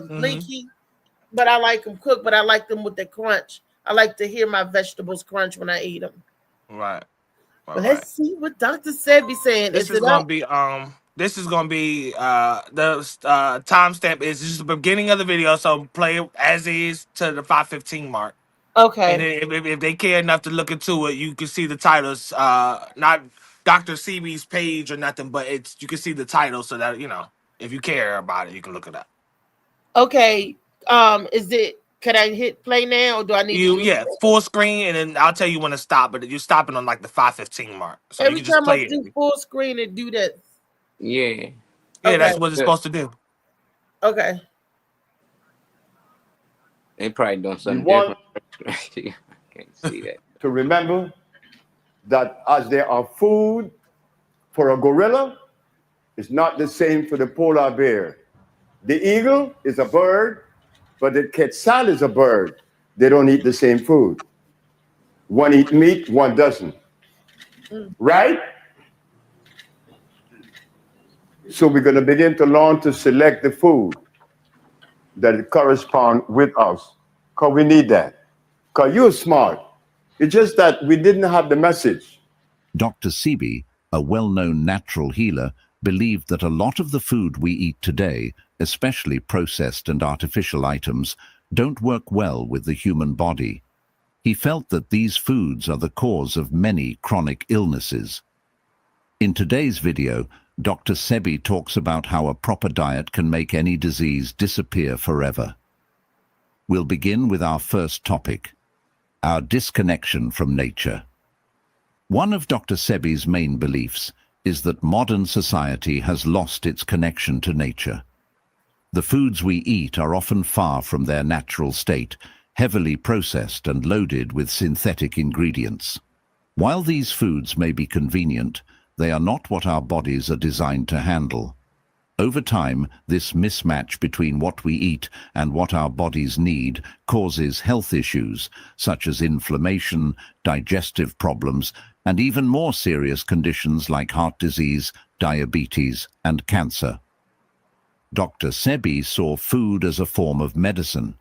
leaky, but I like them cooked. But I like them with the crunch. I like to hear my vegetables crunch when I eat them. Right. But let's see what Dr. Sebi saying. This is gonna be the timestamp is just the beginning of the video. So play it as is to the 5:15 mark. Okay. And if they care enough to look into it, you can see the titles. Not Dr. Sebi's page or nothing, but you can see the title so that if you care about it, you can look it up. Okay. Can I hit play now, or do I need to full screen, and then I'll tell you when to stop. But you're stopping on like the 5:15 mark. So every you can just time I do full screen and do that. Yeah. Yeah, that's what it's supposed to do. Okay. They probably doing something different. I can't see that. To remember that as there are food for a gorilla, it's not the same for the polar bear. The eagle is a bird, but the quetzal is a bird. They don't eat the same food. One eats meat, one doesn't. Right? So we're going to begin to learn to select the food that correspond with us. Because we need that. Because you're smart. It's just that we didn't have the message. Dr. Sebi, a well-known natural healer, believed that a lot of the food we eat today, especially processed and artificial items, don't work well with the human body. He felt that these foods are the cause of many chronic illnesses. In today's video, Dr. Sebi talks about how a proper diet can make any disease disappear forever. We'll begin with our first topic, our disconnection from nature. One of Dr. Sebi's main beliefs is that modern society has lost its connection to nature. The foods we eat are often far from their natural state, heavily processed and loaded with synthetic ingredients. While these foods may be convenient, they are not what our bodies are designed to handle. Over time, this mismatch between what we eat and what our bodies need causes health issues such as inflammation, digestive problems, and even more serious conditions like heart disease, diabetes, and cancer. Dr. Sebi saw food as a form of medicine.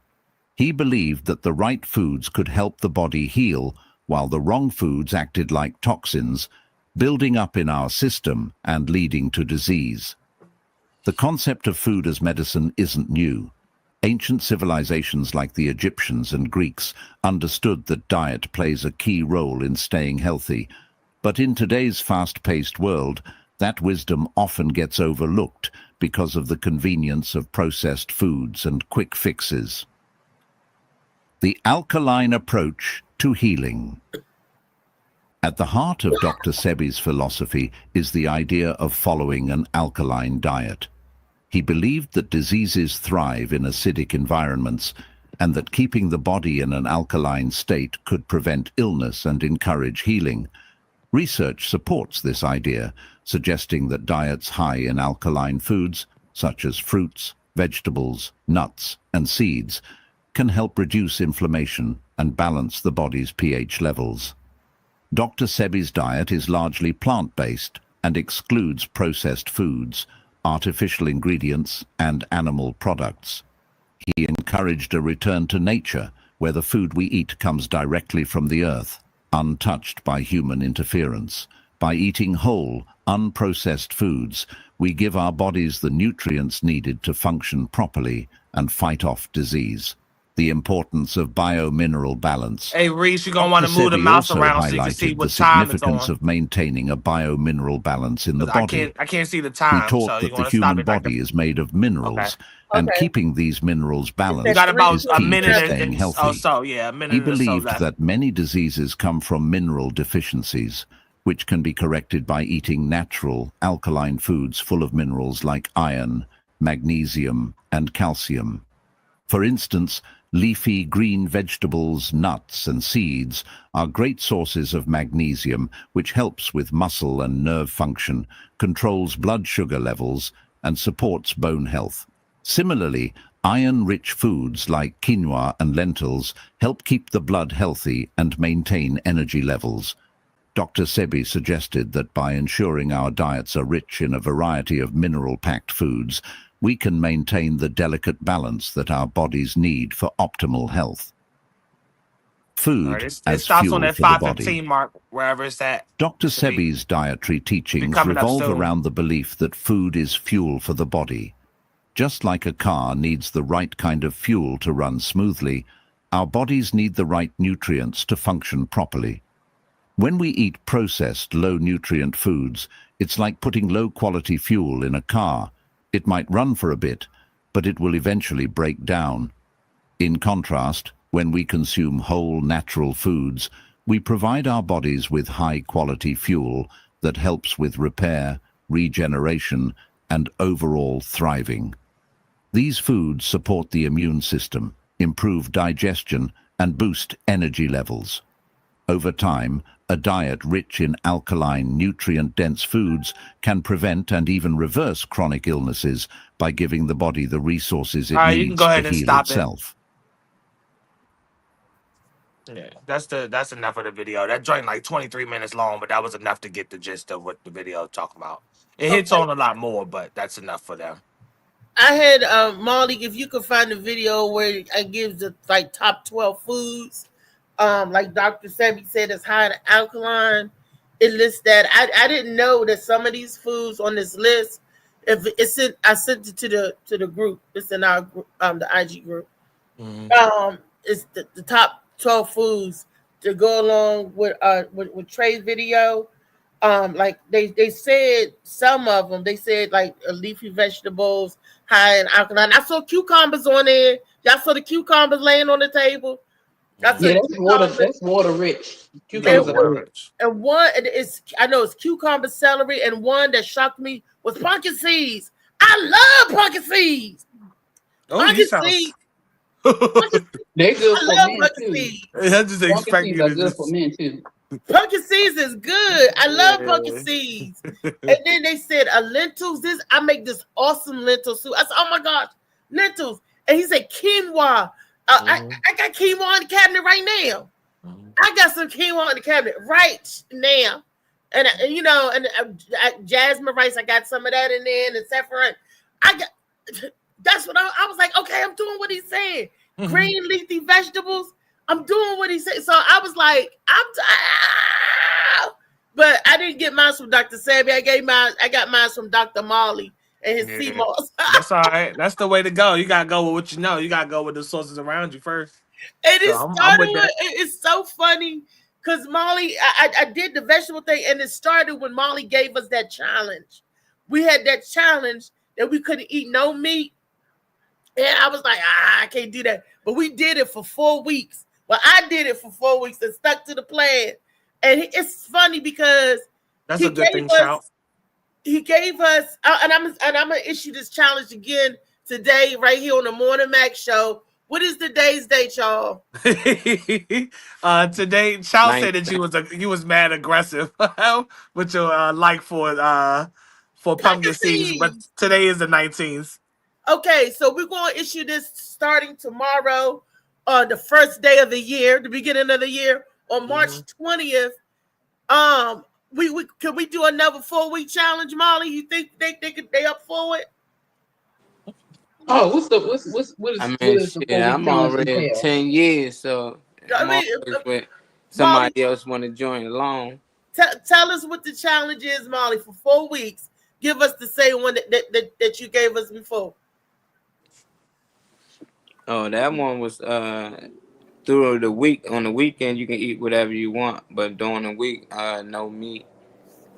He believed that the right foods could help the body heal, while the wrong foods acted like toxins, building up in our system and leading to disease. The concept of food as medicine isn't new. Ancient civilizations like the Egyptians and Greeks understood that diet plays a key role in staying healthy. But in today's fast-paced world, that wisdom often gets overlooked because of the convenience of processed foods and quick fixes. The alkaline approach to healing. At the heart of Dr. Sebi's philosophy is the idea of following an alkaline diet. He believed that diseases thrive in acidic environments and that keeping the body in an alkaline state could prevent illness and encourage healing. Research supports this idea, suggesting that diets high in alkaline foods, such as fruits, vegetables, nuts, and seeds, can help reduce inflammation and balance the body's pH levels. Dr. Sebi's diet is largely plant-based and excludes processed foods, artificial ingredients, and animal products. He encouraged a return to nature, where the food we eat comes directly from the earth, untouched by human interference. By eating whole, unprocessed foods, we give our bodies the nutrients needed to function properly and fight off disease. The importance of biomineral balance. Hey, Reese, you're going to want to move the mouse around so you can see what time it's on. The significance of maintaining a biomineral balance in the body. I can't see the time. He taught that the human body is made of minerals, and keeping these minerals balanced got about is a key minute to staying healthy. a minute. He believed that many diseases come from mineral deficiencies, which can be corrected by eating natural, alkaline foods full of minerals like iron, magnesium, and calcium. For instance, leafy green vegetables, nuts, and seeds are great sources of magnesium, which helps with muscle and nerve function, controls blood sugar levels, and supports bone health. Similarly, iron-rich foods like quinoa and lentils help keep the blood healthy and maintain energy levels. Dr. Sebi suggested that by ensuring our diets are rich in a variety of mineral-packed foods, we can maintain the delicate balance that our bodies need for optimal health. Food as fuel on that for the body. 5:15 mark, wherever it's at. Dr. Sebi's dietary teachings revolve around the belief that food is fuel for the body. Just like a car needs the right kind of fuel to run smoothly, our bodies need the right nutrients to function properly. When we eat processed, low-nutrient foods, it's like putting low-quality fuel in a car. It might run for a bit, but it will eventually break down. In contrast, when we consume whole, natural foods, we provide our bodies with high-quality fuel that helps with repair, regeneration, and overall thriving. These foods support the immune system, improve digestion, and boost energy levels. Over time, a diet rich in alkaline, nutrient-dense foods can prevent and even reverse chronic illnesses by giving the body the resources it needs to heal itself. Yeah, that's enough of the video. That joint like 23 minutes long, but that was enough to get the gist of what the video talking about. It hits on a lot more, but that's enough for them. I had Molly, if you could find the video where I give the like top 12 foods. Like Dr. Sebi said, it's high in alkaline. It lists that. I didn't know that some of these foods on this list, if it's in, I sent it to the group. It's in our the IG group. Mm-hmm. It's the top 12 foods to go along with Trey's video. Like they said some of them. They said like leafy vegetables high in alkaline. I saw cucumbers on there. Y'all saw the cucumbers laying on the table. That's water rich. Cucumbers are rich. And one is, I know it's cucumber, celery, and one that shocked me was pumpkin seeds. I love pumpkin seeds. Pumpkin seeds. They're good for men too. I just expect you to good for men too. Pumpkin seeds is good. I love pumpkin seeds. And then they said lentils. I make this awesome lentil soup. I said, oh my gosh, lentils. And he said quinoa. I got quinoa in the cabinet right now. I got some quinoa in the cabinet right now. And jasmine rice, I got some of that in there, and saffron. that's what I was like, okay, I'm doing what he's saying. Green leafy vegetables. I'm doing what he said. So I was like, but I didn't get mine from Dr. Sammy. I got mine from Dr. Molly and his sea moss. That's all right. That's the way to go. You gotta go with what you know. You gotta go with the sources around you first. And it's so funny because Molly, I did the vegetable thing, and it started when Molly gave us that challenge. We had that challenge that we couldn't eat no meat. And I was like, I can't do that. But we did it for 4 weeks. Well, I did it for 4 weeks and stuck to the plan. And it's funny because that's a good thing, Shout. He gave us, and I'm gonna issue this challenge again today, right here on the Morning Mac Show. What is today's date, y'all? Today, Shout said that you was mad aggressive with your like for pumpkin seeds, but today is the 19th. Okay, so we're going to issue this starting tomorrow, the first day of the year, the beginning of the year, on March 20th. Can we do another 4-week challenge, Molly? You think they up for it? Oh, what is I'm already 10 years, so with somebody Molly, else want to join along. Tell us what the challenge is, Molly, for 4 weeks. Give us the same one that you gave us before. Oh, that one was through the week. On the weekend, you can eat whatever you want, but during the week, no meat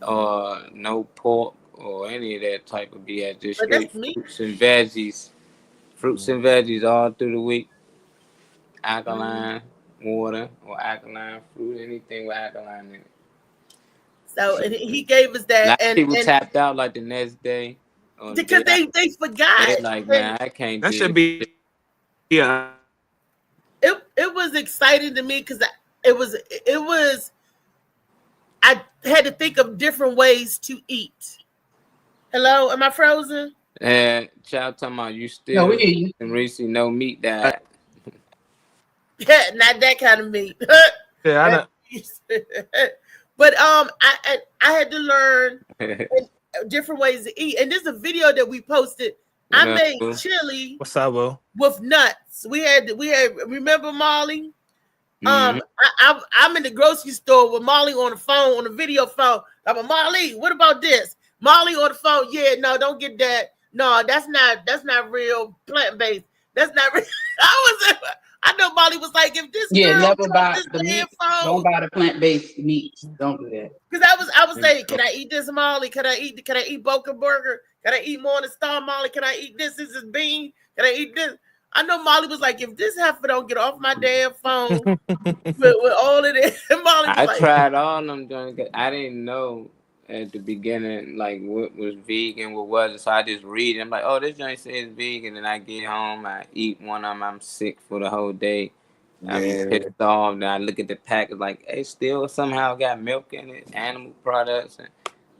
or no pork or any of that type of BS. Just straight fruits and veggies. Fruits and veggies all through the week. Alkaline water or alkaline fruit, anything with alkaline in it. So and he gave us that. And people tapped out like the next day. Because they forgot. They're like, man, I can't do that. Should be. Yeah, it was exciting to me because it was. I had to think of different ways to eat. Hello, am I frozen? And child talking about you still and Reese no meat diet. Yeah, not that kind of meat. Yeah, I know. But I had to learn different ways to eat, and there's a video that we posted. I made chili. What's up, Will? With nuts. We had. Remember Molly? I'm in the grocery store with Molly on the phone, on the video phone. I'm like, Molly, what about this? Molly on the phone. Yeah, no, don't get that. No, that's not real plant-based. That's not real. I know Molly was like, if this never buy the meat. Don't buy the plant-based meat. Don't do that. Because I was saying, can I eat this, Molly? Can I eat Boca Burger? Can I eat Morning Star, Molly? Can I eat this? This is bean. Can I eat this? I know Molly was like, if this heifer don't get off my damn phone with all of this. Molly was tried all of them doing it. I didn't know at the beginning like what was vegan, what wasn't. So I just read it. I'm like, oh, this joint says vegan. And I get home, I eat one of them. I'm sick for the whole day. I'm pissed off. Then I look at the package like, hey, still somehow got milk in it, animal products. And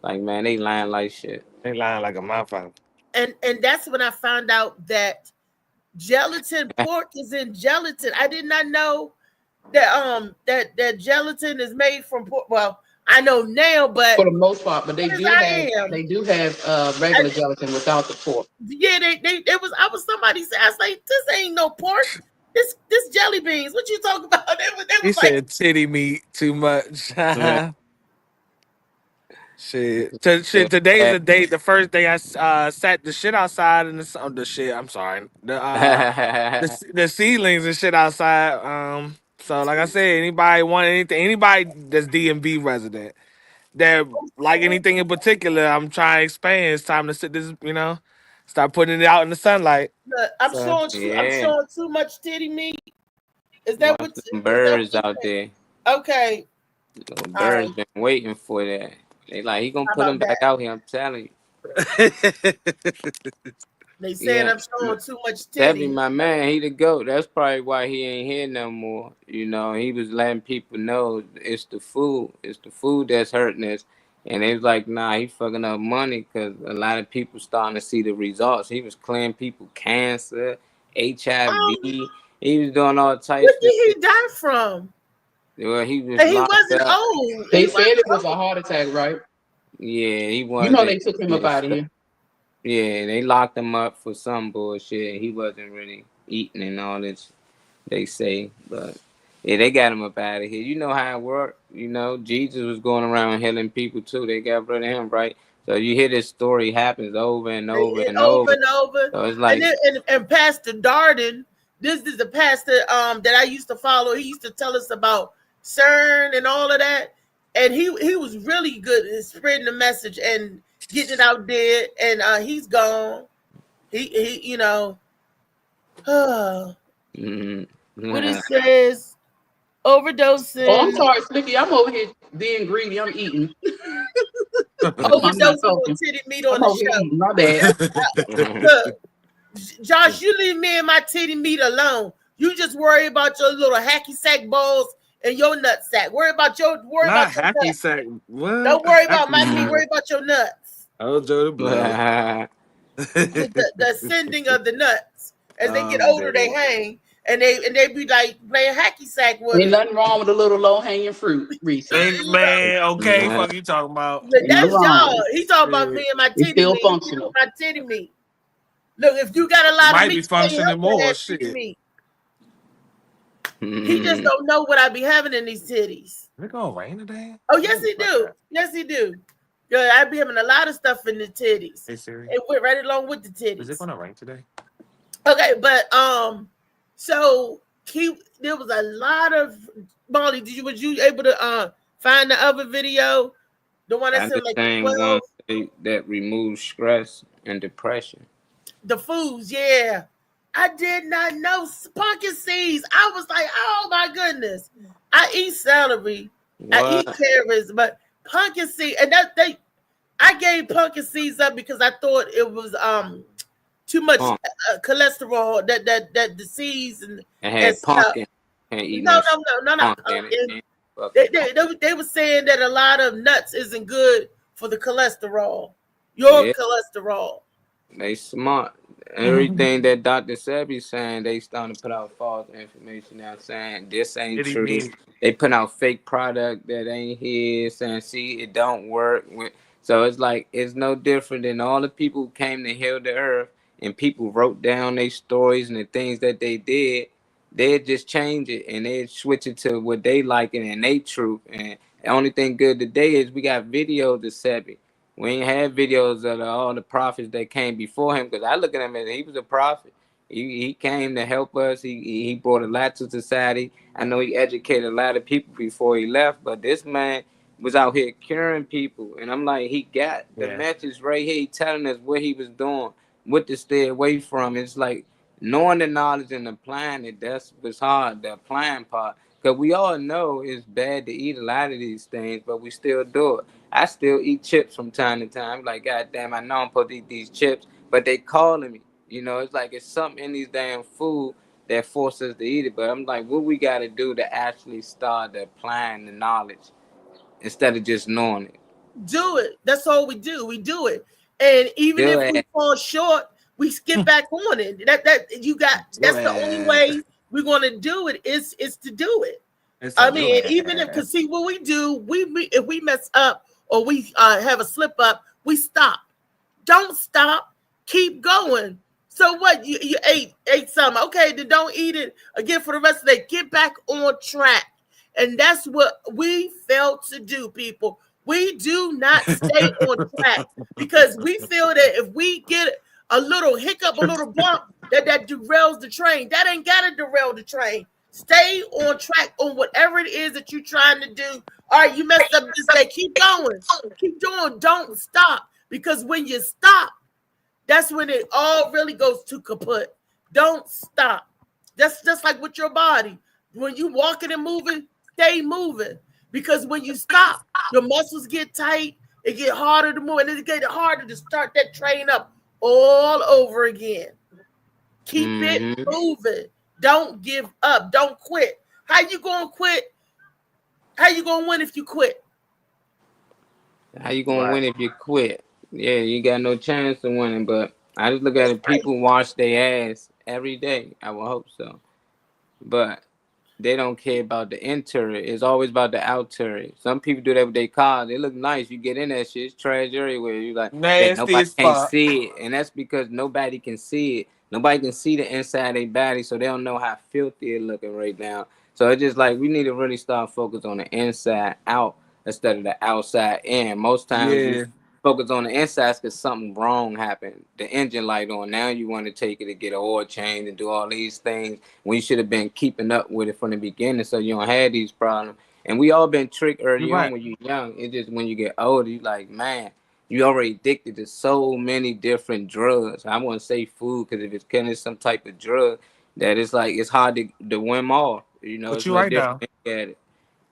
like, man, they lying like shit. They lying like a motherfucker. And that's when I found out that gelatin pork is in gelatin. I did not know that that gelatin is made from pork. Well, I know now, but for the most part, but they do have regular gelatin without the pork. Yeah, I was somebody said, I was like, this ain't no pork. This jelly beans. What you talking about? They he said titty meat too much. Shit. Today's the day. The first day I sat the shit outside and the shit. I'm sorry. The seedlings and shit outside. So like I said, anybody want anything? Anybody that's DMV resident that like anything in particular, I'm trying to expand. It's time to sit this. Start putting it out in the sunlight. I'm showing too much titty meat. Is that what? Birds out there? Okay. The birds been waiting for that. They like, he gonna put them back out here, I'm telling you. They saying I'm showing too much titty. That be my man, he the GOAT. That's probably why he ain't here no more. He was letting people know it's the food. It's the food that's hurting us. And they was like, nah, he fucking up money because a lot of people starting to see the results. He was clearing people cancer, HIV. He was doing all types. What did he die from? Well, he wasn't old. They said it was a heart attack, right? Yeah, he was. They took him up out of here. Yeah, they locked him up for some bullshit. He wasn't really eating and all this, they say. But yeah, they got him up out of here. You know how it worked. You know, Jesus was going around healing people too. They got rid of him, right? So you hear this story happens over and over and over. And over. So it's like, and Pastor Darden, this is the pastor that I used to follow. He used to tell us about CERN and all of that. And he was really good at spreading the message and getting it out there. And he's gone. He you know. What it says, overdosing. Oh, I'm sorry, Slicky. I'm over here being greedy. I'm eating. Overdosing on titty meat on the show. Eating. My bad. Look, Josh, you leave me and my titty meat alone. You just worry about your little hacky sack balls and your nut sack. Worry about your hacky sack. What? Don't worry about my meat. Worry about your nuts. Oh, Joe the Blood. the sending of the nuts. As they get older, they hang. And they be like playing hacky sack with Ain't nothing wrong with a little low hanging fruit, Reese. Man, okay, fuck you talking about? Look, that's y'all. He talking about me and my titty still meat. Functional. My titty meat. Look, if you got a lot Might of be meat, functioning more. Shit. He just don't know what I be having in these titties. Is it gonna rain today? Oh, yes, he do. Yes, he do. Yeah, I be having a lot of stuff in the titties. Hey Siri. It went right along with the titties. Is it gonna rain today? Okay, but so there was a lot of Molly. Was you able to find the other video? The one that said like 12? That removes stress and depression. The foods, yeah. I did not know pumpkin seeds. I was like, oh my goodness. I eat celery. What? I eat carrots, but pumpkin seed, and I gave pumpkin seeds up because I thought it was too much cholesterol that the seeds and had pumpkin. No, pumpkin. They were saying that a lot of nuts isn't good for the cholesterol. Your cholesterol. They smart. Everything that Dr. Sebi saying, they starting to put out false information now saying this ain't true. They put out fake product that ain't here, saying, see, it don't work. So it's like, it's no different than all the people who came to heal the earth and people wrote down their stories and the things that they did. They'd just change it and they'd switch it to what they like and they truth. And the only thing good today is we got videos of Sebi. We ain't had videos of all the prophets that came before him, because I look at him as he was a prophet. He came to help us. He brought a lot to society. I know he educated a lot of people before he left, but this man was out here curing people. And I'm like, he got the message right here. He telling us what he was doing, what to stay away from. It's like knowing the knowledge and applying it. That's what's hard, the applying part. Because we all know it's bad to eat a lot of these things, but we still do it. I still eat chips from time to time. Like, God damn, I know I'm supposed to eat these chips, but they calling me. You know, it's like it's something in these damn food that forces us to eat it. But I'm like, what we got to do to actually start applying the knowledge instead of just knowing it? Do it. That's all we do. We do it. And even if we fall short, we skip back on it. That's the only way we're going to do it is to do it. I mean, even if, because see what we do, if we mess up or we have a slip up, we stop. Don't stop. Keep going. So what? You ate something. Okay, then don't eat it again for the rest of the day. Get back on track. And that's what we fail to do, people. We do not stay on track because we feel that if we get a little hiccup, a little bump, that derails the train. That ain't got to derail the train. Stay on track on whatever it is that you're trying to do. All right, you messed up this day. Keep going. Keep doing. Don't stop. Because when you stop, that's when it all really goes to kaput. Don't stop. That's just like with your body. When you walking and moving, stay moving. Because when you stop, your muscles get tight. It get harder to move. And it get harder to start that train up all over again. Keep it moving. Don't give up. Don't quit. How you gonna quit? How you gonna win if you quit? How you gonna win if you quit? Yeah, you got no chance of winning. But I just look at it. People wash their ass every day. I would hope so. But they don't care about the interior. It's always about the outerior. Some people do that with their cars. They look nice. You get in that shit, it's trash everywhere. You like that Nasty nobody as can't fuck. see it, and that's because nobody can see it. Nobody can see the inside of their body, so they don't know how filthy it's looking right now. So it's just like we need to really start focus on the inside out instead of the outside in. Most times Yeah. you focus on the insides because something wrong happened. The engine light on. Now you want to take it to get an oil change and do all these things when you should have been keeping up with it from the beginning so you don't have these problems. And we all been tricked early You're right. on when you're young. It's just when you get older, you like, man, you already addicted to so many different drugs. I wouldn't say food because if it's killing some type of drug, that it's like it's hard to win them all. You know, But it's you no right different now. when you get it.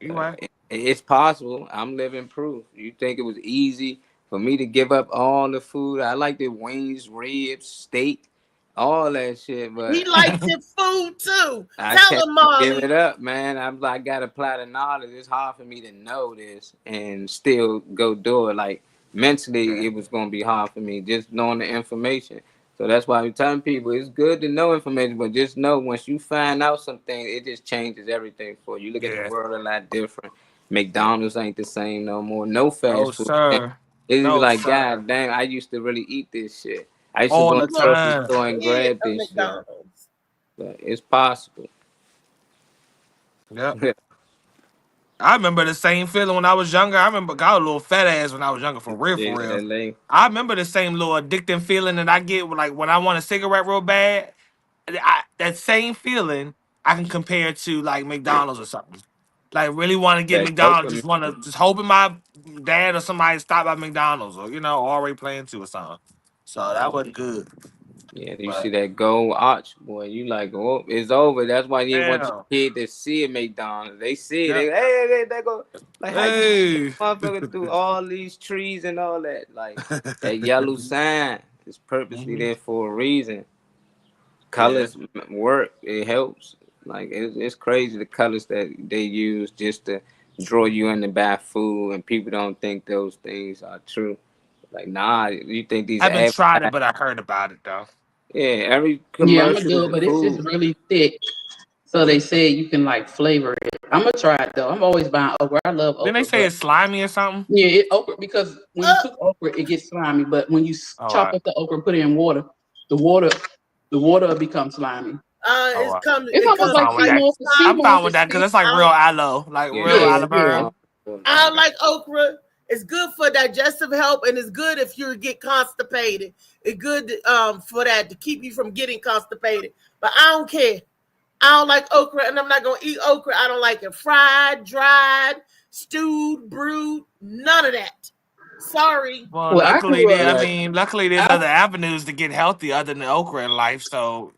You right. It's possible. I'm living proof. You think it was easy for me to give up all the food? I like the wings, ribs, steak, all that shit, but He likes your food too. I Tell can't him, Molly. give it up, man. I gotta apply the knowledge. It's hard for me to know this and still go do it. Like mentally, it was gonna be hard for me just knowing the information. So that's why I'm telling people it's good to know information, but just know once you find out something, it just changes everything for you. You look at Yeah. the world a lot different. McDonald's ain't the same no more. No fast No, food. sir. It's No, like, sir. God damn, I used to really eat this shit. I used to All go the to the grocery time. store and Eat grab a this shit. McDonald's. But it's possible. Yep. I remember the same feeling when I was younger. I remember got a little fat ass when I was younger, for real, Yeah, for real. LA. I remember the same little addicting feeling that I get like when I want a cigarette real bad. That same feeling I can compare to like McDonald's or something. Like really want to get That McDonald's, just dopamine. want to just hoping my dad or somebody stop by McDonald's or already playing to or something. So that wasn't good. Yeah, you see But that gold arch, boy. You like, oh, it's over. That's why you want your damn, kid to see it McDonald's. They see it. yeah, They go, like, how you hey, motherfucker through all these trees and all that? Like, that yellow sign is purposely Mhm. there for a reason. Yeah, Colors work. It helps. Like, it's crazy the colors that they use just to draw you in to buy food, and people don't think those things are true. Like, nah, you think these I haven't tried it, advertisements. but I heard about it though. Yeah, every Yeah, I'm gonna commercial do is it, but it's just food. really thick. So they say you can like flavor it. I'm gonna try it though. I'm always buying okra. I love Didn't they okra, say but it's slimy or something? yeah, okra because when you cook okra, it gets slimy. But when you All chop right, up the okra and put it in water, the water becomes slimy. all right. It's It almost I'm comes like fine with like that. sea I'm moss fine with is that because thick. that's like real aloe, like Yeah, real that's Yeah, aloe yeah. vera. I don't like okra. It's good for digestive health, and it's good if you get constipated. It's good for that to keep you from getting constipated. But I don't care. I don't like okra, and I'm not gonna eat okra. I don't like it fried, dried, stewed, brewed. None of that. Sorry. Well, Well, I luckily grew up. there. I yeah. mean, luckily there's I other avenues to get healthy other than okra in life. So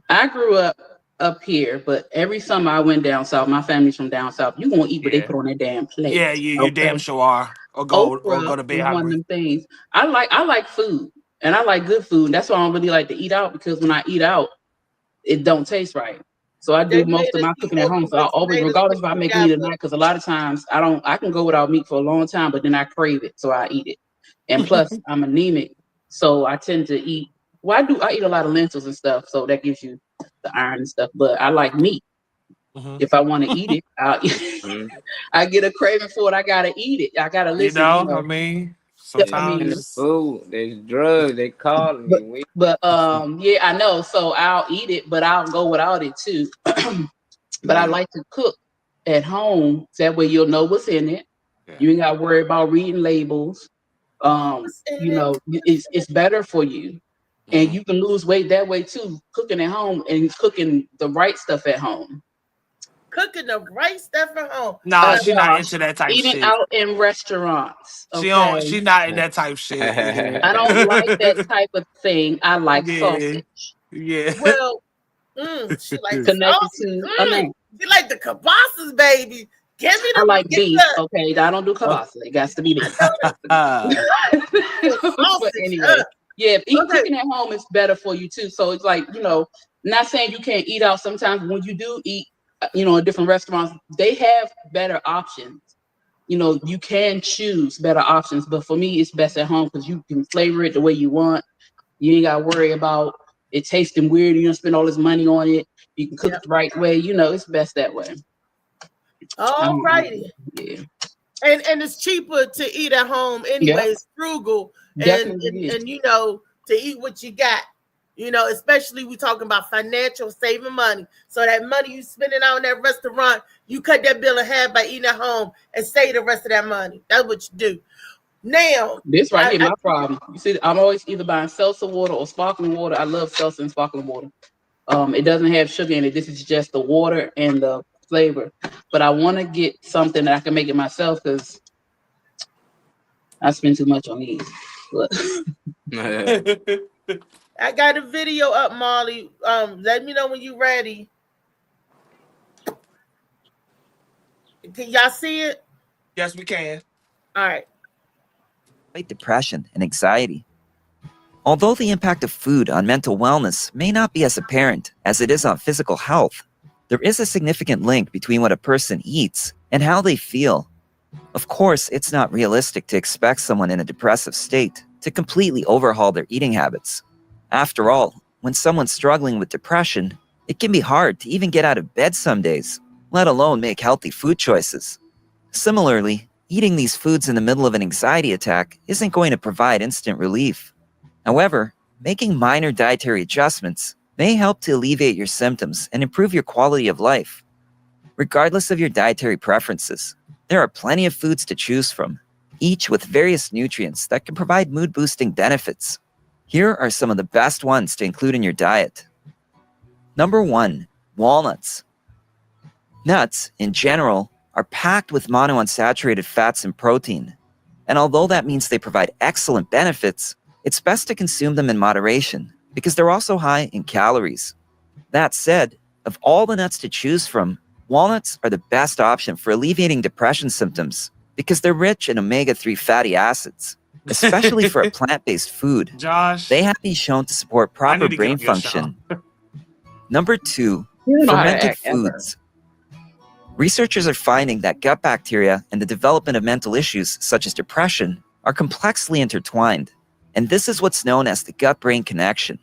I grew up here, but every summer I went down south. My family's from down south. You gonna eat what they yeah, put on that damn plate. yeah. You damn Okay. sure are. Or go Okra to bed is one of hungry. them things. I like food and I like good food. That's why I don't really like to eat out because when I eat out, it don't taste right. So I They do made most of us my eat cooking at home. okra So I with always, tomatoes regardless if mixed I make meat or together. not, because a lot of times I can go without meat for a long time, but then I crave it, so I eat it. And plus, I'm anemic, so I tend to eat. Well, I eat a lot of lentils and stuff, so that gives you the iron and stuff. But I like meat. Mhm. If I want to eat it, Mhm. I get a craving for it. I gotta eat it. I gotta listen. I mean, I Yeah, mean, and the sometimes. food, there's drugs. They calling but you. yeah, I know. So I'll eat it, but I'll go without it too. But I like to cook at home. So that way you'll know what's in it. Yeah. You ain't got to worry about reading labels. What's in it? It's better for you. And you can lose weight that way too, cooking at home and cooking the right stuff at home. Cooking the right stuff at home. Nah, she not Josh, into that type eating shit. out in restaurants. She Okay. don't. She not in that type shit. I don't like that type of thing. I like Yeah. sausage. Yeah. Well, she like Connected sausage. to a man. She like the kibasas, baby. Give me the. I like get beef. the- Okay, I don't do kielbasa. It got to be beef. But sausage, anyway, yeah, cooking at home is better for you too. So it's like, not saying you can't eat out sometimes. When you do eat, in different restaurants, they have better options. You can choose better options, but for me, it's best at home because you can flavor it the way you want. You ain't got to worry about it tasting weird. You don't spend all this money on it. You can cook it the right way. You know, it's best that way. All righty. Yeah. And it's cheaper to eat at home anyway. It's frugal. And you know, to eat what you got. You know, especially we talking about financial saving money. So that money you spending out in that restaurant, you cut that bill in half by eating at home and save the rest of that money. That's what you do. Now, this right here, my problem. You see, I'm always either buying seltzer water or sparkling water. I love seltzer and sparkling water. It doesn't have sugar in it. This is just the water and the flavor. But I want to get something that I can make it myself because I spend too much on these. I got a video up, Molly. Let me know when you're ready. Can y'all see it? Yes, we can. All right. Depression and anxiety. Although the impact of food on mental wellness may not be as apparent as it is on physical health, there is a significant link between what a person eats and how they feel. Of course, it's not realistic to expect someone in a depressive state to completely overhaul their eating habits. After all, when someone's struggling with depression, it can be hard to even get out of bed some days, let alone make healthy food choices. Similarly, eating these foods in the middle of an anxiety attack isn't going to provide instant relief. However, making minor dietary adjustments may help to alleviate your symptoms and improve your quality of life. Regardless of your dietary preferences, there are plenty of foods to choose from, each with various nutrients that can provide mood-boosting benefits. Here are some of the best ones to include in your diet. Number 1, walnuts. Nuts, in general, are packed with monounsaturated fats and protein. And although that means they provide excellent benefits, it's best to consume them in moderation because they're also high in calories. That said, of all the nuts to choose from, walnuts are the best option for alleviating depression symptoms because they're rich in omega-3 fatty acids, especially for a plant-based food. Josh, they have been shown to support proper brain function. Number 2, fermented foods. Researchers are finding that gut bacteria and the development of mental issues such as depression are complexly intertwined, and this is what's known as the gut-brain connection.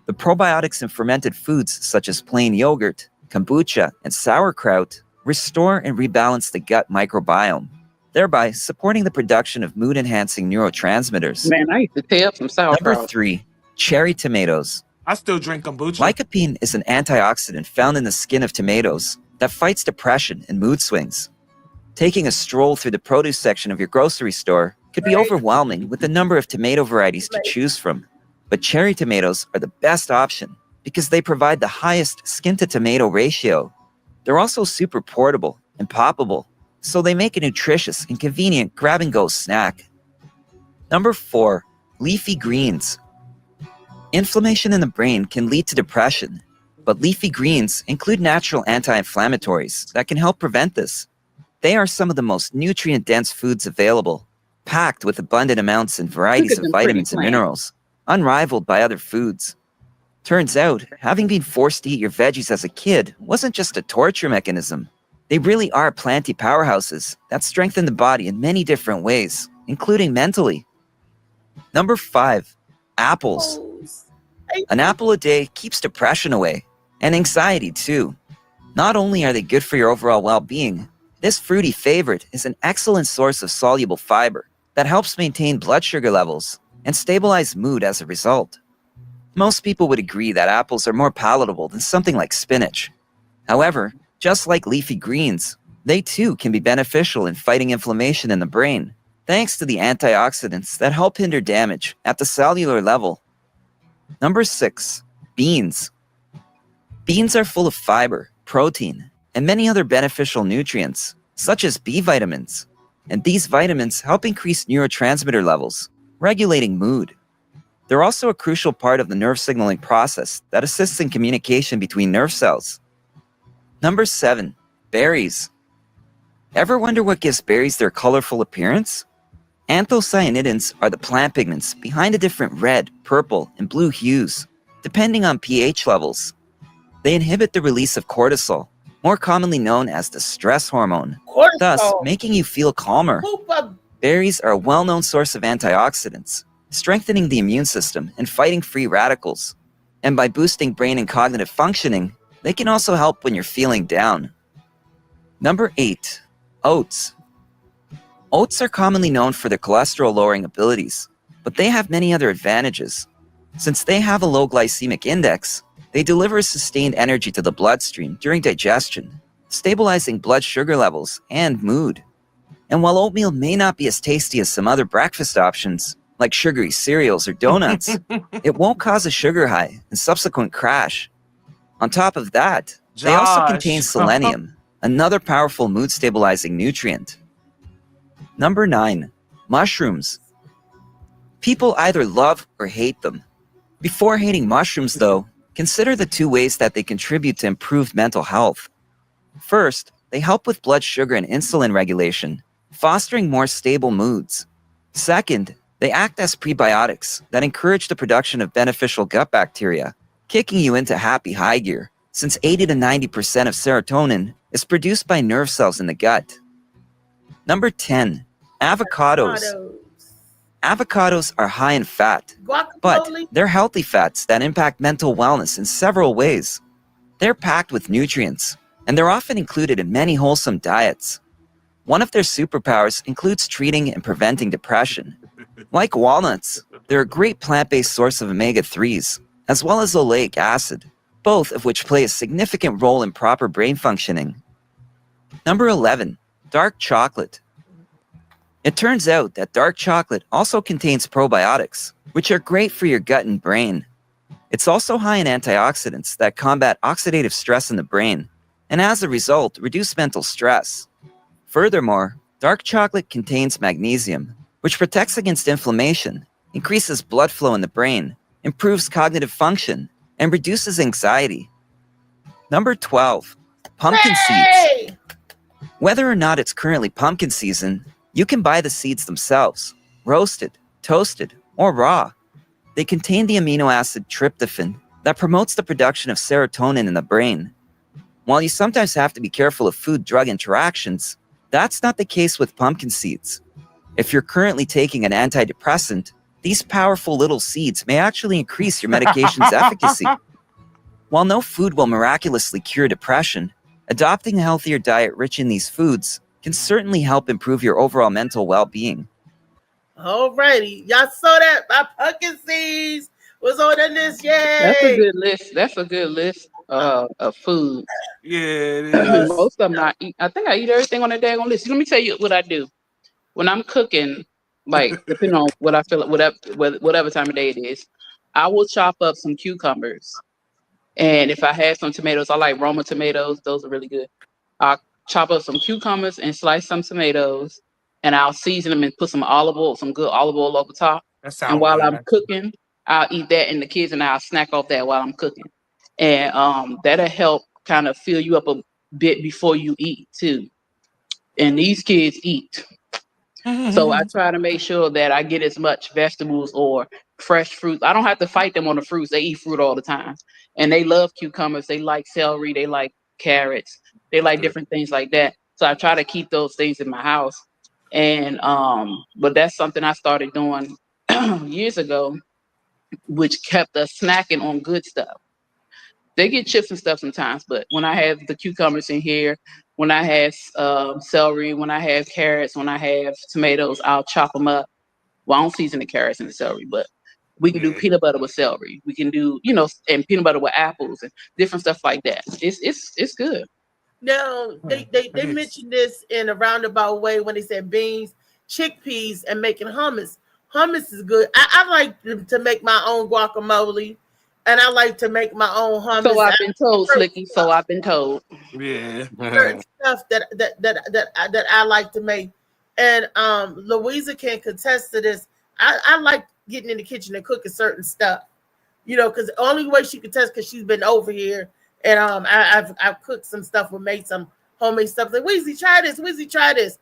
The probiotics in fermented foods such as plain yogurt, kombucha, and sauerkraut restore and rebalance the gut microbiome, thereby supporting the production of mood-enhancing neurotransmitters. Man, I used to tear up some sauerkraut. Number 3, cherry tomatoes. I still drink kombucha. Lycopene is an antioxidant found in the skin of tomatoes that fights depression and mood swings. Taking a stroll through the produce section of your grocery store could be overwhelming with the number of tomato varieties to choose from. But cherry tomatoes are the best option because they provide the highest skin-to-tomato ratio. They're also super portable and poppable, so they make a nutritious and convenient grab-and-go snack. Number 4, leafy greens. Inflammation in the brain can lead to depression, but leafy greens include natural anti-inflammatories that can help prevent this. They are some of the most nutrient-dense foods available, packed with abundant amounts and varieties of vitamins and minerals, unrivaled by other foods. Turns out, having been forced to eat your veggies as a kid wasn't just a torture mechanism. They really are planty powerhouses that strengthen the body in many different ways, including mentally. Number 5, apples. An apple a day keeps depression away, and anxiety too. Not only are they good for your overall well-being, this fruity favorite is an excellent source of soluble fiber that helps maintain blood sugar levels and stabilize mood as a result. Most people would agree that apples are more palatable than something like spinach. However, just like leafy greens, they too can be beneficial in fighting inflammation in the brain, thanks to the antioxidants that help hinder damage at the cellular level. Number 6, beans. Beans are full of fiber, protein, and many other beneficial nutrients, such as B vitamins. And these vitamins help increase neurotransmitter levels, regulating mood. They're also a crucial part of the nerve signaling process that assists in communication between nerve cells. Number 7, berries. Ever wonder what gives berries their colorful appearance? Anthocyanidins are the plant pigments behind the different red, purple, and blue hues, depending on pH levels. They inhibit the release of cortisol, more commonly known as the stress hormone, thus making you feel calmer. Berries are a well-known source of antioxidants, strengthening the immune system and fighting free radicals. And by boosting brain and cognitive functioning, They can also help when you're feeling down. Number 8. Oats. Oats are commonly known for their cholesterol-lowering abilities, but they have many other advantages. Since they have a low glycemic index, they deliver sustained energy to the bloodstream during digestion, stabilizing blood sugar levels and mood. And while oatmeal may not be as tasty as some other breakfast options, like sugary cereals or donuts, it won't cause a sugar high and subsequent crash. On top of that, they also contain selenium, another powerful mood-stabilizing nutrient. Number 9. Mushrooms. People either love or hate them. Before hating mushrooms, though, consider the 2 ways that they contribute to improved mental health. First, they help with blood sugar and insulin regulation, fostering more stable moods. Second, they act as prebiotics that encourage the production of beneficial gut bacteria, kicking you into happy high gear, since 80 to 90% of serotonin is produced by nerve cells in the gut. Number 10. Avocados. Avocados are high in fat, but they're healthy fats that impact mental wellness in several ways. They're packed with nutrients, and they're often included in many wholesome diets. One of their superpowers includes treating and preventing depression. Like walnuts, they're a great plant-based source of omega-3s, as well as oleic acid, both of which play a significant role in proper brain functioning. Number 11. Dark chocolate. It turns out that dark chocolate also contains probiotics, which are great for your gut and brain. It's also high in antioxidants that combat oxidative stress in the brain, and as a result, reduce mental stress. Furthermore, dark chocolate contains magnesium, which protects against inflammation, increases blood flow in the brain, improves cognitive function, and reduces anxiety. Number 12. Pumpkin seeds. Whether or not it's currently pumpkin season, you can buy the seeds themselves, roasted, toasted, or raw. They contain the amino acid tryptophan that promotes the production of serotonin in the brain. While you sometimes have to be careful of food-drug interactions, that's not the case with pumpkin seeds. If you're currently taking an antidepressant, these powerful little seeds may actually increase your medication's efficacy. While no food will miraculously cure depression, adopting a healthier diet rich in these foods can certainly help improve your overall mental well-being. Alrighty, y'all saw that my pumpkin seeds was on the list. Yay! That's a good list. That's a good list of food. Yeah, it is. Most of them I eat. I think I eat everything on the daggone list. Let me tell you what I do when I'm cooking. Like depending on what I feel, whatever time of day it is, I will chop up some cucumbers, and if I had some tomatoes, I like Roma tomatoes. Those are really good. I'll chop up some cucumbers and slice some tomatoes, and I'll season them and put some olive oil, some good olive oil over top. And while I'm cooking, I'll eat that, and the kids and I'll snack off that while I'm cooking. And that'll help kind of fill you up a bit before you eat too. And these kids eat. So I try to make sure that I get as much vegetables or fresh fruit. I don't have to fight them on the fruits. They eat fruit all the time. And they love cucumbers. They like celery. They like carrots. They like different things like that. So I try to keep those things in my house. And but that's something I started doing years ago, which kept us snacking on good stuff. They get chips and stuff sometimes, but when I have the cucumbers in here, when I have celery, when I have carrots, when I have tomatoes, I'll chop them up. Well, I don't season the carrots and the celery, but we can do peanut butter with celery. We can do, and peanut butter with apples and different stuff like that. It's good. Now, they mentioned this in a roundabout way when they said beans, chickpeas, and making hummus. Hummus is good. I like to make my own guacamole. And I like to make my own hummus. So I've been told, Slicky. So I've been told. Yeah. Certain stuff that I like to make. And Louisa can contest to this. I like getting in the kitchen and cooking certain stuff. Because the only way she can test because she's been over here. And I've cooked some stuff or made some homemade stuff. Like, Weezy, try this. Weezy, try this.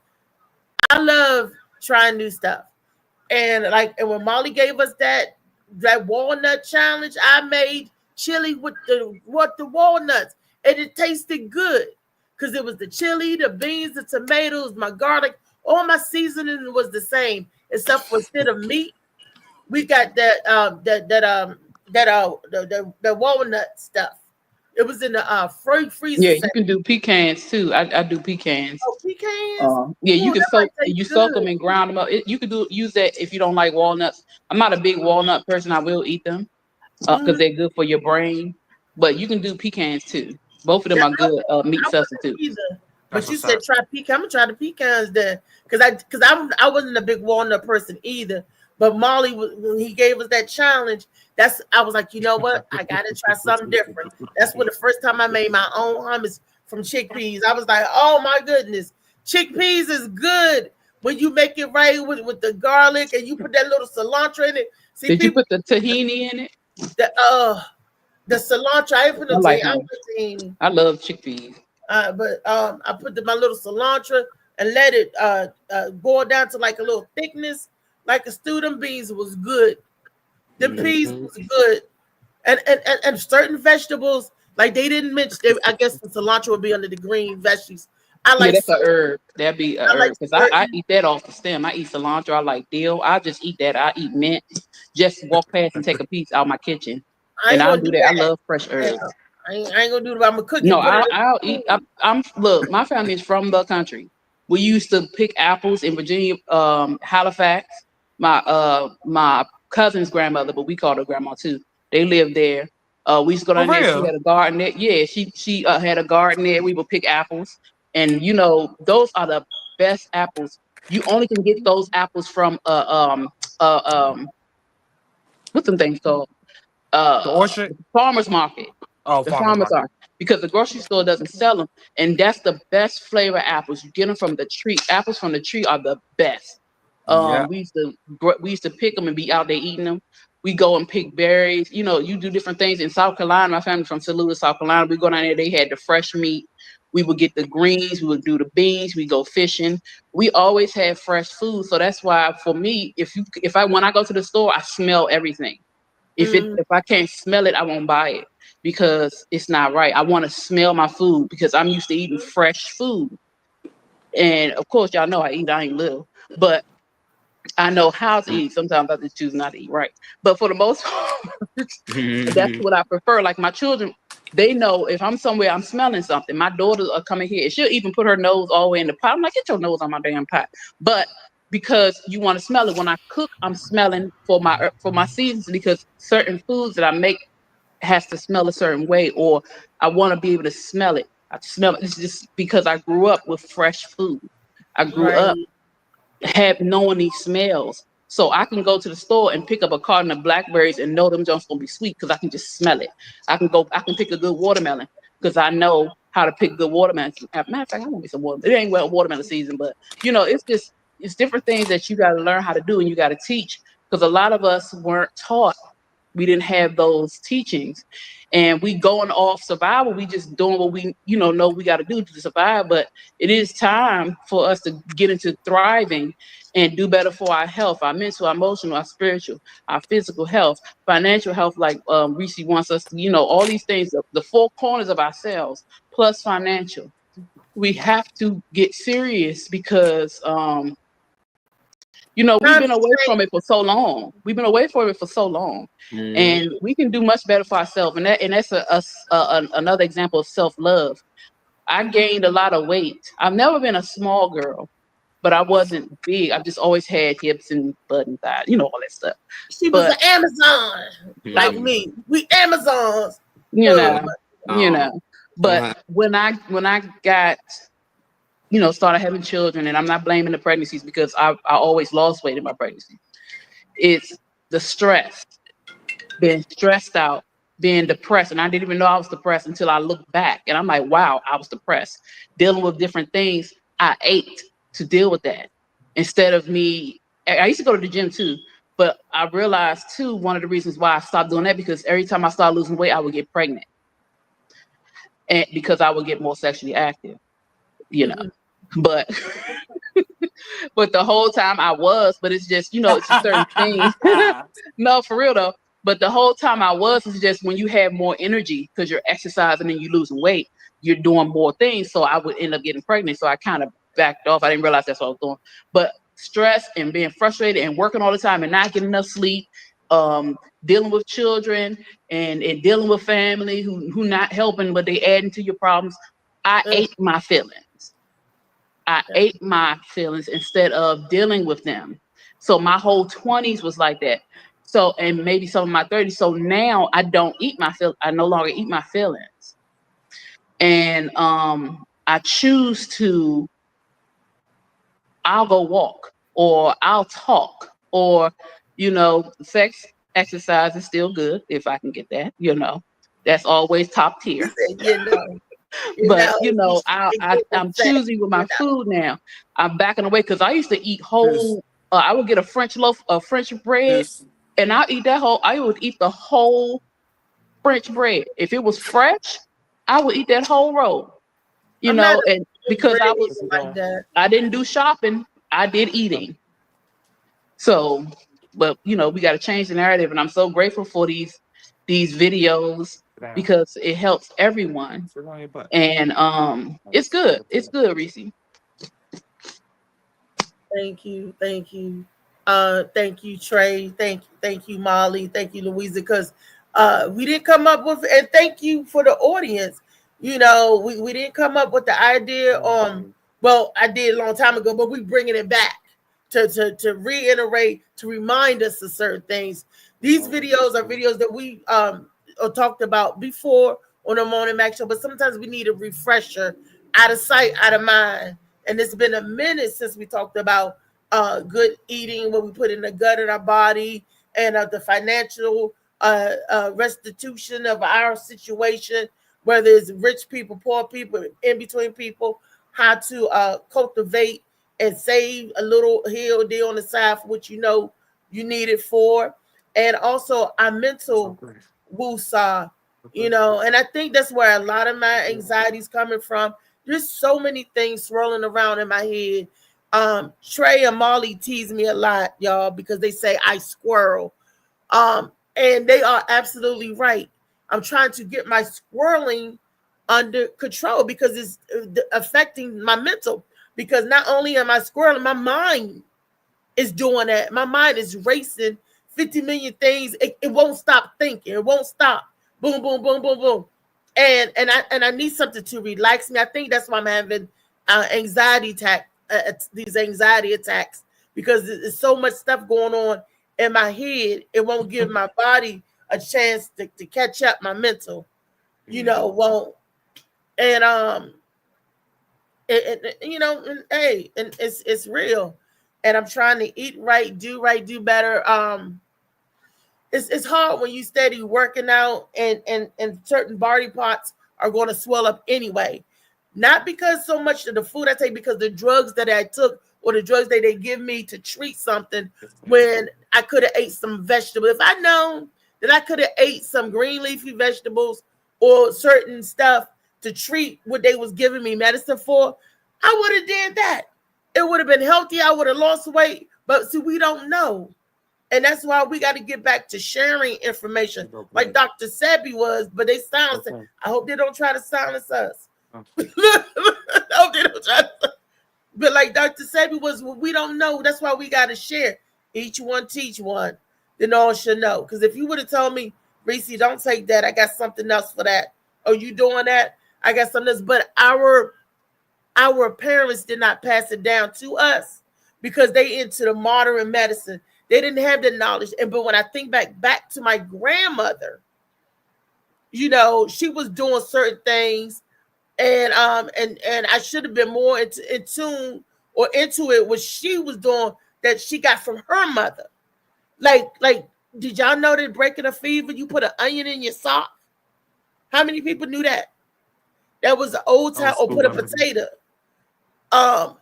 I love trying new stuff. And when Molly gave us that walnut challenge, I made chili with the walnuts, and it tasted good because it was the chili, the beans, the tomatoes, my garlic, all my seasoning was the same, except for instead of meat, we got the walnut stuff. It was in the freezer. Yeah, you can do pecans too. I do pecans. Oh, pecans. Yeah, you Ooh, can soak them good. and ground them up. You could use that if you don't like walnuts. I'm not a big walnut person. I will eat them because they're good for your brain. But you can do pecans too. Both of them are good meat substitutes. But you said try pecan. I'm gonna try the pecans then, because I wasn't a big walnut person either. But Molly, when he gave us that challenge, I was like, you know what? I gotta try something different. That's when the first time I made my own hummus from chickpeas. I was like, oh my goodness, chickpeas is good when you make it right with the garlic and you put that little cilantro in it. See, did you put the tahini in it? The cilantro. I didn't put the tahini. I love chickpeas. But I put my little cilantro and let it boil down to like a little thickness, like a stew. Them beans was good. The peas was good, and certain vegetables like they didn't mention. I guess the cilantro would be under the green veggies. I like that's a herb. That'd be a herb because I eat that off the stem. I eat cilantro. I like dill. I just eat that. I eat mint. Just walk past and take a piece out of my kitchen, and I'll do that. I love fresh herbs. Yeah. I ain't gonna do it. I'm a cookie. No, I'll eat. Look, my family is from the country. We used to pick apples in Virginia, Halifax. My cousin's grandmother, but we called her grandma too. They lived there. We used to go down there. She had a garden there. Yeah, she had a garden there. We would pick apples, and those are the best apples. You only can get those apples from what's them things called? The orchard, farmers market. Oh, the farmers market. Because the grocery store doesn't sell them, and that's the best flavor apples. You get them from the tree. Apples from the tree are the best. We used to pick them and be out there eating them. We go and pick berries. You do different things in South Carolina. My family from Saluda, South Carolina. We go down there. They had the fresh meat. We would get the greens. We would do the beans. We go fishing. We always had fresh food. So that's why for me, when I go to the store, I smell everything. If I can't smell it, I won't buy it because it's not right. I want to smell my food because I'm used to eating fresh food. And of course, y'all know I ain't little, but I know how to eat. Sometimes I just choose not to eat right. But for the most part, that's what I prefer. Like my children, they know if I'm somewhere, I'm smelling something. My daughters are coming here. She'll even put her nose all the way in the pot. I'm like, get your nose on my damn pot. But because you want to smell it. When I cook, I'm smelling for my seasons because certain foods that I make has to smell a certain way, or I want to be able to smell it. I smell it. It's just because I grew up with fresh food. I grew up knowing these smells. So I can go to the store and pick up a carton of blackberries and know them just gonna be sweet because I can just smell it. I can pick a good watermelon because I know how to pick good watermelon. Matter of fact, I want me some watermelon. It ain't watermelon season, but it's different things that you got to learn how to do and you got to teach because a lot of us weren't taught. We didn't have those teachings and we going off survival. We just doing what we, know we got to do to survive. But it is time for us to get into thriving and do better for our health, our mental, our emotional, our spiritual, our physical health, financial health, like Reese wants us to, all these things, the four corners of ourselves plus financial. We have to get serious because, we've been away from it for so long. And we can do much better for ourselves. And that's another example of self-love. I gained a lot of weight. I've never been a small girl, but I wasn't big. I've just always had hips and butt and thighs, all that stuff. She was an Amazon, like me. We Amazons. But when I got started having children, and I'm not blaming the pregnancies because I always lost weight in my pregnancy. It's the stress, being stressed out, being depressed. And I didn't even know I was depressed until I looked back and I'm like, wow, I was depressed. Dealing with different things. I ate to deal with that. Instead of I used to go to the gym too, but I realized too, one of the reasons why I stopped doing that, because every time I started losing weight, I would get pregnant. And because I would get more sexually active, but the whole time I was, but it's just, it's a certain thing. No, for real though. But the whole time I was, it's just when you have more energy because you're exercising and you're losing weight, you're doing more things. So I would end up getting pregnant. So I kind of backed off. I didn't realize that's what I was doing. But stress and being frustrated and working all the time and not getting enough sleep, dealing with children and dealing with family who not helping, but they adding to your problems. I ate my feelings. I ate my feelings instead of dealing with them. So my whole 20s was like that. So, and maybe some of my 30s. So now I don't eat my feelings. I no longer eat my feelings. And I choose to, I'll go walk, or I'll talk, or, sex, exercise is still good if I can get that, that's always top tier. But I'm choosing with my food now. I'm backing away because I used to eat whole. I would get a French loaf of French bread, and I'll eat that whole. I would eat the whole French bread. If it was fresh, I would eat that whole roll. And because I didn't do shopping, I did eating. So, but we got to change the narrative, and I'm so grateful for these videos because it helps everyone. And it's good. It's good, Reese. Thank you. Thank you, Trey. Thank you, Molly. Thank you, Louisa, because we didn't come up with, and thank you for the audience. We didn't come up with the idea on, well, I did a long time ago, but we bringing it back to reiterate, to remind us of certain things. These videos are videos that we talked about before on the Morning Mac Show, but sometimes we need a refresher, out of sight, out of mind. And it's been a minute since we talked about good eating, what we put in the gut in our body, and the financial restitution of our situation, whether it's rich people, poor people, in between people, how to cultivate and save a little here or there on the side for what you need it for. And also our mental woosah, and I think that's where a lot of my anxiety is coming from. There's so many things swirling around in my head. Trey and Molly tease me a lot, y'all, because they say I squirrel. And they are absolutely right. I'm trying to get my squirreling under control because it's affecting my mental. Because not only am I squirreling, my mind is doing that. My mind is racing 50 million things. It won't stop thinking. It won't stop. Boom, boom, boom, boom, boom. And I need something to relax me. I think that's why I'm having these anxiety attacks, because there's so much stuff going on in my head. It won't give my body a chance to catch up. My mental, won't. And it's real. And I'm trying to eat right, do better. It's hard when you steady working out and certain body parts are going to swell up anyway. Not because so much of the food I take, because the drugs that I took or the drugs that they give me to treat something, when I could have ate some vegetables. If I known that I could have ate some green leafy vegetables or certain stuff to treat what they was giving me medicine for, I would have did that. It would have been healthy. I would have lost weight. But see, we don't know. And that's why we got to get back to sharing information, like Dr. Sebi was. But they silence it. I hope they don't try to silence us. I hope they don't try to. But like Dr. Sebi was, we don't know. That's why we got to share. Each one teach one. Then all should know. Because if you would have told me, Reese, don't take that, I got something else for that. Oh, you doing that? I got something else. But our parents did not pass it down to us because they into the modern medicine. They didn't have the knowledge. But when I think back to my grandmother, she was doing certain things, and I should have been more in tune or into it, what she was doing that she got from her mother. Like, did y'all know that breaking a fever, you put an onion in your sock? How many people knew that? That was the old time, or put a potato. How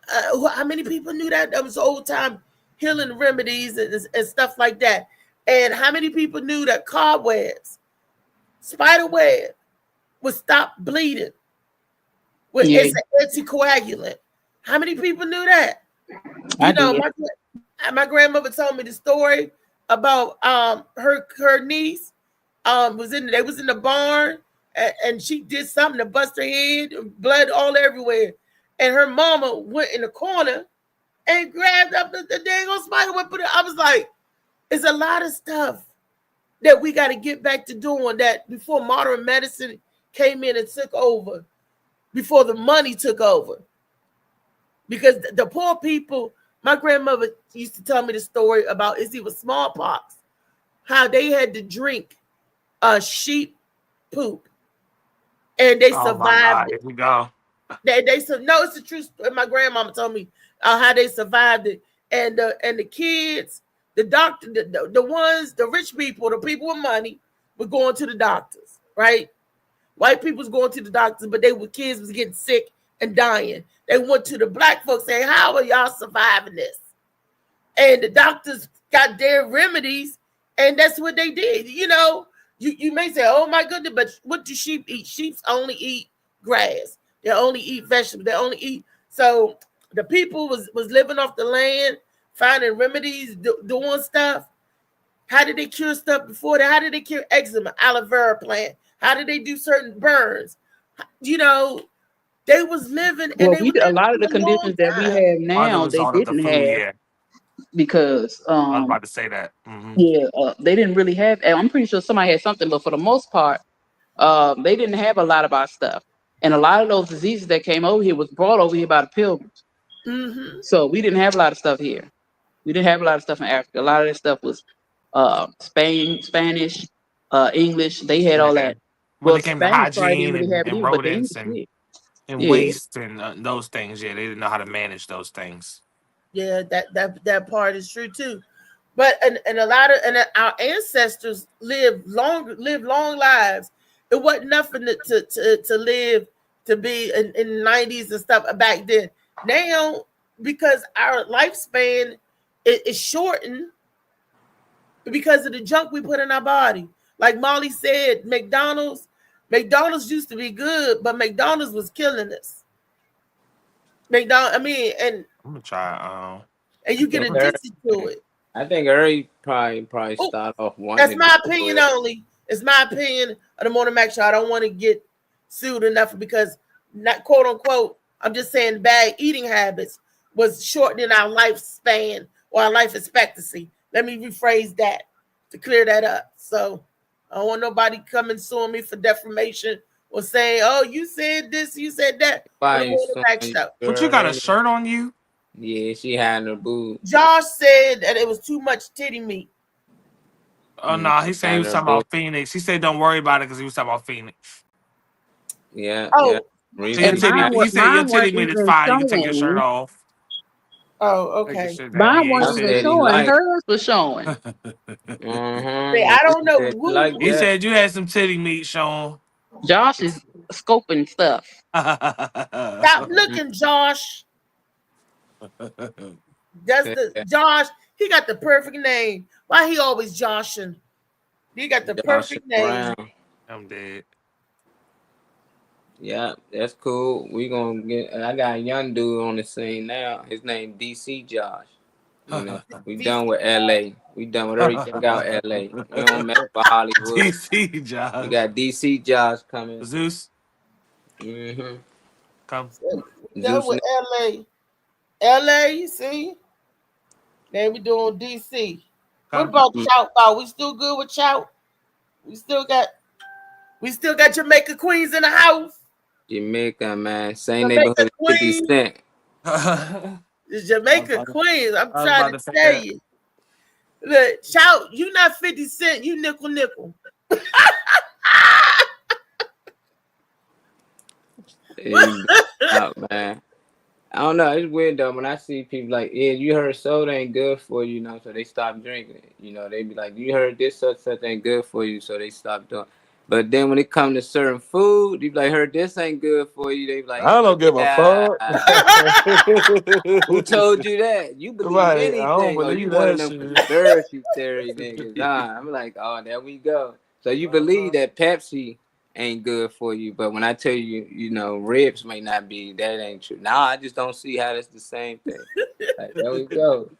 many people knew that? That was old time healing remedies and stuff like that. And how many people knew that cobwebs, spider web, would stop bleeding? It's an anticoagulant. How many people knew that? My grandmother told me the story about her niece was in the barn, and she did something to bust her head, blood all everywhere. And her mama went in the corner and grabbed up the dang old spider web. I was like, it's a lot of stuff that we got to get back to doing that before modern medicine came in and took over, before the money took over. Because the poor people, my grandmother used to tell me the story about it was smallpox, how they had to drink sheep poop and they survived. Here we go. No, it's a true story. My grandmama told me how they survived it, and the kids, the doctor, the rich people, the people with money were going to the doctors, right? White people's going to the doctors, but kids was getting sick and dying. They went to the black folks saying, "How are y'all surviving this?" And the doctors got their remedies, and that's what they did. You know, you may say, "Oh my goodness," but what do sheep eat? Sheep only eat grass. They only eat vegetables. They only eat. So the people was living off the land, finding remedies, doing stuff. How did they cure stuff before that? How did they cure eczema, aloe vera plant? How did they do certain burns? You know, they was living. Well, And a lot of the conditions that we have now, they didn't have because I was about to say that. They didn't really have. And I'm pretty sure somebody had something, but for the most part, they didn't have a lot of our stuff. And a lot of those diseases that came over here was brought over here by the pilgrims. Mm-hmm. So we didn't have a lot of stuff here. We didn't have a lot of stuff in Africa. A lot of that stuff was Spanish, English. They had all that. When it came to hygiene and really rodents and waste and those things, they didn't know how to manage those things. Yeah, that part is true too. But and a lot of our ancestors lived long lives. It wasn't nothing to live to be in the 90s and stuff back then. Now, because our lifespan is shortened because of the junk we put in our body. Like Molly said, McDonald's used to be good, but McDonald's was killing us. and I'm gonna try. And you get addicted to it. I think Early probably start off one. That's my opinion only. It's my opinion of the Morning Mac Show. I don't want to get sued enough because, not quote unquote, I'm just saying bad eating habits was shortening our lifespan or our life expectancy. Let me rephrase that to clear that up. So I don't want nobody coming suing me for defamation or saying, "Oh, you said this, you said that." But you got a shirt on you? Yeah, she had her boob. Josh said that it was too much titty meat. Oh no, he said he was talking about Phoenix. He said don't worry about it because he was talking about Phoenix. Yeah. Oh, yeah. He said your titty meat is fine. You can take your shirt off. Oh, okay. Mine wasn't even showing. Hers was showing. I don't know. He said you had some titty meat, Sean. Josh is scoping stuff. Stop looking, Josh. Josh. He got the perfect name. Why he always joshing? He got the perfect name. I'm dead. Yeah, that's cool. I got a young dude on the scene now. His name DC Josh. You know, we done with LA. We done with everything out LA. We don't mess with Hollywood. DC Josh. We got DC Josh coming. Zeus. Mm-hmm. Come. We done with LA, you see? Then we doing DC. What about Chout? We still good with Chout? We still got Jamaica Queens in the house. Jamaica, man. Same neighborhood as 50 Cent. The Jamaica Queens. I'm trying to tell you. Look, Chout, you not 50 Cent, you nickel. Man. I don't know. It's weird though. When I see people like, yeah, you heard soda ain't good for you, so they stop drinking it. They be like, you heard this such ain't good for you, so they stop doing. But then when it comes to certain food, you be like, heard this ain't good for you. They be like, I don't give a fuck. Who told you that? You believe anything? I don't believe you that one of them conspiracy theory niggas? I'm like, oh, there we go. So you believe that Pepsi ain't good for you, but when I tell you, ribs may not be, that ain't true. Now I just don't see how that's the same thing. Like, there we go.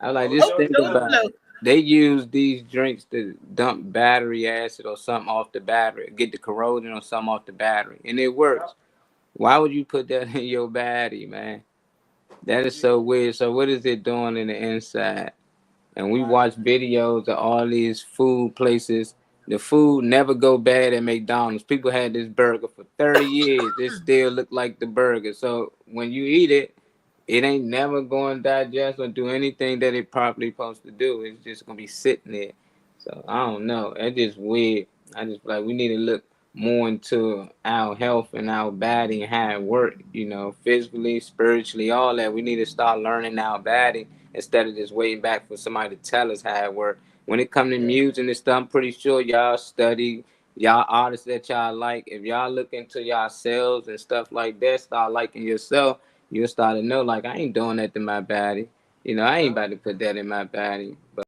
I'm like, just think about it. They use these drinks to dump battery acid or something off the battery, get the corrosion or something off the battery, and it works. Why would you put that in your body, man? That is so weird. So what is it doing in the inside? and we watch videos of all these food places. The food never go bad at McDonald's. People had this burger for 30 years. It still look like the burger. So when you eat it, it ain't never going to digest or do anything that it properly supposed to do. It's just going to be sitting there. So I don't know. That's just weird. I just like we need to look more into our health and our body and how it work, you know, physically, spiritually, all that. We need to start learning our body instead of just waiting back for somebody to tell us how it work. When it comes to music and stuff, I'm pretty sure y'all study, y'all artists that y'all like. If y'all look into yourselves and stuff like that, start liking yourself, you'll start to know, like, I ain't doing that to my body. You know, I ain't about to put that in my body. But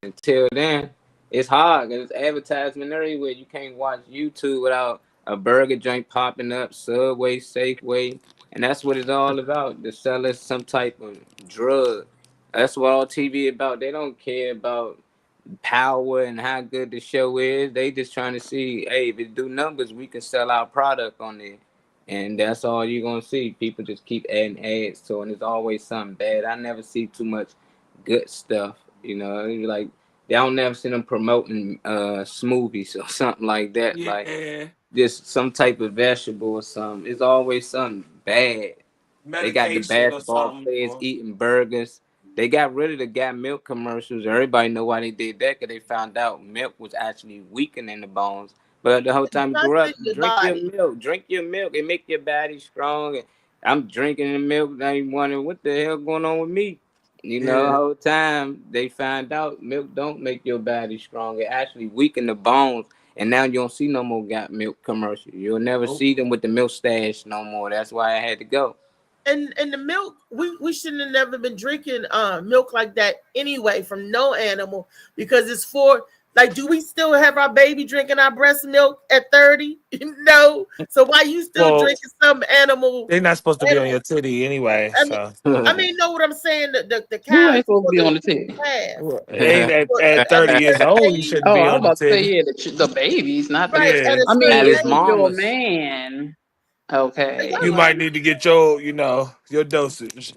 until then, it's hard because it's advertisement everywhere. You can't watch YouTube without a burger joint popping up, Subway, Safeway. And that's what it's all about, to sell us some type of drug. That's what all TV about. They don't care about power and how good the show is. They just trying to see, hey, if it do numbers, we can sell our product on there. And that's all you're going to see. People just keep adding ads to it, and it's always something bad. I never see too much good stuff, you know. Like, they don't never see them promoting smoothies or something like that. Yeah. Like, just some type of vegetable or something. It's always something bad. They got the basketball players eating burgers. They got rid of the Got Milk commercials. Everybody know why they did that, because they found out milk was actually weakening the bones. But the whole time you grew up, drink your milk. It make your body strong. I'm drinking the milk. Now you wondering what the hell going on with me? You know, the whole time they find out milk don't make your body strong. It actually weaken the bones. And now you don't see no more Got Milk commercials. You'll never see them with the milk stash no more. That's why I had to go. And the milk, we shouldn't have never been drinking milk like that anyway from no animal, because it's for, like, do we still have our baby drinking our breast milk at 30? No. So why you still drinking some animal? They're not supposed to be on your titty anyway. I mean, know what I'm saying? The cow Who ain't supposed to be on the titty? Ain't at 30 years old, you shouldn't be on the titty. The babies, not the right. I mean, at his if you're a man. Okay. You might need to get your, you know, your dosage.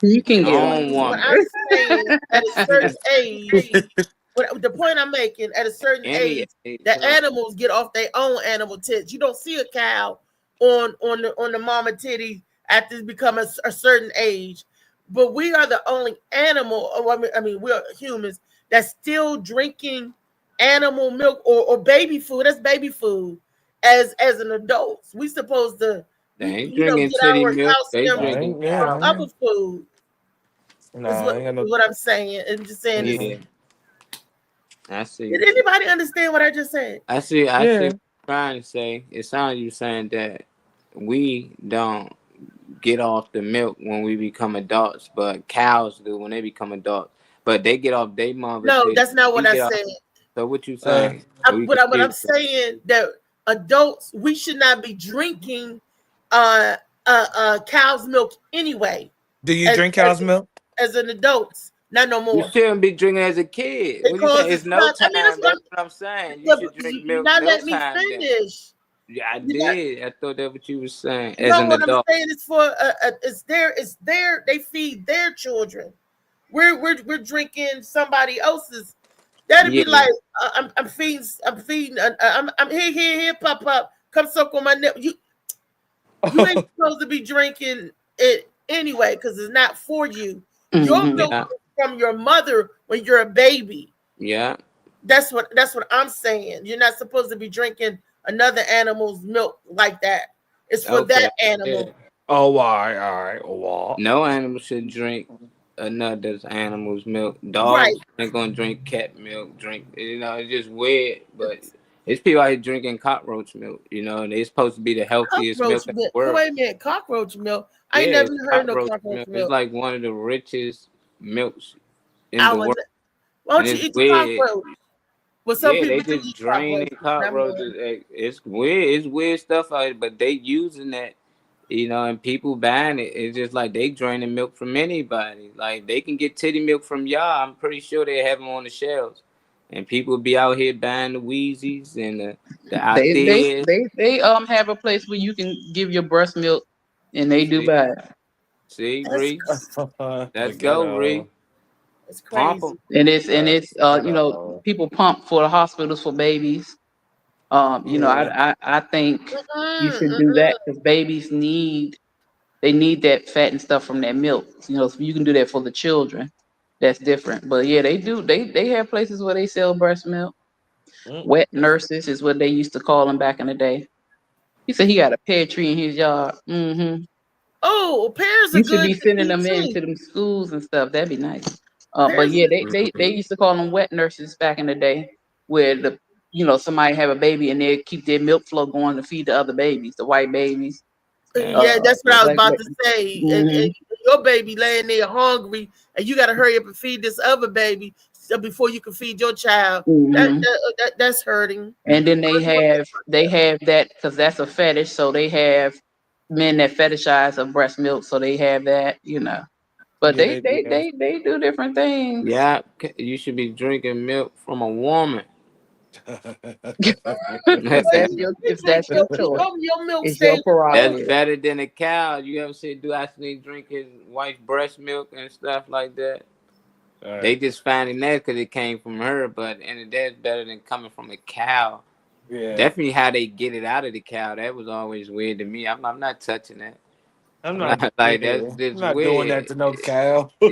You can get what I'm saying, at a certain age, the point I'm making, at a certain age, the animals get off their own animal tits. You don't see a cow on the mama titty after it become a certain age. But we are the only animal, I mean, we're humans that's still drinking animal milk or baby food. That's baby food. As an adult, we supposed to drinking titty milk. They drinking other food. No, what I'm saying. I'm just saying. Yeah. I see. Did anybody understand what I just said? I see. What I'm trying to say. It sounds like you saying that we don't get off the milk when we become adults, but cows do when they become adults. But they get off their mother. No, that's not what I said. So what you saying? What I'm saying, that adults, we should not be drinking cow's milk anyway. Do you drink cow's milk? As an adult, not no more. You shouldn't be drinking as a kid. It's no time. That's what I'm saying. You should drink milk. Not let me finish. Yeah, I did. I thought that's what you were saying. As an adult, I'm saying is for it's their they feed their children. We're drinking somebody else's. That'd be like I'm feeding. I'm here, pop. Come suck on my nipple. You ain't supposed to be drinking it anyway, because it's not for you. Your milk is from your mother when you're a baby. Yeah, that's what I'm saying. You're not supposed to be drinking another animal's milk like that. It's for that animal. Yeah. Oh, all right. Oh, no animal should drink another animal's milk. Dogs ain't gonna drink cat milk. It's just weird. But it's people out here drinking cockroach milk. You know, and it's supposed to be the healthiest milk in the world. Wait a minute, cockroach milk? I ain't never heard no cockroach milk. It's like one of the richest milks in the world. Why don't you eat the cockroach? Well, some people they just drain cockroaches. It's weird. It's weird stuff out here, but they using that. You know, and people buying it. It's just like they draining milk from anybody. Like, they can get titty milk from y'all. I'm pretty sure they have them on the shelves. And people be out here buying the Wheezies and the ideas. They have a place where you can give your breast milk, and they do buy it. See, Ree? Let's go, Ree. It's crazy. And it's you know, people pump for the hospitals for babies. You know, I think you should do that because babies need that fat and stuff from that milk. You know, so you can do that for the children. That's different. But yeah, they do. They have places where they sell breast milk. Wet nurses is what they used to call them back in the day. He said he got a pear tree in his yard. Mm-hmm. Oh, pears are You good. should be sending them into them schools and stuff. That'd be nice. But yeah, they used to call them wet nurses back in the day, where the somebody have a baby and they keep their milk flow going to feed the other babies, the white babies. Yeah, that's what I was about to say. And your baby laying there hungry, and you got to hurry up and feed this other baby before you can feed your child. That's hurting. And then they have that because that's a fetish. So they have men that fetishize of breast milk. So they have that, But they do different things. Yeah, you should be drinking milk from a woman. if that's your choice, it's your prerogative. That's better than a cow. You ever see do actually drink his wife's breast milk and stuff like that? They just finding that because it came from her, but and that's better than coming from a cow. Yeah, definitely how they get it out of the cow. That was always weird to me. I'm not touching that. I'm not like that's weird. Doing that to no cow. Yeah,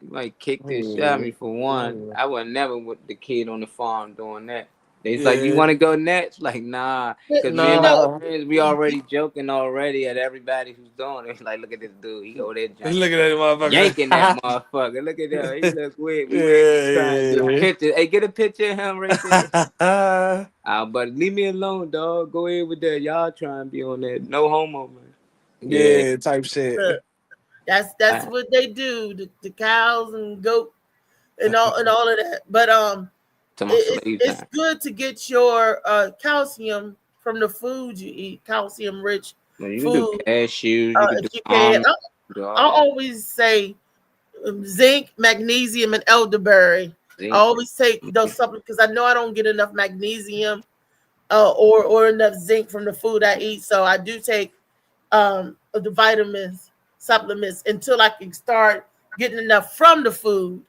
you might kick this shit at me for one. I would never with the kid on the farm doing that. They's like, you want to go next? Like, nah, because me and my friends, we already joking already at everybody who's doing it. Like, look at this dude, he go there, look at that motherfucker, yanking that motherfucker. Look at that, he look weird. Picture. Hey, get a picture of him right there. But leave me alone, dog. Go ahead with that. Y'all trying to be on that. No homo, man. Yeah, type shit. That's what they do. The cows and goat and all of that. But it's good to get your calcium from the food you eat. Calcium rich you food. Can do cashews. You can do I always say zinc, magnesium, and elderberry. I always take those supplements because I know I don't get enough magnesium or enough zinc from the food I eat. So I do take the vitamins, supplements until I can start getting enough from the food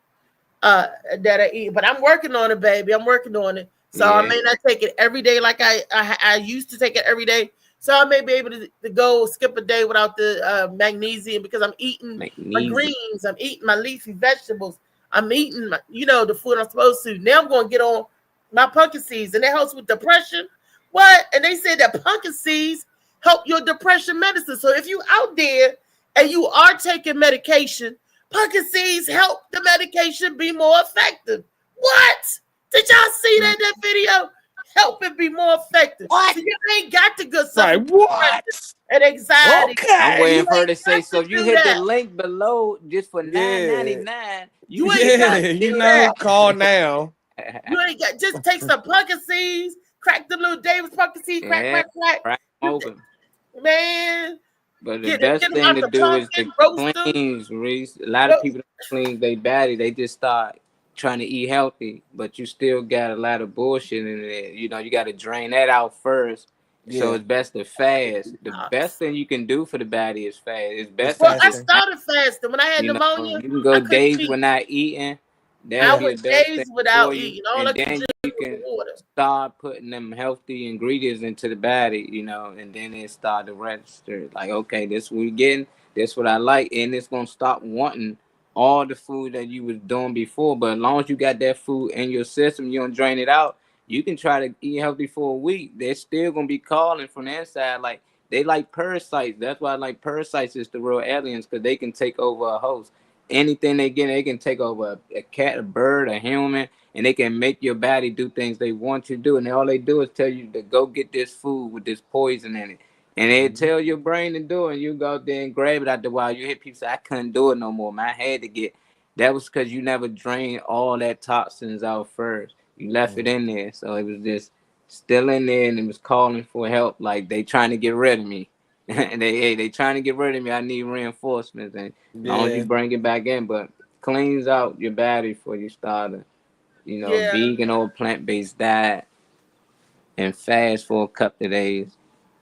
that I eat. But I'm working on it, baby. I'm working on it. So I may not take it every day like I used to take it every day. So I may be able to go skip a day without the magnesium because I'm eating my greens. I'm eating my leafy vegetables. I'm eating the food I'm supposed to. Now I'm going to get on my pumpkin seeds, and it helps with depression. What? And they said that pumpkin seeds help your depression medicine. So if you out there and you are taking medication, pumpkin seeds help the medication be more effective. What? Did y'all see that in that video? Help it be more effective. What? So you ain't got the good stuff. Right, what? And anxiety. Okay. I'm waiting for her to say, so if you hit the link below just for $9.99, you ain't got to do that. Call now. You ain't got, just take some pumpkin seeds, crack the little Davis pumpkin seeds, crack. Open. Man. But the best thing to do is to cleanse, Reese. A lot of people don't clean their body. They just start trying to eat healthy, but you still got a lot of bullshit in there. You got to drain that out first. Yeah. So it's best to fast. The best thing you can do for the body is fast. It's best. Well, I started fasting when I had pneumonia. You can go days without eating. I went days without eating. And then you can start putting them healthy ingredients into the body, and then it start to register. Like, okay, this what we're getting, this what I like, and it's gonna stop wanting all the food that you was doing before. But as long as you got that food in your system, you don't drain it out. You can try to eat healthy for a week. They're still gonna be calling from the inside. Like, they like parasites. That's why I like parasites is the real aliens, because they can take over a host. Anything they get, they can take over a cat, a bird, a human, and they can make your body do things they want you to do. And all they do is tell you to go get this food with this poison in it. And they tell your brain to do it, and you go out there and grab it out the wild. You hear people say, I couldn't do it no more, man. I had to get. That was because you never drained all that toxins out first. You left it in there. So it was just still in there, and it was calling for help. Like, they trying to get rid of me. And they trying to get rid of me. I need reinforcements. And as long as you bring it back in, but cleans out your body before you start a, vegan or plant-based diet and fast for a couple of days.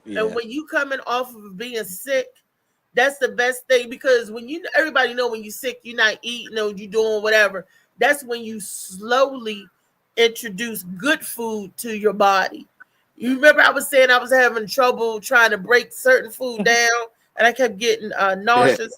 And when you coming off of being sick, That's the best thing, because when everybody know when you're sick, you're not eating or you're doing whatever. That's when you slowly introduce good food to your body. You remember I was saying I was having trouble trying to break certain food down, and I kept getting nauseous.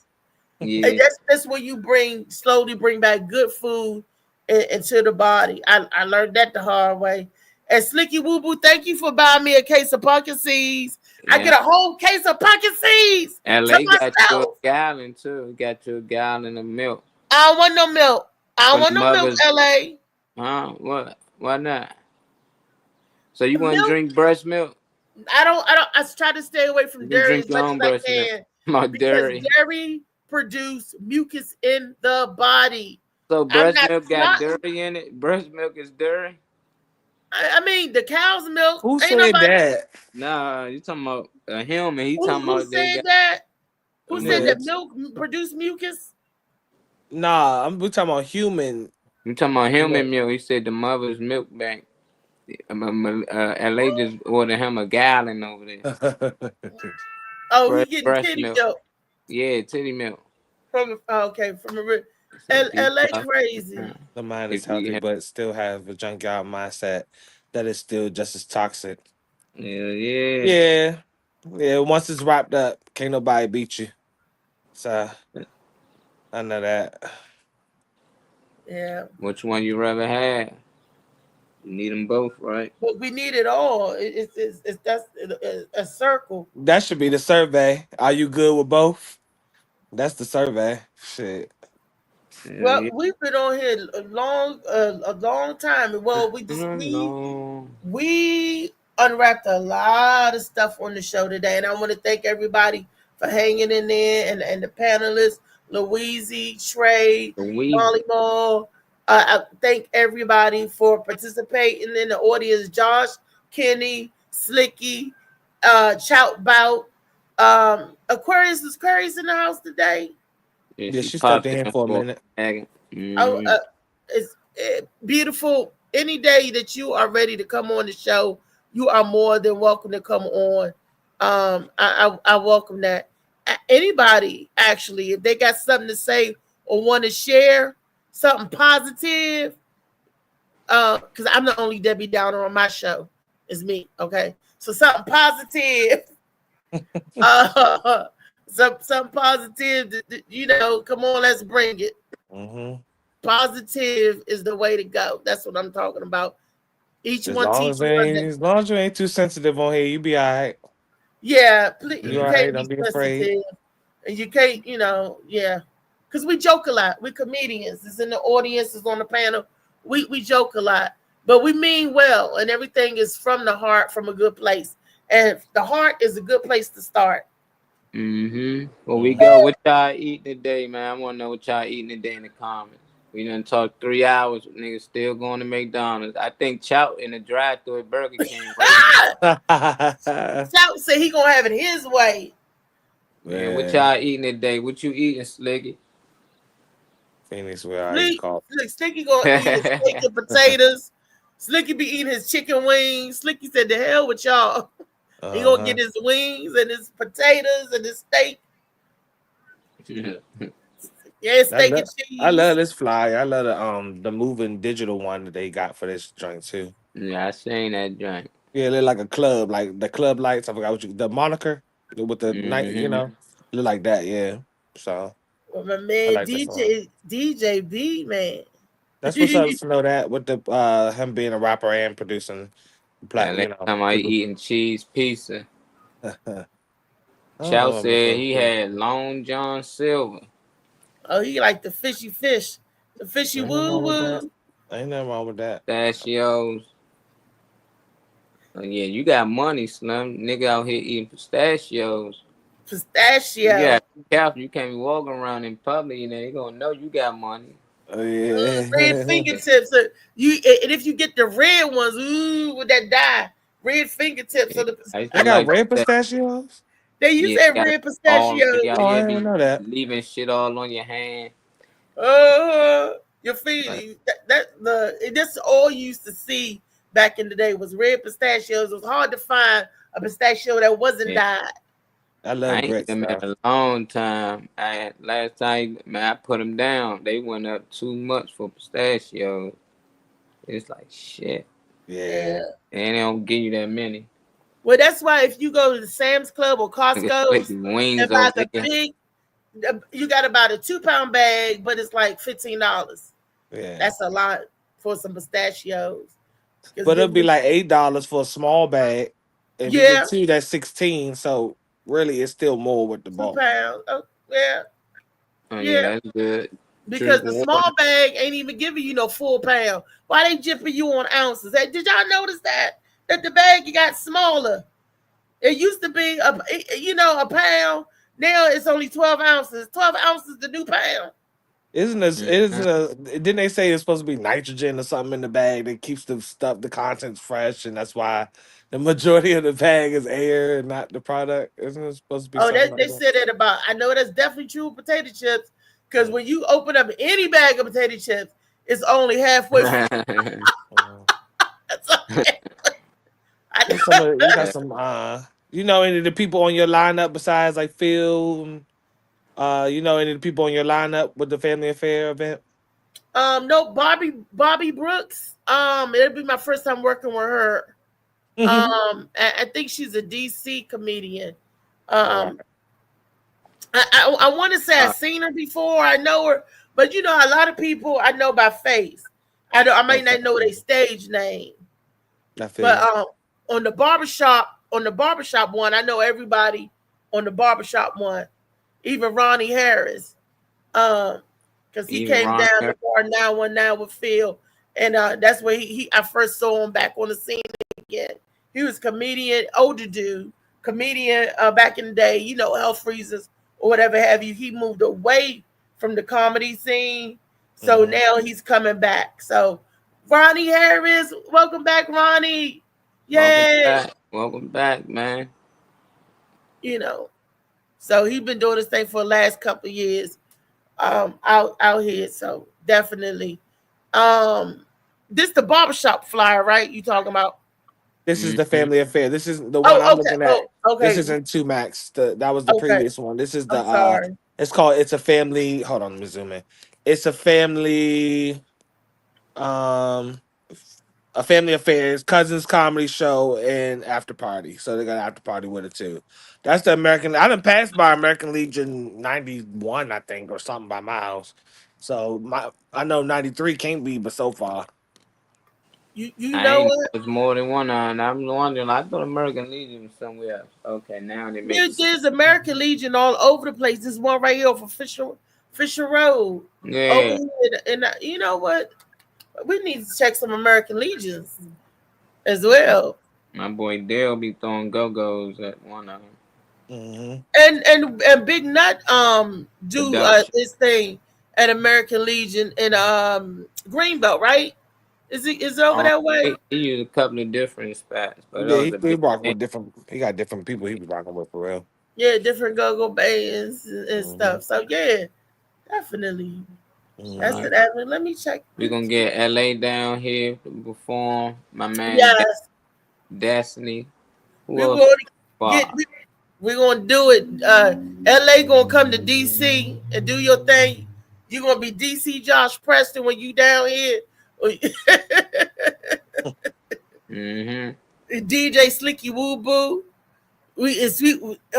Yeah. And that's when you slowly bring back good food into the body. I learned that the hard way. And Slicky Woo Boo, thank you for buying me a case of pumpkin seeds. Yeah. I get a whole case of pumpkin seeds. LA got you a gallon too. Got you a gallon of milk. I don't want no milk. I don't want no milk, LA. Huh? What? Why not? So you want to drink breast milk? I try to stay away from dairy as much as I can. Because dairy produce mucus in the body. So breast milk got dairy in it? Breast milk is dairy? I mean, the cow's milk. Who said that? Nah, you talking about a human. He talking who about said that? Who said that milk produce mucus? Nah, we talking about human. You talking about human milk. He said the mother's milk bank. LA just ordered him a gallon over there. Oh, he getting titty milk. Yeah, titty milk. From a LA crazy. The mind is healthy, but still have a junkyard mindset that is still just as toxic. Yeah. Once it's wrapped up, can't nobody beat you. So I know that. Yeah. Which one you rather have? You need them both, right? But we need it all. That's a circle. That should be the survey. Are you good with both? That's the survey. Shit. Well, we've been on here a long time. Well, we unwrapped a lot of stuff on the show today, and I want to thank everybody for hanging in there, and the panelists, Louise, Trey, Molly Ball. I thank everybody for participating in the audience. Josh, Kenny, Slicky, Chout Bout, Aquarius. Is Aquarius in the house today? Yeah, she stepped in for a minute. It's beautiful. Any day that you are ready to come on the show, you are more than welcome to come on. I welcome that. Anybody, actually, if they got something to say or want to share something positive, because I'm the only Debbie Downer on my show. It's me, okay? So something positive. Something positive, come on, let's bring it. Mm-hmm. Positive is the way to go. That's what I'm talking about. As long as you ain't too sensitive on here, you be all right. Yeah, please. You can't be afraid. And you can't, because we joke a lot. We're comedians. It's in the audience, it's on the panel. We joke a lot, but we mean well, and everything is from the heart, from a good place. And the heart is a good place to start. Well, we go. What y'all eating today, man? I want to know what y'all eating today in the comments. We done talked 3 hours. Niggas still going to McDonald's. I think Chout in the drive-thru at Burger King. Chout said he gonna have it his way. Man, what y'all eating today? What you eating, Slicky? Phoenix, where I call. Look, Slicky gonna eat his steak and potatoes. Slicky be eating his chicken wings. Slicky said, "The hell with y'all." He gonna get his wings and his potatoes and his steak. Yeah, steak and cheese. I love this flyer. I love the moving digital one that they got for this joint too. Yeah, I seen that joint. Yeah, it look like a club, like the club lights. I forgot the moniker with the night. Look like that. Yeah. So. Well, my man, like DJ B, man. That's what's up to know that with the him being a rapper and producing. Time I eating cheese pizza. Chow said he had Long John Silver. Oh, he like the fishy fish, the fishy woo woo. Ain't nothing wrong with that. Pistachios. Oh, yeah, you got money, Slim. Nigga out here eating pistachios. Pistachio. Yeah, be careful. You can't be walking around in public. They gonna know you got money. Oh yeah. Red fingertips. And if you get the red ones, with that dye, red fingertips. They got red pistachios. They use that red pistachios. I didn't know that. Leaving shit all on your hand. Your feet. That's all you used to see back in the day was red pistachios. It was hard to find a pistachio that wasn't dyed. I I love ain't grits, them in bro. a long time. Last time, man, I put them down. They went up too much for pistachios. It's like shit. Yeah. And they don't give you that many. Well, that's why if you go to the Sam's Club or Niggas Costco putting wings and buy over the there. big, you got about a 2-pound bag, but it's like $15. Yeah. That's a lot for some pistachios. But it'll be like $8 for a small bag. If you Yeah. get 2, that's 16. So really, it's still more with the 2 bulk. pounds. Oh, yeah. Oh, Yeah. that's good. Because Drink the water. small bag ain't even giving you no full pound. Why they jipping you on ounces? Hey, did y'all notice that the bag got smaller? It used to be a pound. Now it's only 12 ounces. 12 ounces the new pound. Didn't they say it's supposed to be nitrogen or something in the bag that keeps the contents fresh, and that's why the majority of the bag is air and not the product? Isn't it supposed to be something They like that? said that about. I know that's definitely true with potato chips, because when you open up any bag of potato chips, it's only halfway. You got some any of the people on your lineup besides like Phil? Any of the people on your lineup with the Family Affair event? No, Bobby Brooks. It'll be my first time working with her. I think she's a DC comedian. I want to say I've seen her before. I know her, but a lot of people I know by face. I might not know their stage name. But on the barbershop one, I know everybody on the barbershop one, even Ronnie Harris. Because he came down to bar 919 with Phil, and that's where I first saw him back on the scene again. He was comedian, older dude, comedian back in the day, health reasons or whatever have you. He moved away from the comedy scene, so now he's coming back. So Ronnie Harris, welcome back, Ronnie. Yay! Welcome back, man. So he's been doing this thing for the last couple of years. Out here, so definitely. This the barbershop flyer, right? You talking about? This is the Family Affair. This is the one I'm looking at. Okay. This isn't 2 Max. That was the previous one. This is the sorry. It's called It's a Family. Hold on, let me zoom in. It's a family a Family Affairs, cousins comedy show, and after party. So they got an after party with it too. That's the American. I done passed by American Legion 91, I think, or something by my house. So I know 93 can't be, but so far. You know what? There's more than one on. I'm wondering. I thought American Legion was somewhere else. Okay, now they make there's American Legion all over the place. This one right here for Fisher Road. Yeah. And you know what? We need to check some American Legions as well. My boy Dale be throwing go-go's at one of them. And Big Nut do this thing at American Legion in Greenbelt, right? Is it over that way? He used a couple of different spots, but he rock with different. He got different people he be rocking with for real. Yeah, different go-go bands and stuff. So yeah, definitely. That's it. Let me check. We're gonna get LA down here to perform. My man Destiny. We're gonna do it. LA gonna come to DC and do your thing. You're gonna be DC Josh Preston when you down here. DJ Slicky Woo Boo.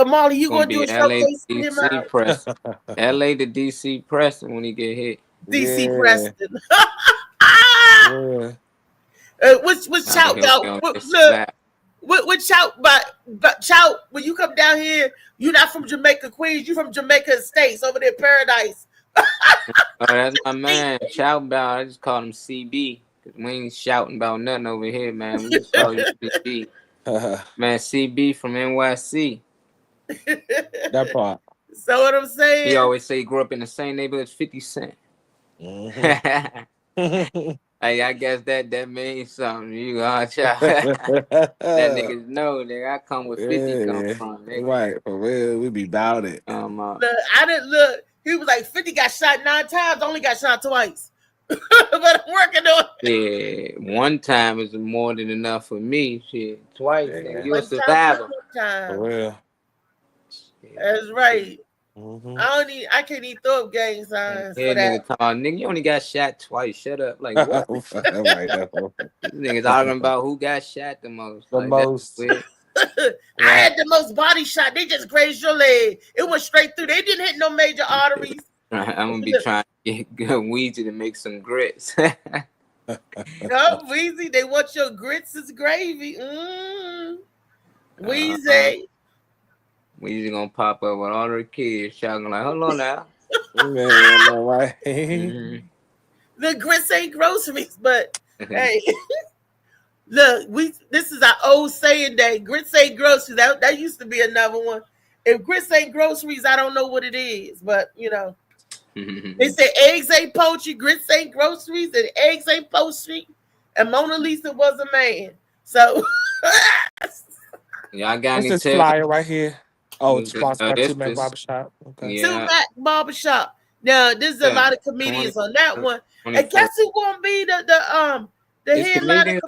Molly, you gonna do a showcase for him out? Preston. LA to DC Preston when he get hit. DC Preston. What's Chout out? What Chout? But Chout, when you come down here, you're not from Jamaica, Queens. You from Jamaica Estates over there, Paradise. Oh, that's my man. Chout about. I just call him CB because we ain't shouting about nothing over here, man. We just call you CB. Man, CB from NYC. That part. So what I'm saying? He always say he grew up in the same neighborhood as 50 Cent. Hey, I guess that means something. You watch out. That niggas know that I come with 50 come from. Nigga. Right, for real. We be about it. Look, I didn't look. He was like 50 got shot 9 times, only got shot twice. But I'm working on it. Yeah, one time is more than enough for me. Shit, twice. Nigga, you a survivor. For real. That's right. Mm-hmm. I can't even throw up gang signs for that. Nigga, you only got shot twice. Shut up. Like what? Niggas arguing about who got shot the most. The like, most. Weird. I had the most body shot. They just grazed your leg. It went straight through. They didn't hit no major arteries. I'm gonna be trying to get Weezy to make some grits. No, Weezy, they want your grits as gravy. Weezy. Weezy gonna pop up with all her kids shouting like, hold on now. Man, all right. The grits ain't groceries, but hey, look, this is our old saying that grits ain't groceries. That used to be another one. If grits ain't groceries, I don't know what it is, but you know. They say eggs ain't poultry, grits ain't groceries, and eggs ain't poultry. And Mona Lisa was a man. So y'all got this flyer right here. Oh, it's sponsored by Two Mac Barbershop. Okay. Two Mac Barbershop. Now, there's a lot of comedians on that one. And guess who gonna be the headliner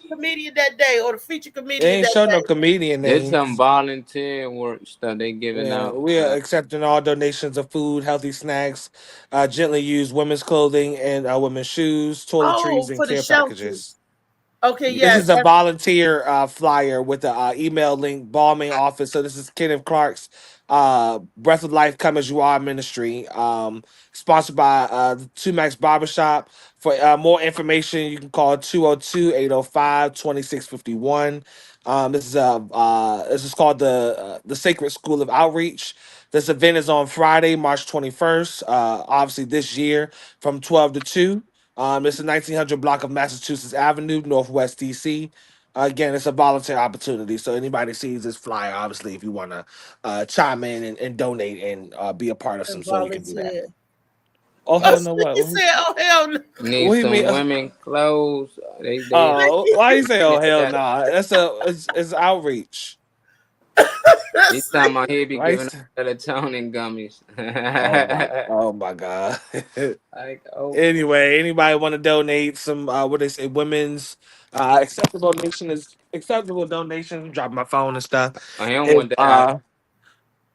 comedian that day, or the feature comedian? They ain't show no comedian names. There's some volunteer work stuff they giving out. We are accepting all donations of food, healthy snacks, gently used women's clothing, and women's shoes, toiletries, and care packages. Okay, yes. This is a volunteer flyer with the email link, Balmain office. So this is Kenneth Clark's Breath of Life Come As You Are ministry, sponsored by Two Max Barbershop. For more information, you can call 202-805-2651. This is called the Sacred School of Outreach. This event is on Friday, March 21st, obviously this year, from 12 to 2. It's the 1900 block of Massachusetts Avenue, Northwest DC. Again, it's a volunteer opportunity. So anybody sees this flyer, obviously, if you want to chime in and donate and be a part of some sort, you can do that. Oh, hell no. What? You said, oh, hell no. Need some women clothes. Why you say, oh, hell no? Nah? It's outreach. This time I hear be giving melatonin gummies. Oh my god. Anyway, anybody want to donate some what they say, women's acceptable donations, drop my phone and stuff.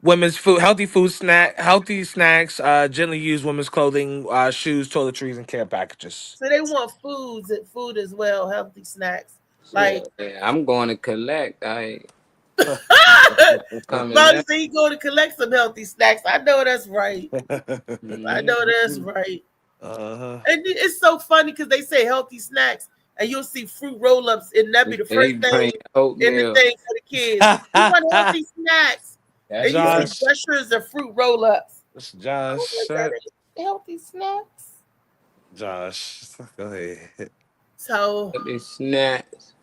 Women's food, healthy snacks, gently used women's clothing, shoes, toiletries, and care packages. So they want food as well, healthy snacks. Like I'm going to collect. So you go to collect some healthy snacks. I know that's right. I know that's right. And it's so funny because they say healthy snacks, and you'll see fruit roll-ups, and that be the first thing in the thing for the kids. You want healthy snacks. And you see pressures of fruit roll-ups. Josh, healthy snacks. Josh, go ahead. So snacks.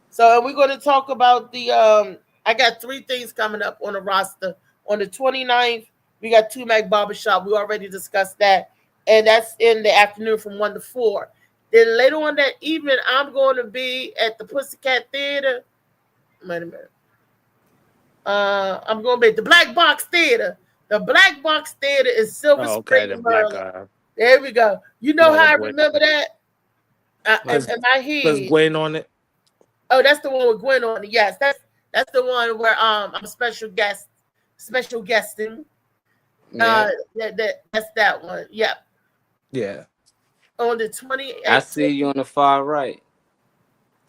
So we're going to talk about the I got 3 things coming up on the roster. On the 29th, we got Two Mac Barbershop. We already discussed that. And that's in the afternoon from 1 to 4. Then later on that evening, I'm going to be at the Pussycat Theater. Wait a minute. I'm going to be at the Black Box Theater. The Black Box Theater is Silver Spring, Maryland. There we go. You know how I remember that? Am I here? There's Gwen on it. Oh, that's the one with Gwen on it. Yes, that's the one where I'm a special guesting. That's that one. Yep. Yeah. On the 28th. I see you on the far right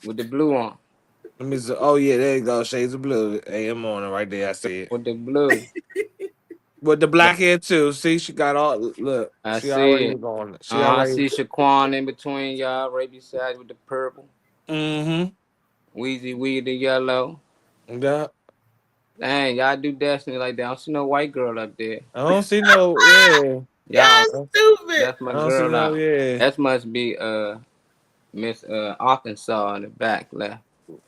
with the blue on. Let me see. Oh yeah, there you go. Shades of blue. AM on it right there. I see it. With the blue. With the black hair too. See, she got all. Look, I see see it. I see Shaquan in between y'all, right beside with the purple. Mm-hmm. Weezy the yellow. Yeah. Dang, y'all do Destiny like that. I don't see no white girl up there. I don't see no. Yeah. Y'all stupid. That's my girl out. That must be Miss Arkansas in the back left.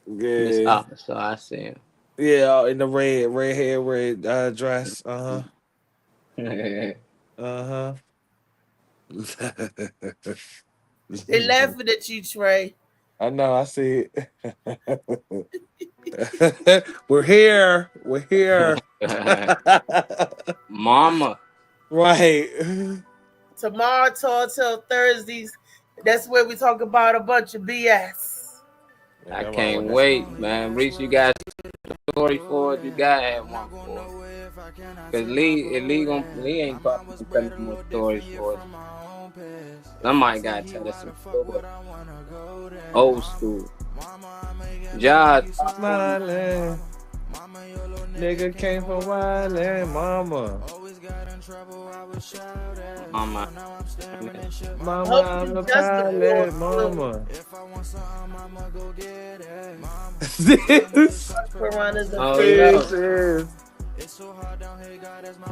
Yeah. Miss Arkansas, I see him. Yeah, in the red hair, red dress. Uh-huh. Uh-huh. They laughing at you, Trey. I know, I see it. We're here. Mama. Right. Tomorrow till Thursdays. That's where we talk about a bunch of BS. I can't wait, man. Reese, you got a story for it. You got to have one for it. Cause Lee ain't probably telling more stories for us. Somebody gotta tell us some stories. Old school. Josh. Smiling. Nigga came from wildin', mama. Mama, I'm the pilot, mama.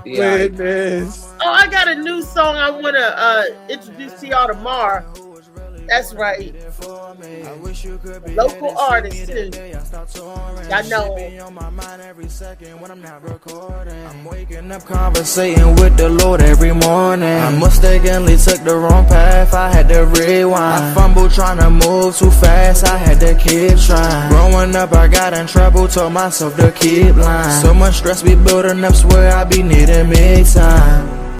Witness. Oh, I got a new song I want to introduce to y'all tomorrow. That's right. Local artists too. Y'all know. I'm waking up conversating with the Lord every morning. I mistakenly took the wrong path, I had to rewind. I fumbled trying to move too fast, I had to keep trying. Growing up I got in trouble, told myself to keep lying. So much stress be building up, swear I be needing me time.